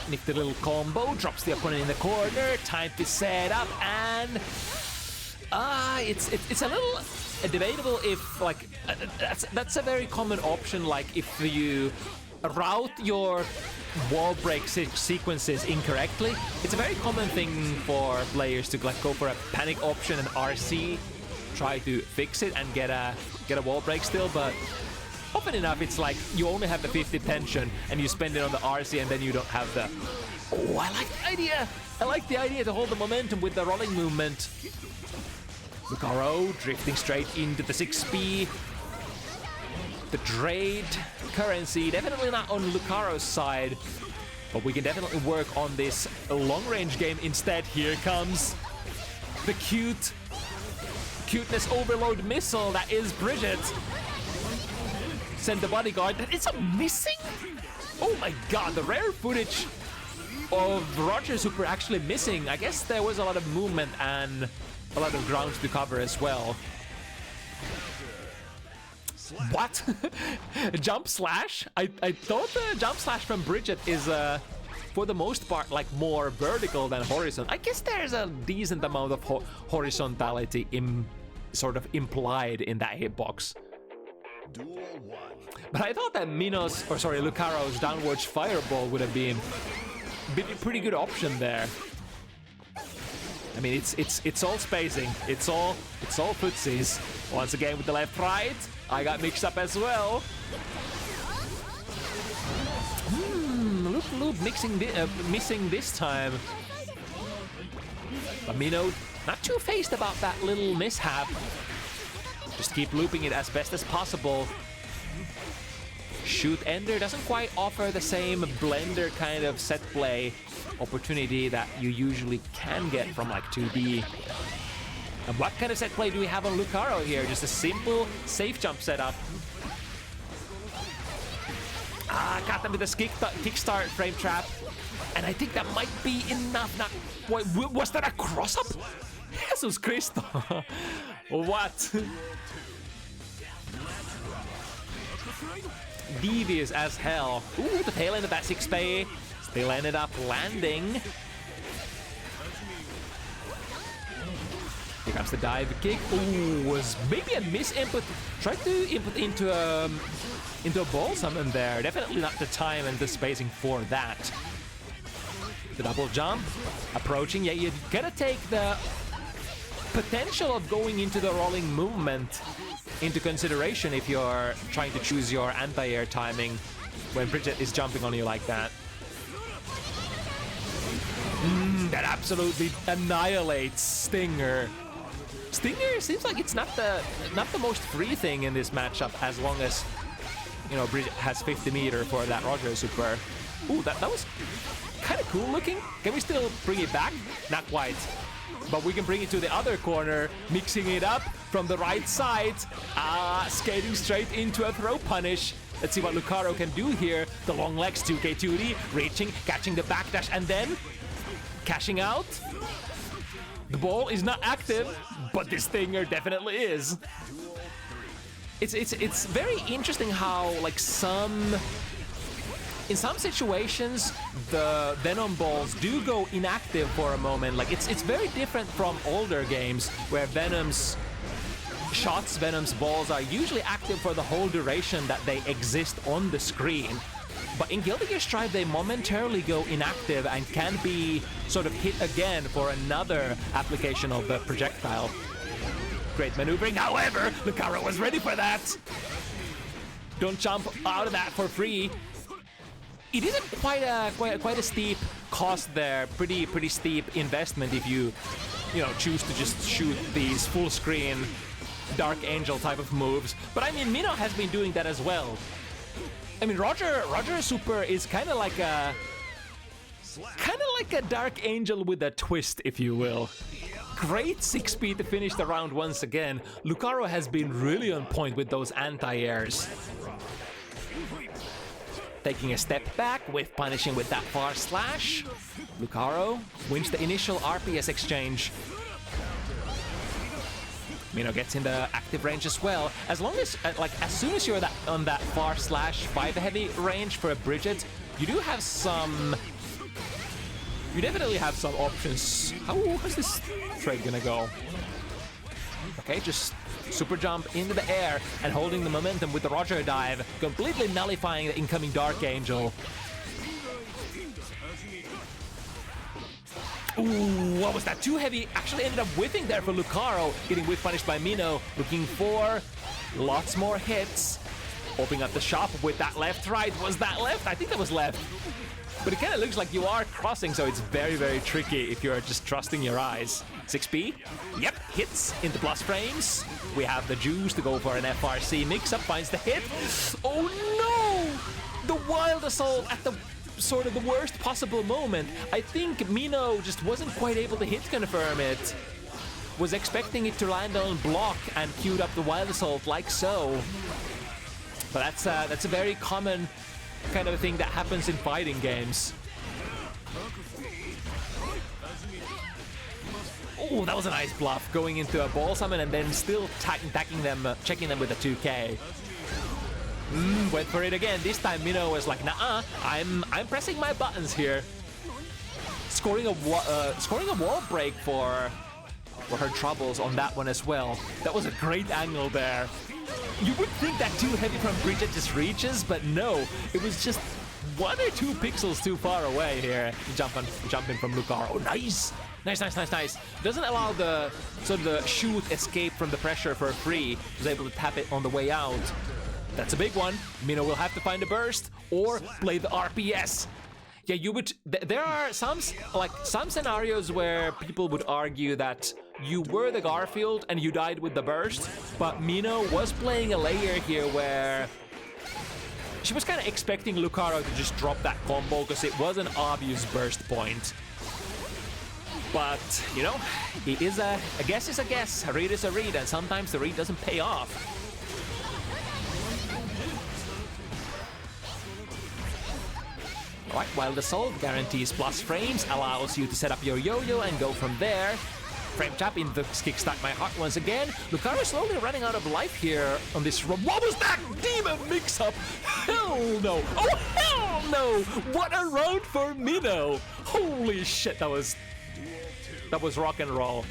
Nifty little combo, drops the opponent in the corner, time to set up, and it's a little debatable if, like, that's a very common option, like if you route your wall break sequences incorrectly. It's a very common thing for players to like go for a panic option and RC, try to fix it and get a wall break still, but often enough, it's like you only have the 50 tension and you spend it on the RC and then you don't have the... Oh, I like the idea! I like the idea to hold the momentum with the rolling movement. Lucario drifting straight into the 6B. The trade currency, definitely not on Lucario's side, but we can definitely work on this long-range game instead. Here comes the cuteness overload missile that is Bridget. Send the bodyguard. It's a missing? Oh my god, the rare footage of Roger Super actually missing. I guess there was a lot of movement and a lot of ground to cover as well. What? Jump slash? I thought the jump slash from Bridget is for the most part like more vertical than horizontal. I guess there's a decent amount of horizontality sort of implied in that hitbox. But I thought that Lucario's downwards fireball would have been a pretty good option there. I mean, it's all spacing. It's all footsies. Once again with the left right. I got mixed up as well. Loop missing this time. But Mino not too phased about that little mishap. Just keep looping it as best as possible. Shoot Ender doesn't quite offer the same blender kind of set play opportunity that you usually can get from like 2D. And what kind of set play do we have on Lucario here? Just a simple safe jump setup. Got them with a kickstart frame trap. And I think that might be enough. Wait, was that a cross-up? Jesus Cristo. What? Devious as hell. Ooh, the tail end of that 6B. Still ended up landing. Here comes the dive kick. Ooh, was maybe a misinput. Tried to input into a ball summon there. Definitely not the time and the spacing for that. The double jump, approaching. Yeah, you gotta take the potential of going into the rolling movement into consideration if you're trying to choose your anti-air timing when Bridget is jumping on you like that. That absolutely annihilates Stinger. Stinger seems like it's not the most free thing in this matchup, as long as, you know, Bridget has 50 meter for that Roger super. Ooh, that was kind of cool looking. Can we still bring it back? Not quite. But we can bring it to the other corner, mixing it up from the right side. Skating straight into a throw punish. Let's see what Lucaro can do here. The long legs, 2K2D, reaching, catching the backdash, and then cashing out. The ball is not active, but this Stinger definitely is. It's very interesting how, like, in some situations, the Venom balls do go inactive for a moment. Like, it's very different from older games where Venom's shots, Venom's balls are usually active for the whole duration that they exist on the screen. But in Guilty Gear Strive, they momentarily go inactive and can be sort of hit again for another application of the projectile. Great maneuvering, however, Lucaro was ready for that. Don't jump out of that for free. It isn't quite a steep cost there. Pretty steep investment if you choose to just shoot these full screen Dark Angel type of moves. But I mean, Mino has been doing that as well. I mean, Roger Super is kind of like a Dark Angel with a twist, if you will. Great 6-speed to finish the round once again. Lucaro has been really on point with those anti-airs. Taking a step back with punishing with that far slash. Lucaro wins the initial RPS exchange. Mino gets in the active range as well. As long as, as soon as you're on that far slash 5 heavy range for a Bridget, you do have some... You definitely have some options. How is this trade gonna go? Okay, just super jump into the air and holding the momentum with the Roger dive, completely nullifying the incoming Dark Angel. Ooh, what was that? Too heavy. Actually ended up whiffing there for Lucaro, getting whiff punished by Mino. Looking for lots more hits. Opening up the shop with that left, right. Was that left? I think that was left. But it kind of looks like you are crossing, so it's very, very tricky if you're just trusting your eyes. 6P. Yep, hits into plus frames. We have the juice to go for an FRC mix-up, finds the hit. Oh no! The Wild Assault at the sort of the worst possible moment. I think Mino just wasn't quite able to hit confirm it. Was expecting it to land on block and queued up the Wild Assault like so. But that's a very common kind of thing that happens in fighting games. Oh, that was a nice bluff, going into a ball summon and then still attacking them, checking them with a 2K. Went for it again. This time Mino was like, nah, I'm pressing my buttons here. Scoring a wall break for her troubles on that one as well. That was a great angle there. You would think that too heavy from Bridget just reaches, but no, it was just 1 or 2 pixels too far away here. Jumping from Lucaro. Nice! Nice. Doesn't allow the sort of the shoot escape from the pressure for free. Was able to tap it on the way out. That's a big one. Mino will have to find a burst or play the RPS. Yeah, you would. There are some scenarios where people would argue that you were the Garfield and you died with the burst, but Mino was playing a layer here where she was kind of expecting Lucaro to just drop that combo because it was an obvious burst point. But, you know, it is a guess is a guess, a read is a read, and sometimes the read doesn't pay off. Alright, while the Assault guarantees plus frames, allows you to set up your yo-yo and go from there. Frame tap in the kickstart my heart once again. Lucaro slowly running out of life here on this run. What was that? Demon mix-up! Hell no! Oh, hell no! What a round for Mino! Holy shit, that was rock and roll.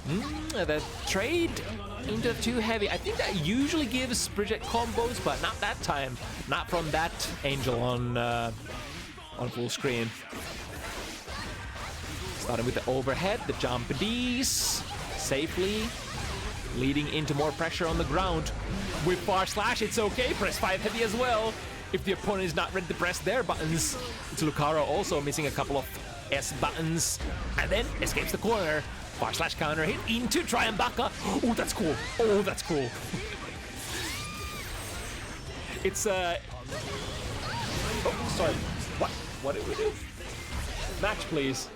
The trade into too heavy. I think that usually gives project combos, but not that time. Not from that angel on full screen. Starting with the overhead, the jump Ds safely, leading into more pressure on the ground. With far slash, it's okay. Press 5 heavy as well. If the opponent is not ready to press their buttons. It's Lucaro also missing a couple of S buttons, and then escapes the corner. Far slash counter hit into Triambaka. Oh, that's cool. Oh, that's cool. It's oh, sorry. What did we do? Match, please.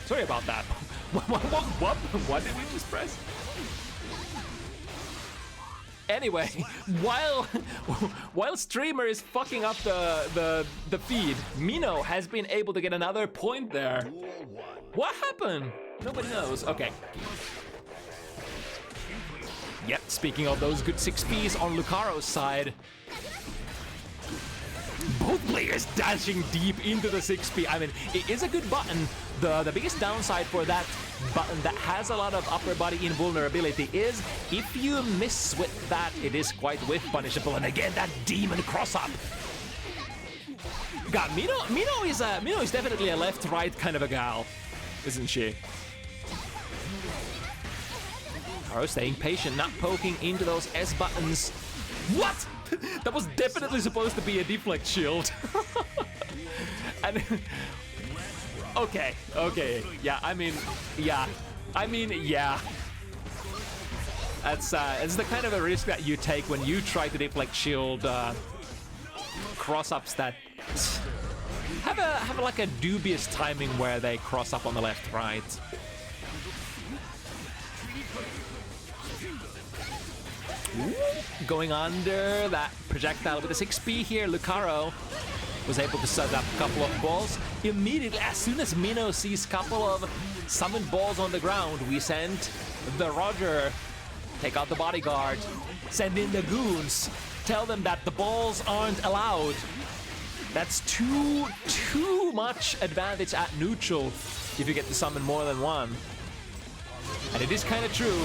Sorry about that. What did we just press? Anyway, while streamer is fucking up the feed, Mino has been able to get another point there. What happened? Nobody knows. Okay. Yep, speaking of those good 6Ps on Lucaro's side, both players dashing deep into the 6P. I mean, it is a good button. The biggest downside for that button that has a lot of upper body invulnerability is if you miss with that, it is quite whiff punishable. And again, that demon cross-up. God, Mino is definitely a left-right kind of a gal, isn't she? Haro staying patient, not poking into those S buttons. What? That was definitely supposed to be a deflect shield. And okay. Yeah. That's the kind of a risk that you take when you try to deflect shield cross-ups that have like a dubious timing where they cross up on the left, right. Ooh, going under that projectile with a 6P here. Lucaro was able to set up a couple of balls. Immediately, as soon as Mino sees a couple of summoned balls on the ground, we send the Roger, take out the bodyguard, send in the goons, tell them that the balls aren't allowed. That's too much advantage at neutral if you get to summon more than one. And it is kind of true.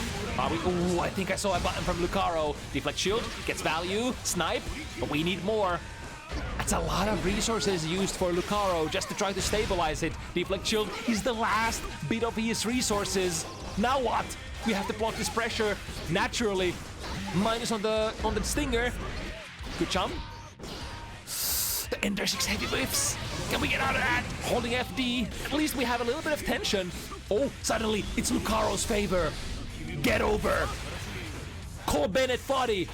Ooh, I think I saw a button from Lucaro. Deflect shield, gets value, snipe, but we need more. That's a lot of resources used for Lucaro just to try to stabilize it. Deflect shield is the last bit of his resources. Now what? We have to block this pressure naturally. Minus on the stinger. Good jump. The Ender 6 heavy whiffs. Can we get out of that? Holding FD. At least we have a little bit of tension. Oh, suddenly it's Lucaro's favor. Get over. Call Bennett body.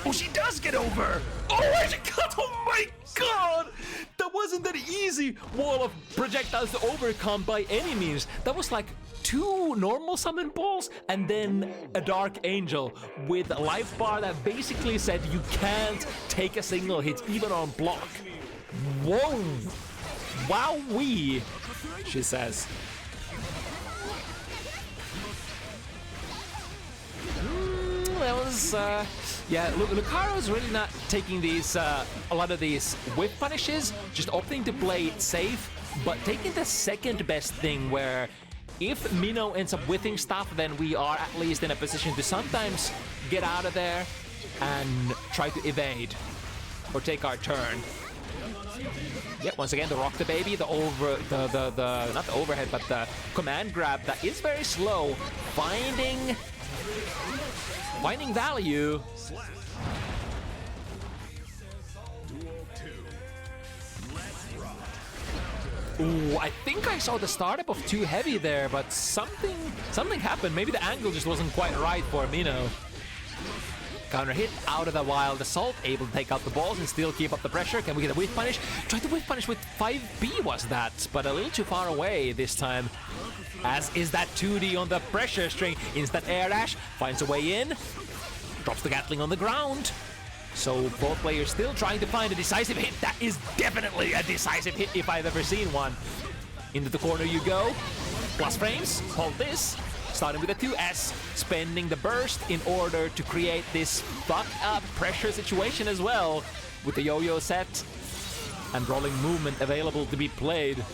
Oh, she does get over. Oh, she got. Oh my god. That wasn't that easy wall of projectiles to overcome by any means. That was like 2 normal summon balls and then a Dark Angel with a life bar that basically said you can't take a single hit even on block. Whoa. Wowee, she says. That was, yeah, Lucaro's really not taking these, a lot of these whiff punishes, just opting to play it safe, but taking the second best thing where if Mino ends up whiffing stuff, then we are at least in a position to sometimes get out of there and try to evade or take our turn. Yeah, once again, the rock the baby, not the overhead, but the command grab that is very slow, finding value. Ooh, I think I saw the startup of too heavy there, but something happened. Maybe the angle just wasn't quite right for Mino. Counter hit out of the wild assault, able to take out the balls and still keep up the pressure. Can we get a whiff punish? Tried to whiff punish with 5B was that, but a little too far away this time. As is that 2D on the pressure string. Instant air dash, finds a way in, drops the Gatling on the ground. So both players still trying to find a decisive hit. That is definitely a decisive hit if I've ever seen one. Into the corner you go. Plus frames, hold this. Starting with a 2S, spending the burst in order to create this fuck-up pressure situation as well, with the yo-yo set and rolling movement available to be played.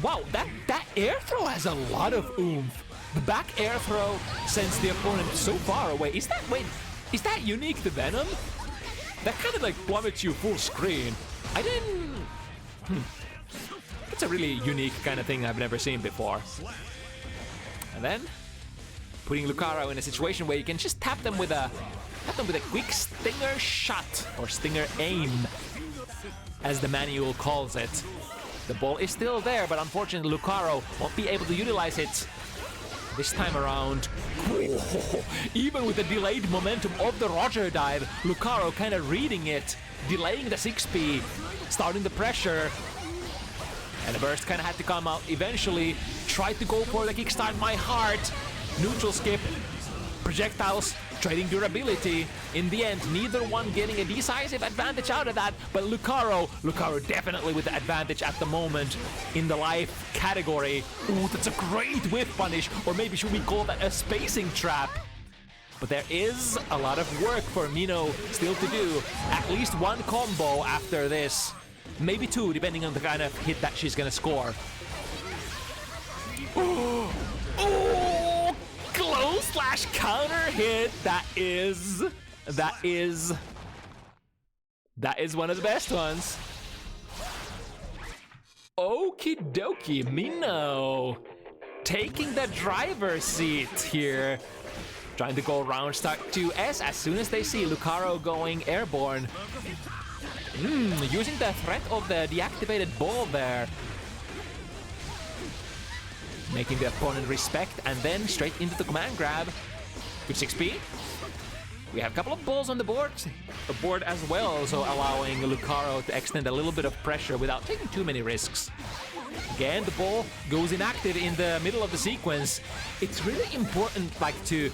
Wow, that air throw has a lot of oomph. The back air throw sends the opponent so far away. Is that unique to Venom? That kind of like plummets you full screen. I didn't... It's a really unique kind of thing I've never seen before. And then putting Lucario in a situation where you can just tap them with a quick stinger shot or stinger aim, as the manual calls it. The ball is still there, but unfortunately Lucario won't be able to utilize it this time around. Even with the delayed momentum of the Roger dive, Lucario kind of reading it, delaying the 6P, starting the pressure. And the burst kind of had to come out eventually. Tried to go for the kickstart my heart. Neutral skip, projectiles, trading durability. In the end, neither one getting a decisive advantage out of that, but Lucario definitely with the advantage at the moment in the life category. Ooh, that's a great whiff punish, or maybe should we call that a spacing trap? But there is a lot of work for Mino still to do. At least one combo after this. Maybe two, depending on the kind of hit that she's gonna score. Oh, close slash counter hit. That is one of the best ones. Okie dokie, Mino taking the driver's seat here. Trying to go around start 2S as soon as they see Lucario going airborne. Using the threat of the deactivated ball there. Making the opponent respect and then straight into the command grab. Good 6P. We have a couple of balls on the board as well, so allowing Lucario to extend a little bit of pressure without taking too many risks. Again, the ball goes inactive in the middle of the sequence. It's really important, like, oh,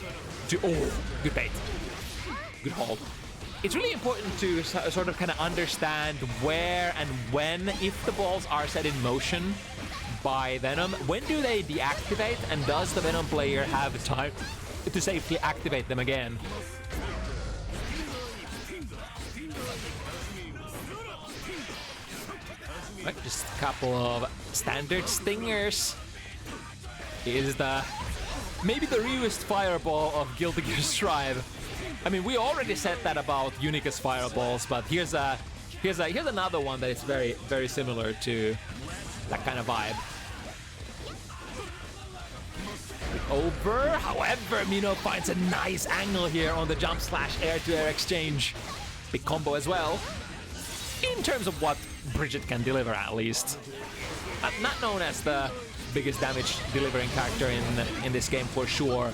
good bait. Good hold. It's really important to sort of kind of understand where and when, if the balls are set in motion by Venom, when do they deactivate, and does the Venom player have time to safely activate them again? Right, just a couple of standard stingers. Is maybe the Ryuest fireball of Guilty Gear Strive. I mean, we already said that about Unica's fireballs, but here's another one that is very, very similar to that kind of vibe. Over, however, Mino finds a nice angle here on the jump slash air-to-air exchange. Big combo as well. In terms of what Bridget can deliver, at least. Not known as the biggest damage delivering character in this game for sure.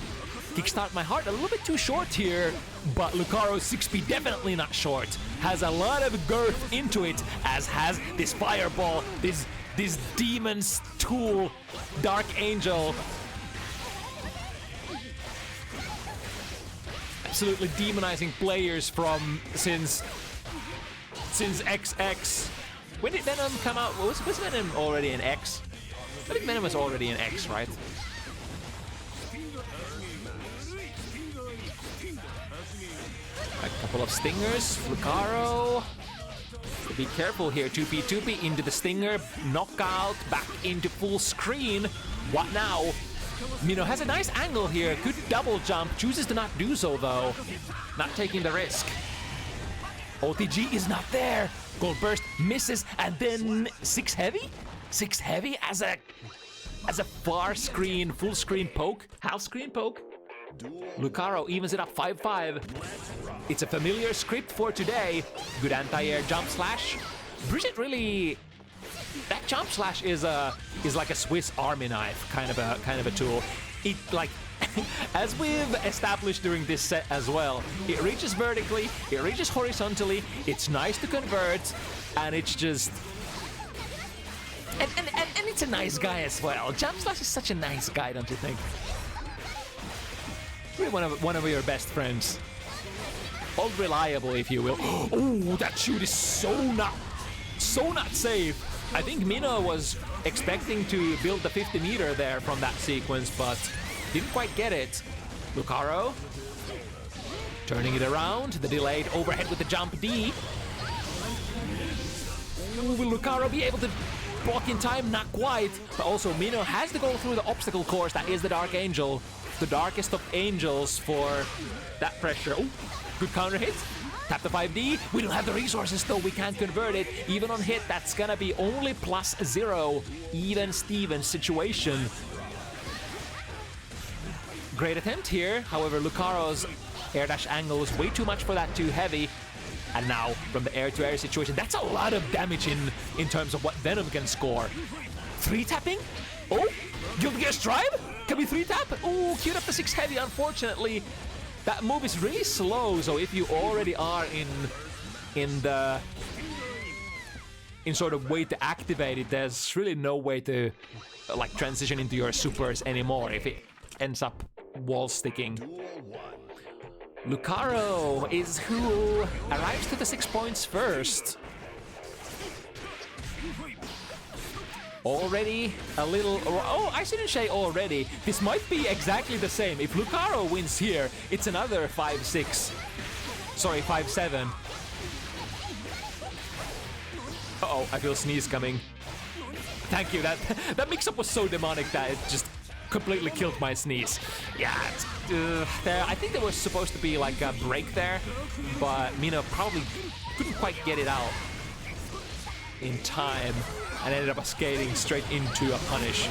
Kickstart my heart a little bit too short here, but Lucario's 6P definitely not short. Has a lot of girth into it, as has this fireball, this demon's tool, Dark Angel. Absolutely demonizing players since XX. When did Venom come out? Was Venom already in X? I think Venom was already in X, right? A couple of stingers, Lucario. Be careful here, 2P into the stinger, knockout, back into full screen. What now? Mino has a nice angle here, good double jump, chooses to not do so though. Not taking the risk. OTG is not there. Gold burst misses, and then 6 heavy? 6 heavy as a far screen, full screen poke, half screen poke. Lucario evens it up 5-5. It's a familiar script for today. Good anti-air jump slash. Bridget really... That jump slash is like a Swiss Army knife kind of a tool. It, like, as we've established during this set as well, it reaches vertically, it reaches horizontally, it's nice to convert, and it's just... And it's a nice guy as well. Jump slash is such a nice guy, don't you think? Really one of your best friends. All reliable, if you will. Oh, that shoot is so not safe. I think Mino was expecting to build the 50 meter there from that sequence, but didn't quite get it. Lucario turning it around. The delayed overhead with the jump D. Ooh, will Lucario be able to block in time, not quite. But also Mino has to go through the obstacle course that is the Dark Angel. The darkest of angels for that pressure. Oh, good counter hit. Tap the 5D. We don't have the resources though, we can't convert it. Even on hit, that's gonna be only +0. Even Steven situation. Great attempt here. However, Lucario's air dash angle was way too much for that, too heavy. And now, from the air-to-air situation, that's a lot of damage in terms of what Venom can score. 3-tapping? Oh, Guilty Gear Strive? Can we 3-tap? Oh, queued up the 6 heavy, unfortunately. That move is really slow, so if you already are in sort of way to activate it, there's really no way to like transition into your supers anymore if it ends up wall sticking. Lucario is who arrives to the 6 points first. Already a little... Oh, I shouldn't say already. This might be exactly the same. If Lucario wins here, it's another 5-6. Sorry, 5-7. Uh-oh, I feel sneeze coming. Thank you. That mix-up was so demonic that it just completely killed my sneeze. Yeah, I think there was supposed to be like a break there, but Mino probably couldn't quite get it out in time and ended up skating straight into a punish.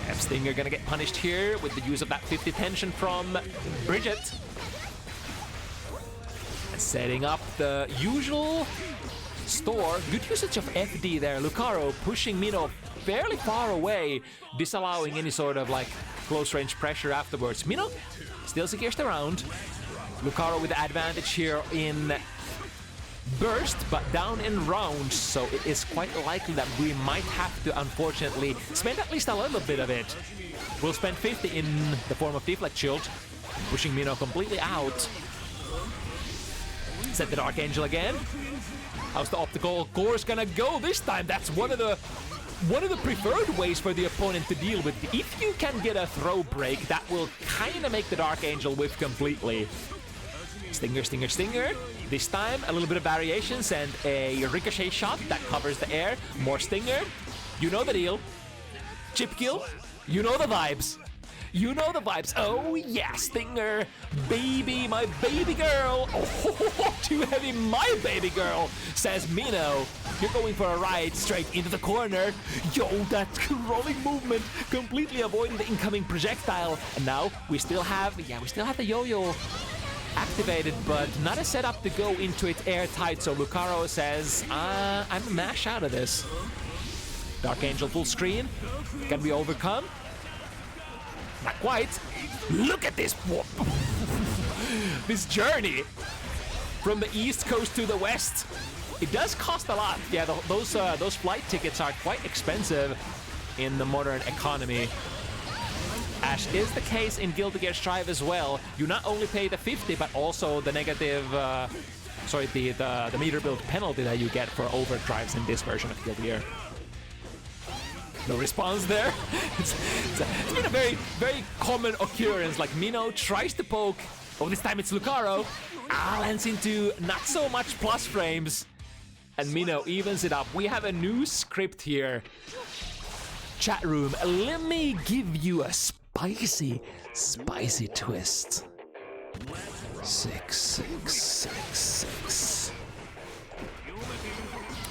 F-Stinger gonna get punished here with the use of that 50 tension from Bridget. And setting up the usual store. Good usage of FD there. Lucario pushing Mino fairly far away, disallowing any sort of like close range pressure afterwards. Mino still secures the round. Lucario with the advantage here in burst, but down in rounds, so it is quite likely that we might have to unfortunately spend at least a little bit of it. We'll spend 50 in the form of Deflect Shield, pushing Mino completely out. Set the Dark Angel again. How's the optical course gonna go this time? That's one of the preferred ways for the opponent to deal with. If you can get a throw break, that will kind of make the Dark Angel whiff completely. Stinger, Stinger, Stinger. This time, a little bit of variations and a ricochet shot that covers the air. More Stinger. You know the deal. Chip kill. You know the vibes. You know the vibes. Oh, yeah, Stinger. Baby, my baby girl. Oh, too heavy, my baby girl, says Mino. You're going for a ride straight into the corner. Yo, that rolling movement completely avoiding the incoming projectile. And now we still have the yo-yo activated, but not a setup to go into it airtight. So Lucario says, I'm a mash out of this. Dark Angel full screen. Can we overcome? Not quite. Look at this. This journey from the East Coast to the West. It does cost a lot. Yeah, those flight tickets are quite expensive in the modern economy. As is the case in Guilty Gear Strive as well. You not only pay the 50, but also the negative, the meter build penalty that you get for overdrives in this version of Guilty Gear. No response there. It's been a very, very common occurrence. Like Mino tries to poke. Oh, this time it's Lucario. Lands into not so much plus frames. And Mino evens it up. We have a new script here. Chat room, let me give you a spicy twist. 6, 6, 6, 6.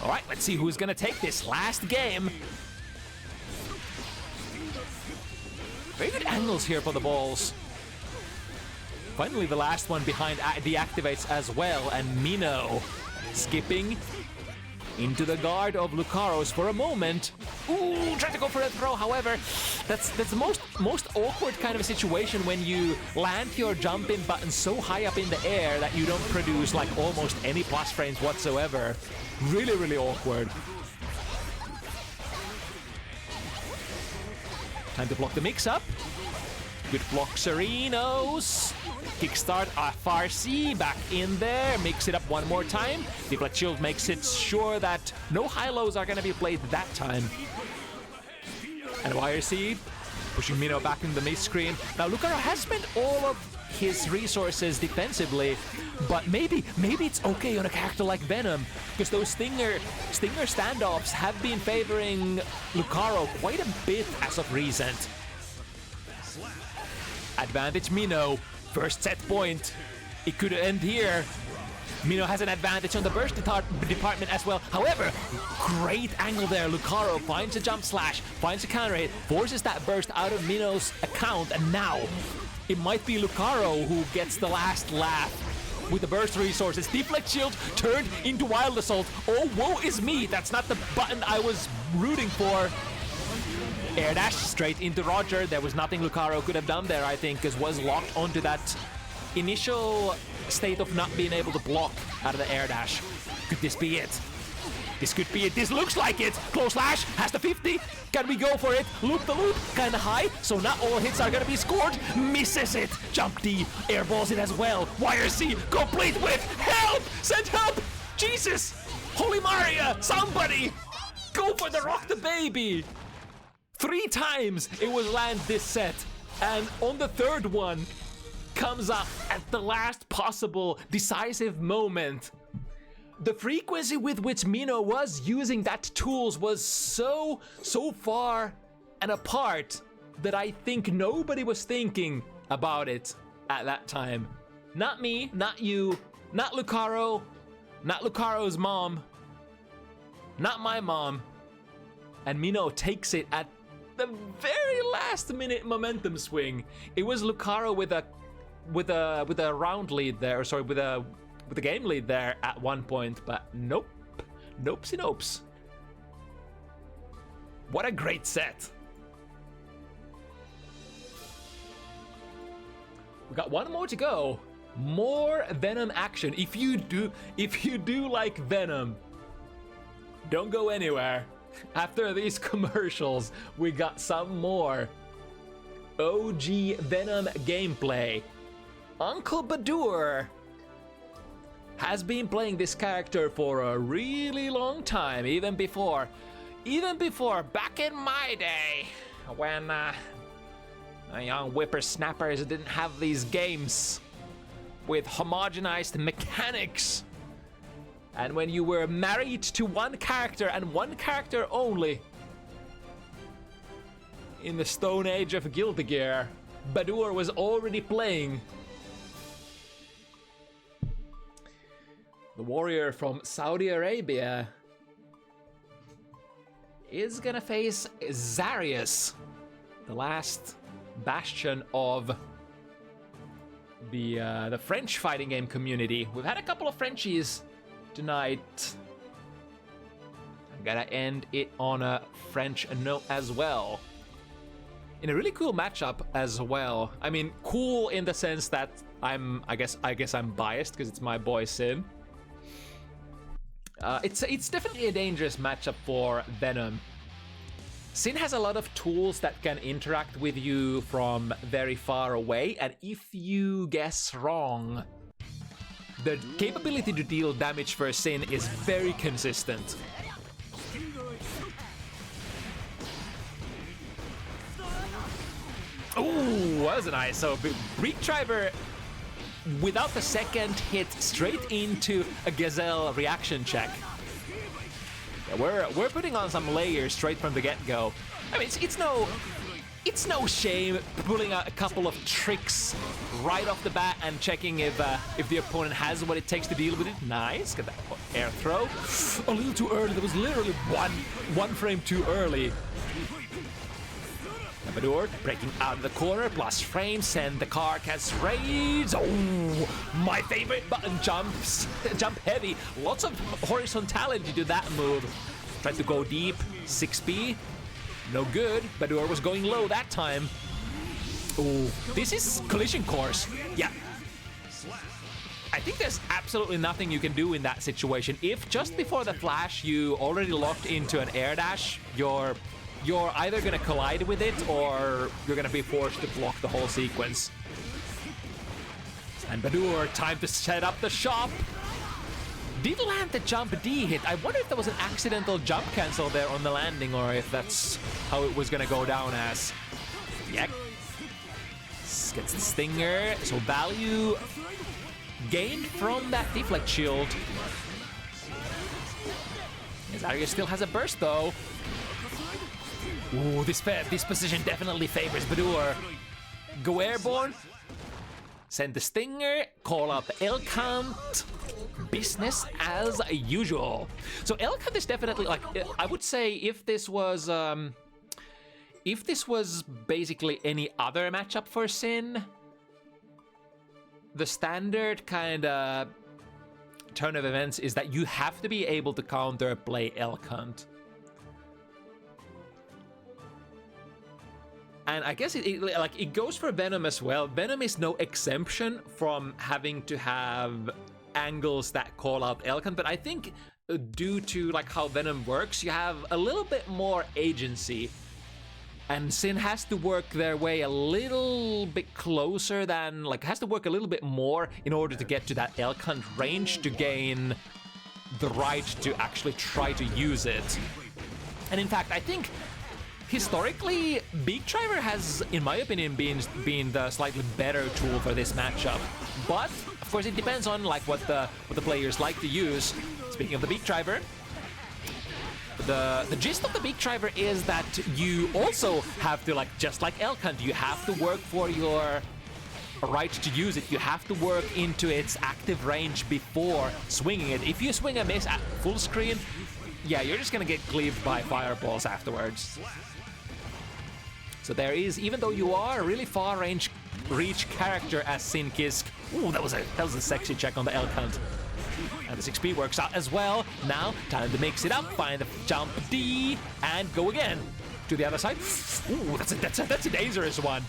All right, let's see who's gonna take this last game. Very good angles here for the balls. Finally, the last one behind deactivates as well, and Mino skipping into the guard of Lucario's for a moment. Ooh, trying to go for a throw. However, that's the most awkward kind of a situation when you land your jump-in button so high up in the air that you don't produce like almost any plus frames whatsoever. Really, really awkward. Time to block the mix-up. Good block, XarioS. Kickstart FRC back in there. Mix it up one more time. Deflect Shield makes it sure that no high-lows are going to be played that time. And YRC pushing Mino back in the mid screen. Now Lucario has spent all of his resources defensively, but maybe it's okay on a character like Venom, because those Stinger standoffs have been favoring Lucario quite a bit as of recent. Advantage Mino, first set point. It could end here. Mino has an advantage on the burst department as well. However, great angle there. Lucario finds a jump slash, finds a counter hit, forces that burst out of Mino's account, and now it might be Lucario who gets the last laugh with the burst resources. Deflect shield turned into Wild Assault. Oh, woe is me. That's not the button I was rooting for. Air dash straight into Roger. There was nothing Lucario could have done there, I think, because was locked onto that initial state of not being able to block out of the air dash. Could this be it? This could be it. This looks like it. Close slash has the 50. Can we go for it? Loop the loop. Kind of high, so not all hits are going to be scored. Misses it. Jump D. Airballs it as well. Wire C. Complete with help. Send help. Jesus. Holy Maria. Somebody. Go for the rock the baby. 3 times it was land this set. And on the third one, comes up at the last possible decisive moment. The frequency with which Mino was using that tools was so far and apart that I think nobody was thinking about it at that time. Not me, not you, not Lucario, not Lucario's mom, not my mom. And Mino takes it at the very last minute momentum swing. It was Lucario with a round lead there, or sorry, with a game lead there at one point, but nope. Nopesy nopes. What a great set. We got one more to go. More Venom action. If you do like Venom, don't go anywhere. After these commercials, we got some more OG Venom gameplay. Uncle Badoor has been playing this character for a really long time, even before back in my day, when young whippersnappers didn't have these games with homogenized mechanics. And when you were married to one character and one character only. In the Stone Age of Guilty Gear, Badoor was already playing. The warrior from Saudi Arabia is gonna face XarioS, the last bastion of the French fighting game community. We've had a couple of Frenchies tonight. I'm gonna end it on a French note as well. In a really cool matchup as well. I mean, cool in the sense that I guess I'm biased because it's my boy Sin. It's definitely a dangerous matchup for Venom. Sin has a lot of tools that can interact with you from very far away, and if you guess wrong, the capability to deal damage for Sin is very consistent. Ooh, that was an ISO. Retriver without the second hit straight into a Gazelle reaction check. Yeah, we're putting on some layers straight from the get-go. I mean, it's no shame pulling out a couple of tricks right off the bat and checking if the opponent has what it takes to deal with it. Nice, get that air throw. A little too early. That was literally one frame too early. Badoor breaking out of the corner, plus frames, and the car gets raids. Oh, my favorite button, jump heavy. Lots of horizontality to that move. Tried to go deep, 6B. No good. Badoor was going low that time. Oh, this is collision course. Yeah. I think there's absolutely nothing you can do in that situation. If just before the flash you already locked into an air dash, you're either gonna collide with it or you're gonna be forced to block the whole sequence. And Badoor, time to set up the shop. Did land the jump D hit. I wonder if there was an accidental jump cancel there on the landing or if that's how it was gonna go down as. Yeah. gets the stinger, so value gained from that deflect shield. XarioS still has a burst though. Ooh, this position definitely favors Badoor. Go airborne, send the stinger, call out the L count. Business as usual. So L count is definitely like, I would say if this was basically any other matchup for Sin, the standard kind of turn of events is that you have to be able to counter play L count. And I guess it goes for Venom as well. Venom is no exemption from having to have angles that call out L count, but I think due to like how Venom works, you have a little bit more agency. And Sin has to work their way a little bit closer than, like, has to work a little bit more in order to get to that L count range to gain the right to actually try to use it. And in fact, I think historically, Beak Driver has, in my opinion, been the slightly better tool for this matchup. But of course, it depends on like what the players like to use. Speaking of the Beak Driver, the gist of the Beak Driver is that you also have to, like, just like L count, you have to work for your right to use it. You have to work into its active range before swinging it. If you swing a miss at full screen, yeah, you're just gonna get cleaved by fireballs afterwards. So there is, even though you are a really far reach character as Sin Kisk, ooh, that was a sexy check on the L count. And the 6P works out as well. Now, time to mix it up, find the jump D, and go again to the other side. Ooh, that's a dangerous one.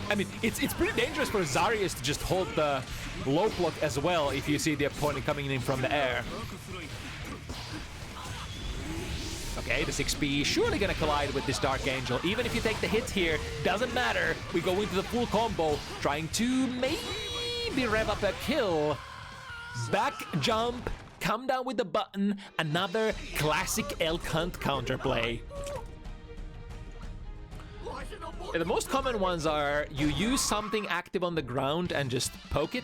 I mean, it's pretty dangerous for XarioS to just hold the low block as well if you see the opponent coming in from the air. Okay, the 6P surely gonna collide with this Dark Angel. Even if you take the hit here, doesn't matter. We go into the full combo, trying to maybe rev up a kill. Back jump, come down with the button, another classic L count counterplay. The most common ones are you use something active on the ground and just poke it.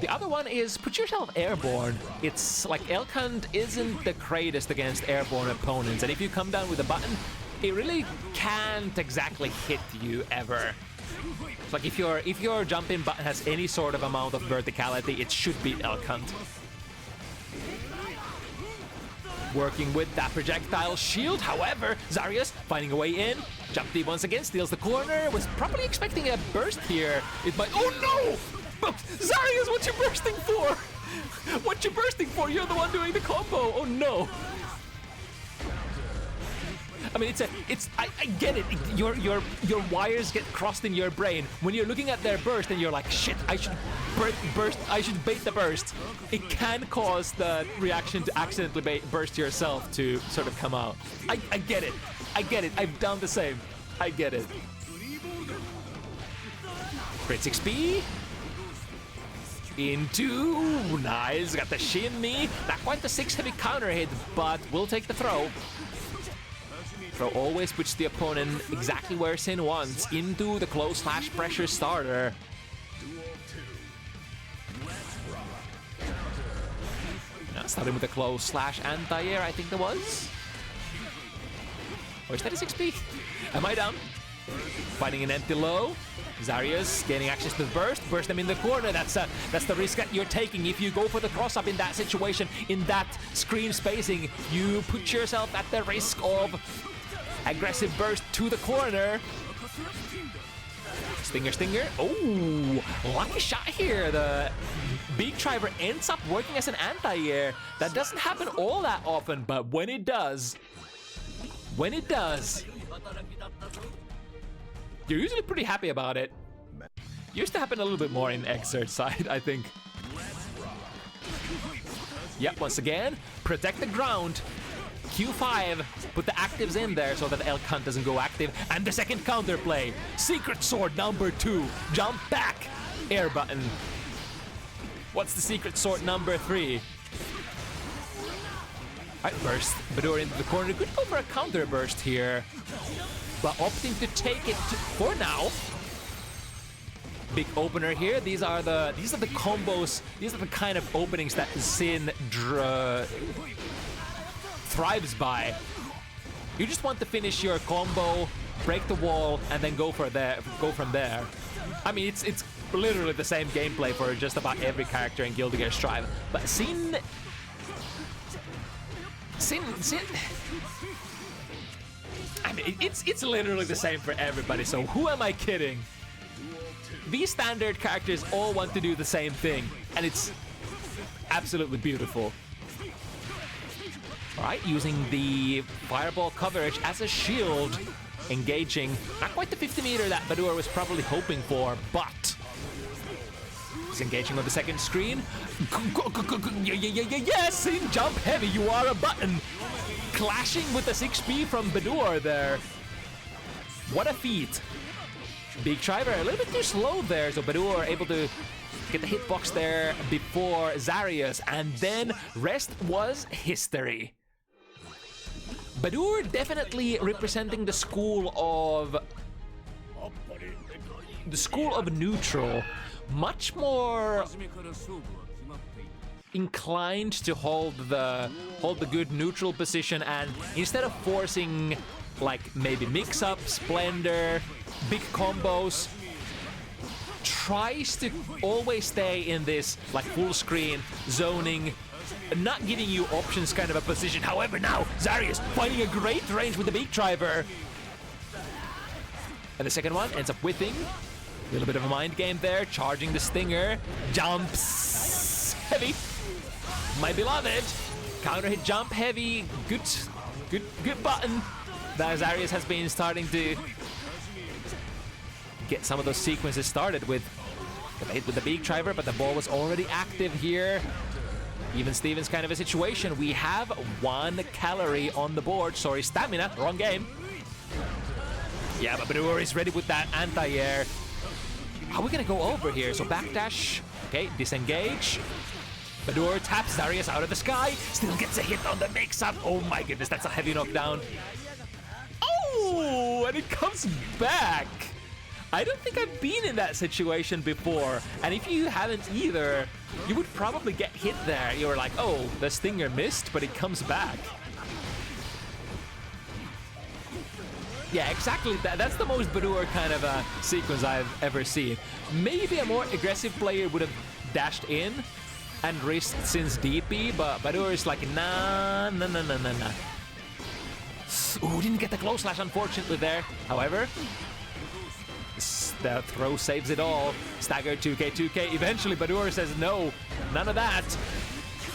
The other one is put yourself airborne. It's like L count isn't the greatest against airborne opponents, and if you come down with a button, it really can't exactly hit you ever. It's like if your jumping button has any sort of amount of verticality, it should be L count. Working with that projectile shield, however, XarioS finding a way in. Jump D once again, steals the corner. Was probably expecting a burst here. It might. Oh no! XarioS, what you bursting for? What you bursting for? You're the one doing the combo. Oh no! I mean, I get it. Your wires get crossed in your brain when you're looking at their burst, and you're like, shit, I should burst. I should bait the burst. It can cause the reaction to accidentally burst yourself to sort of come out. I get it. I get it. I've done the same. I get it. Great 6P. Into nice. Got the shimmy. Not quite the 6 heavy counter hit, but we'll take the throw. Throw always puts the opponent exactly where Sin wants, into the close slash pressure starter. Now starting with the close slash anti-air, I think there was. Or is that a 6P? Am I down? Finding an empty low. XarioS gaining access to the burst them in the corner. That's the risk that you're taking. If you go for the cross-up in that situation, in that screen spacing, you put yourself at the risk of aggressive burst to the corner. Stinger. Oh, lucky shot here. The Beak Driver ends up working as an anti-air. That doesn't happen all that often, but when it does, you're usually pretty happy about it. Used to happen a little bit more in Xar's side, I think. Yep, once again, protect the ground. Q5, put the actives in there so that L count doesn't go active. And the second counterplay, Secret Sword number 2, jump back, air button. What's the Secret Sword number 3? Alright, burst Badoor into the corner. Could go for a counter burst here, but opting to take it for now. big opener here. These are the combos. These are the kind of openings that Sin thrives by. You just want to finish your combo, break the wall, and then go from there. I mean, it's literally the same gameplay for just about every character in Guilty Gear Strive. But Sin. I mean, it's literally the same for everybody. So who am I kidding? These standard characters all want to do the same thing, and it's absolutely beautiful. All right, using the fireball coverage as a shield, engaging. Not quite the 50 meter that Badoor was probably hoping for, but he's engaging on the second screen. Yes, in jump heavy, you are a button. Clashing with the 6B from Badoor there. What a feat. Big driver a little bit too slow there, so Badoor able to get the hitbox there before XarioS, and then rest was history. Badoor definitely representing the school of neutral, much more inclined to hold the good neutral position, and instead of forcing like maybe mix-up, splendor, big combos, tries to always stay in this like full screen zoning, not giving you options kind of a position. However, now XarioS finding a great range with the big driver, and the second one ends up whiffing. A little bit of a mind game there, charging the stinger, jumps heavy. My beloved counter hit jump heavy, good button. That XarioS has been starting to get some of those sequences started with the hit with the big driver, but the ball was already active here. Even Stevens kind of a situation. We have 1 calorie on the board. Sorry, stamina, wrong game. Yeah, but Badoor is ready with that anti-air. How are we gonna go over here? So backdash, okay, disengage. Badoor taps XarioS out of the sky, still gets a hit on the mix-up. Oh my goodness, that's a heavy knockdown. Oh, and it comes back. I don't think I've been in that situation before, and if you haven't either, you would probably get hit there. You were like, oh, the stinger missed, but it comes back. Yeah, exactly. That's the most Badoor kind of a sequence I've ever seen. Maybe a more aggressive player would have dashed in and risked Sin's DP, but Badoor is like, nah. Ooh, didn't get the close slash, unfortunately, there. However, the throw saves it all. Stagger 2K. Eventually, Badoor says, no, none of that.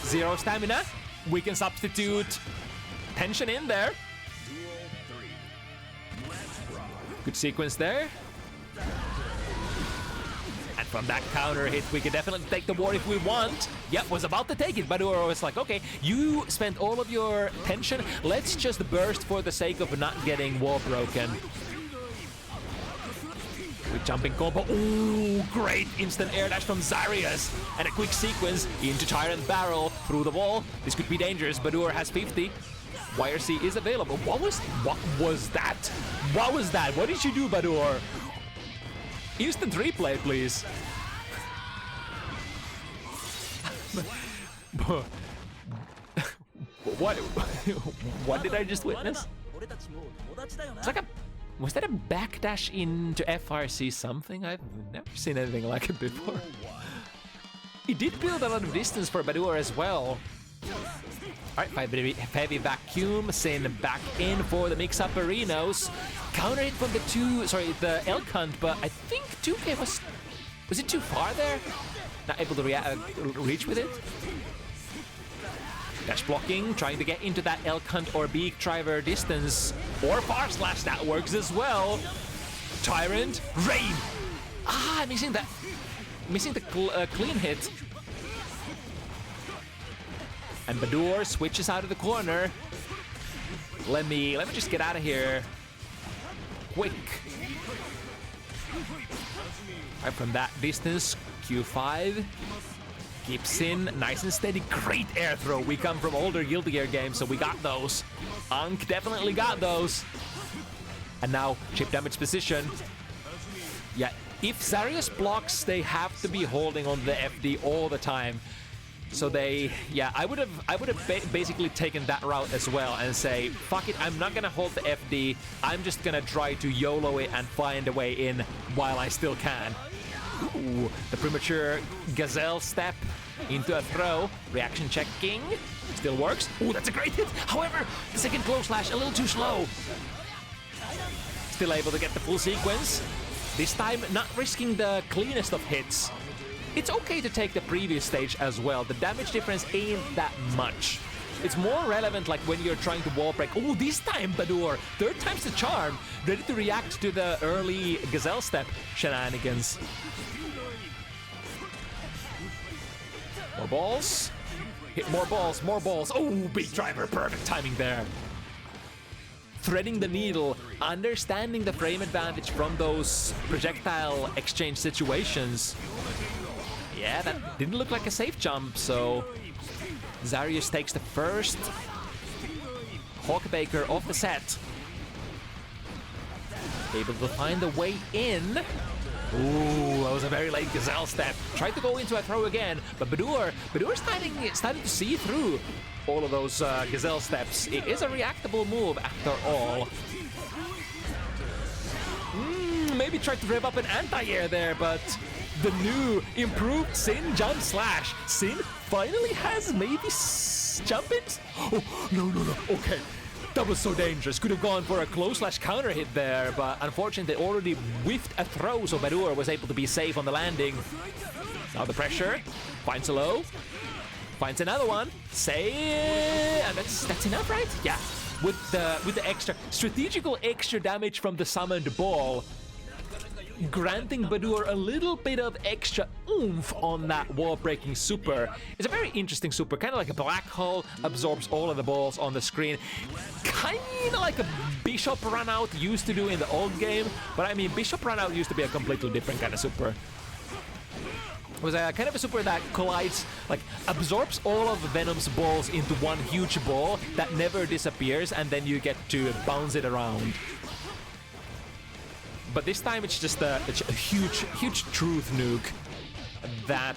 0 stamina. We can substitute tension in there. Good sequence there. And from that counter hit, we can definitely take the war if we want. Yep, was about to take it. Badoor was like, okay, you spent all of your tension. Let's just burst for the sake of not getting wall broken. With jumping combo. Ooh, great instant air dash from XarioS. And a quick sequence into Tyrant Barrel through the wall. This could be dangerous. Badoor has 50. YRC is available. What was that? What was that? What did you do, Badoor? Instant replay, please. What did I just witness? It's like was that a backdash into FRC something? I've never seen anything like it before. He did build a lot of distance for Badoor as well. Alright, heavy vacuum, Sin back in for the mix-up Arenos. Counter hit from the elk hunt, but I think 2K was it too far there? Not able to reach with it. Dash blocking, trying to get into that elk hunt or beak driver distance, or far slash, that works as well. Tyrant, rain. Missing the clean hit. And Badoor switches out of the corner. Let me just get out of here quick. Right from that distance, Q5 keeps in nice and steady. Great air throw. We come from older Guilty Gear games, so we got those. Ankh definitely got those. And now chip damage position. Yeah, if XarioS blocks, they have to be holding on the FD all the time. So they, yeah, I would have basically taken that route as well and say, fuck it, I'm not gonna hold the FD. I'm just gonna try to YOLO it and find a way in while I still can. Ooh, the premature gazelle step into a throw. Reaction checking. Still works. Ooh, that's a great hit. However, the second close slash a little too slow. Still able to get the full sequence. This time, not risking the cleanest of hits. It's okay to take the previous stage as well. The damage difference ain't that much. It's more relevant like when you're trying to wall break. Oh, this time Badoor, 3rd time's the charm. Ready to react to the early gazelle step shenanigans. More balls. Hit more balls, more balls. Oh, big driver, perfect timing there. Threading the needle, understanding the frame advantage from those projectile exchange situations. Yeah, that didn't look like a safe jump, so XarioS takes the first Hawkbaker of the set. Able to find a way in. Ooh, that was a very late gazelle step. Tried to go into a throw again, but Badoor starting to see through all of those gazelle steps. It is a reactable move after all. Maybe tried to rev up an anti-air there, but the new improved Sin jump slash. Sin finally has maybe jump ins? Oh, no. Okay. That was so dangerous. Could have gone for a close slash counter hit there, but unfortunately they already whiffed a throw, so Badoor was able to be safe on the landing. Now the pressure. Finds a low. Finds another one. And that's enough, right? Yeah. With the extra strategical extra damage from the summoned ball, granting Badoor a little bit of extra oomph on that wall-breaking super. It's a very interesting super, kind of like a black hole, absorbs all of the balls on the screen. Kind of like a Bishop run-out used to do in the old game, but I mean, Bishop run-out used to be a completely different kind of super. It was a kind of a super that collides, like absorbs all of Venom's balls into one huge ball that never disappears, and then you get to bounce it around. But this time it's just a huge truth nuke that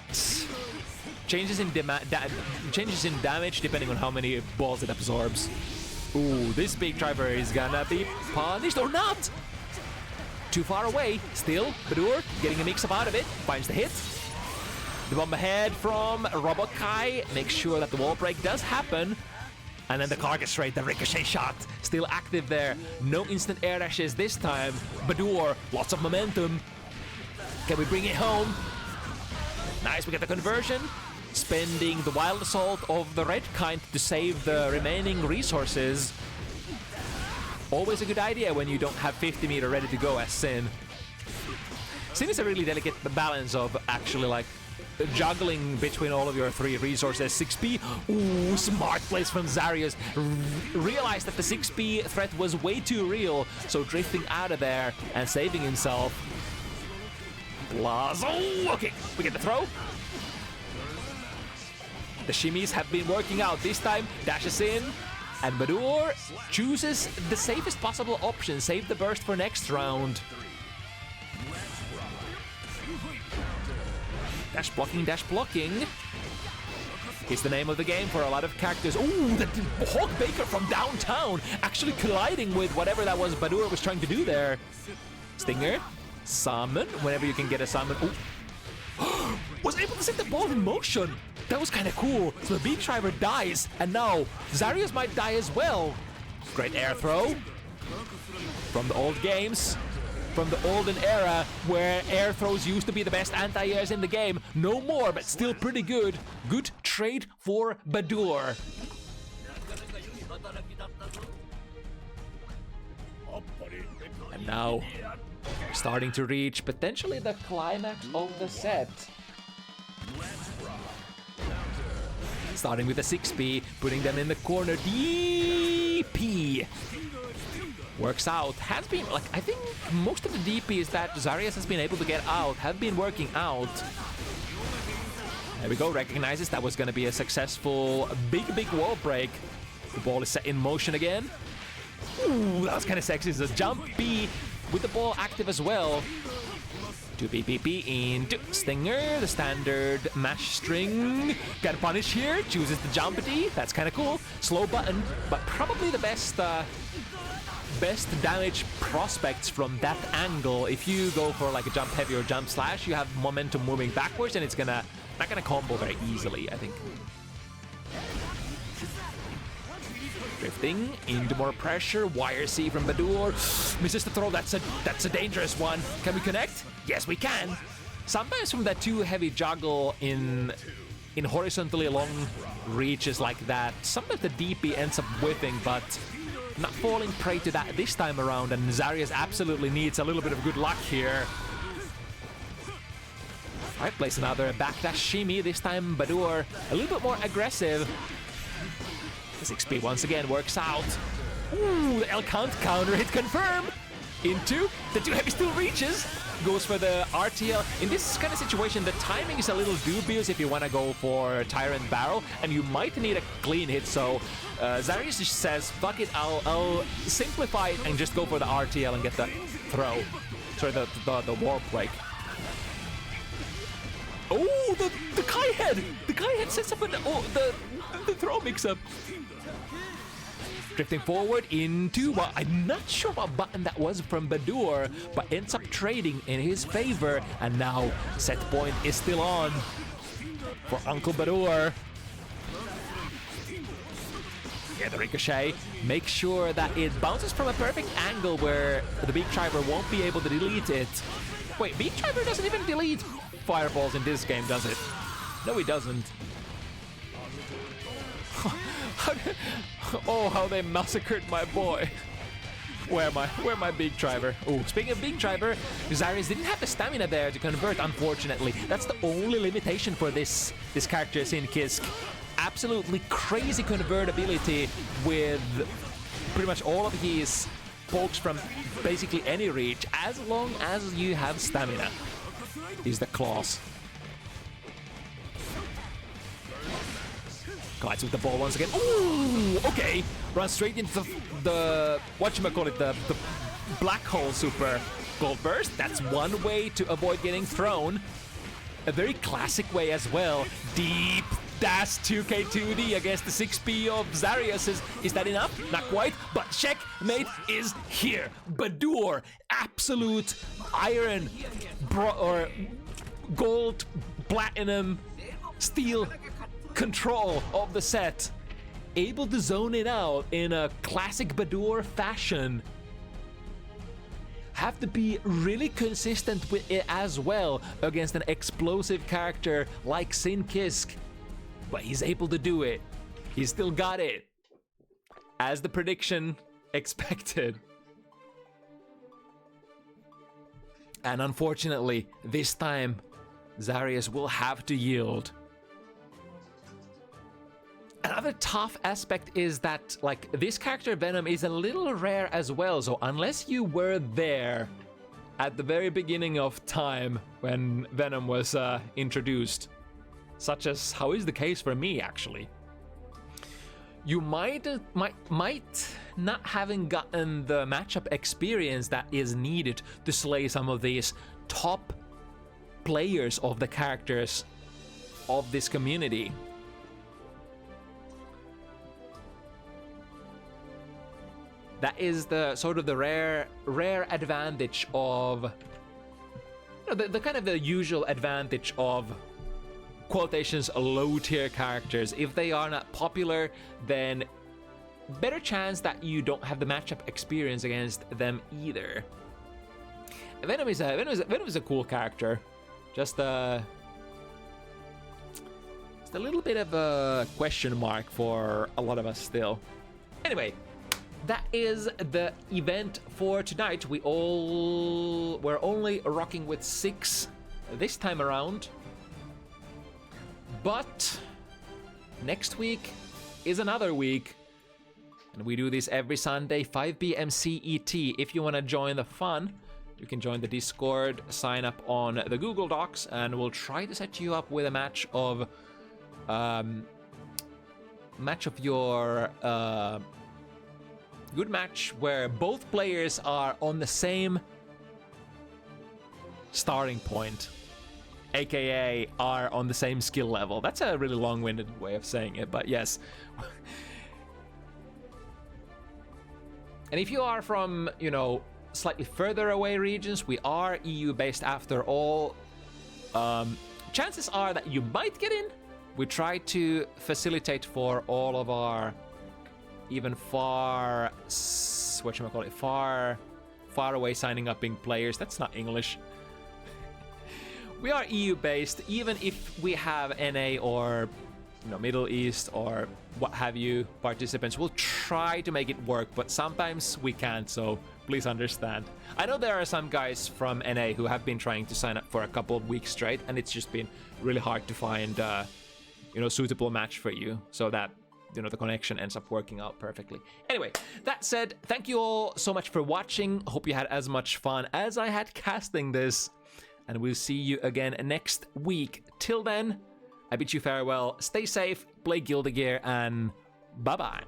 changes in damage depending on how many balls it absorbs. Ooh, this big driver is gonna be punished or not! Too far away. Still, Badoor getting a mix-up out of it. Finds the hit. The bomb ahead from Robot-Kai. Makes sure that the wall break does happen. And then the car gets straight, the ricochet shot, still active there. No instant air dashes this time. Badoor, lots of momentum. Can we bring it home? Nice, we get the conversion. Spending the wild assault of the red kind to save the remaining resources. Always a good idea when you don't have 50 meter ready to go as Sin. Sin is a really delicate balance of actually like juggling between all of your 3 resources. 6p, ooh, smart plays from XarioS. Realized that the 6p threat was way too real, so drifting out of there and saving himself. Lazo, okay, we get the throw. The shimmies have been working out. This time, dashes in, and Badoor chooses the safest possible option. Save the burst for next round. Dash blocking. Is the name of the game for a lot of characters. Ooh, the Hawkbaker from downtown actually colliding with whatever that was Badoor was trying to do there. Stinger, summon, whenever you can get a summon. Ooh. Was able to set the ball in motion. That was kind of cool. So the beat driver dies, and now XarioS might die as well. Great air throw from the old games. From the olden era where air throws used to be the best anti-airs in the game. No more, but still pretty good. Good trade for Badoor. And now, starting to reach potentially the climax of the set. Starting with the 6p, putting them in the corner. DP! Works out. Has been, like, I think most of the DPs that XarioS has been able to get out have been working out. There we go, recognizes that was going to be a successful big wall break. The ball is set in motion again. Ooh, that was kind of sexy. It's a jump B with the ball active as well. 2 PPP into Stinger, the standard mash string. Got punish here, chooses the jumpity. That's kind of cool. Slow button, but probably the best damage prospects from that angle. If you go for like a jump heavy or jump slash, you have momentum moving backwards, and it's not gonna combo very easily, I think. Drifting into more pressure. Wire C from Badoor. Misses the throw. That's a dangerous one. Can we connect? Yes, we can. Sometimes from that too heavy juggle in horizontally long reaches like that, sometimes the DP ends up whiffing, but not falling prey to that this time around. And XarioS absolutely needs a little bit of good luck here. Alright, plays another backdash shimmy. This time Badoor a little bit more aggressive. The 6P once again works out. Ooh, the L count counter hit confirm. Into the 2 heavy still reaches. Goes for the RTL. In this kind of situation, the timing is a little dubious if you want to go for Tyrant Barrel, and you might need a clean hit. So XarioS just says, fuck it, I'll simplify it and just go for the RTL and get the throw. Sorry, the warp break. Oh, the Kai head! The Kai head sets up the throw mix-up. Drifting forward into, well, I'm not sure what button that was from Badoor, but ends up trading in his favor, and now set point is still on for Uncle Badoor. Yeah, the ricochet. Make sure that it bounces from a perfect angle where the Beak Driver won't be able to delete it. Wait, Beak Driver doesn't even delete fireballs in this game, does it? No, he doesn't. Oh, how they massacred my boy. Where my Beak Driver? Oh, speaking of Beak Driver, XarioS didn't have the stamina there to convert, unfortunately. That's the only limitation for this character, Kisk. Absolutely crazy convertibility with pretty much all of his pokes from basically any reach, as long as you have stamina. Is the claws. Glides with the ball once again. Ooh, okay. Runs straight into the whatchamacallit, the black hole super gold burst. That's one way to avoid getting thrown. A very classic way as well. Deep dash 2K2D against the 6P of XarioS. Is that enough? Not quite, but checkmate is here. Badoor, absolute iron or gold, platinum, steel control of the set, able to zone it out in a classic Badoor fashion. Have to be really consistent with it as well against an explosive character like Kisk, but he's able to do it. He's still got it, as the prediction expected. And unfortunately, this time XarioS will have to yield. Another tough aspect is that, like, this character Venom is a little rare as well, so unless you were there at the very beginning of time when Venom was introduced, such as how is the case for me actually, you might not having gotten the matchup experience that is needed to slay some of these top players of the characters of this community. That is the sort of the rare advantage of, you know, the kind of the usual advantage of quotations low tier characters. If they are not popular, then better chance that you don't have the matchup experience against them either. Venom is a cool character. Just a little bit of a question mark for a lot of us still. Anyway, that is the event for tonight. We're only rocking with 6 this time around. But next week is another week. And we do this every Sunday, 5 p.m. CET. If you want to join the fun, you can join the Discord, sign up on the Google Docs, and we'll try to set you up with a match of your good match where both players are on the same starting point, aka are on the same skill level. That's a really long-winded way of saying it, but yes. And if you are from, you know, slightly further away regions, we are EU-based after all. Chances are that you might get in. We try to facilitate for all of our even far away signing up being players. That's not English. We are EU-based, even if we have NA or, you know, Middle East or what have you participants. We'll try to make it work, but sometimes we can't, so please understand. I know there are some guys from NA who have been trying to sign up for a couple of weeks straight, and it's just been really hard to find, you know, suitable match for you, so that, you know, the connection ends up working out perfectly. Anyway, that said, thank you all so much for watching. Hope you had as much fun as I had casting this, and we'll see you again next week. Till then, I bid you farewell, stay safe, play Guilty Gear, and bye-bye.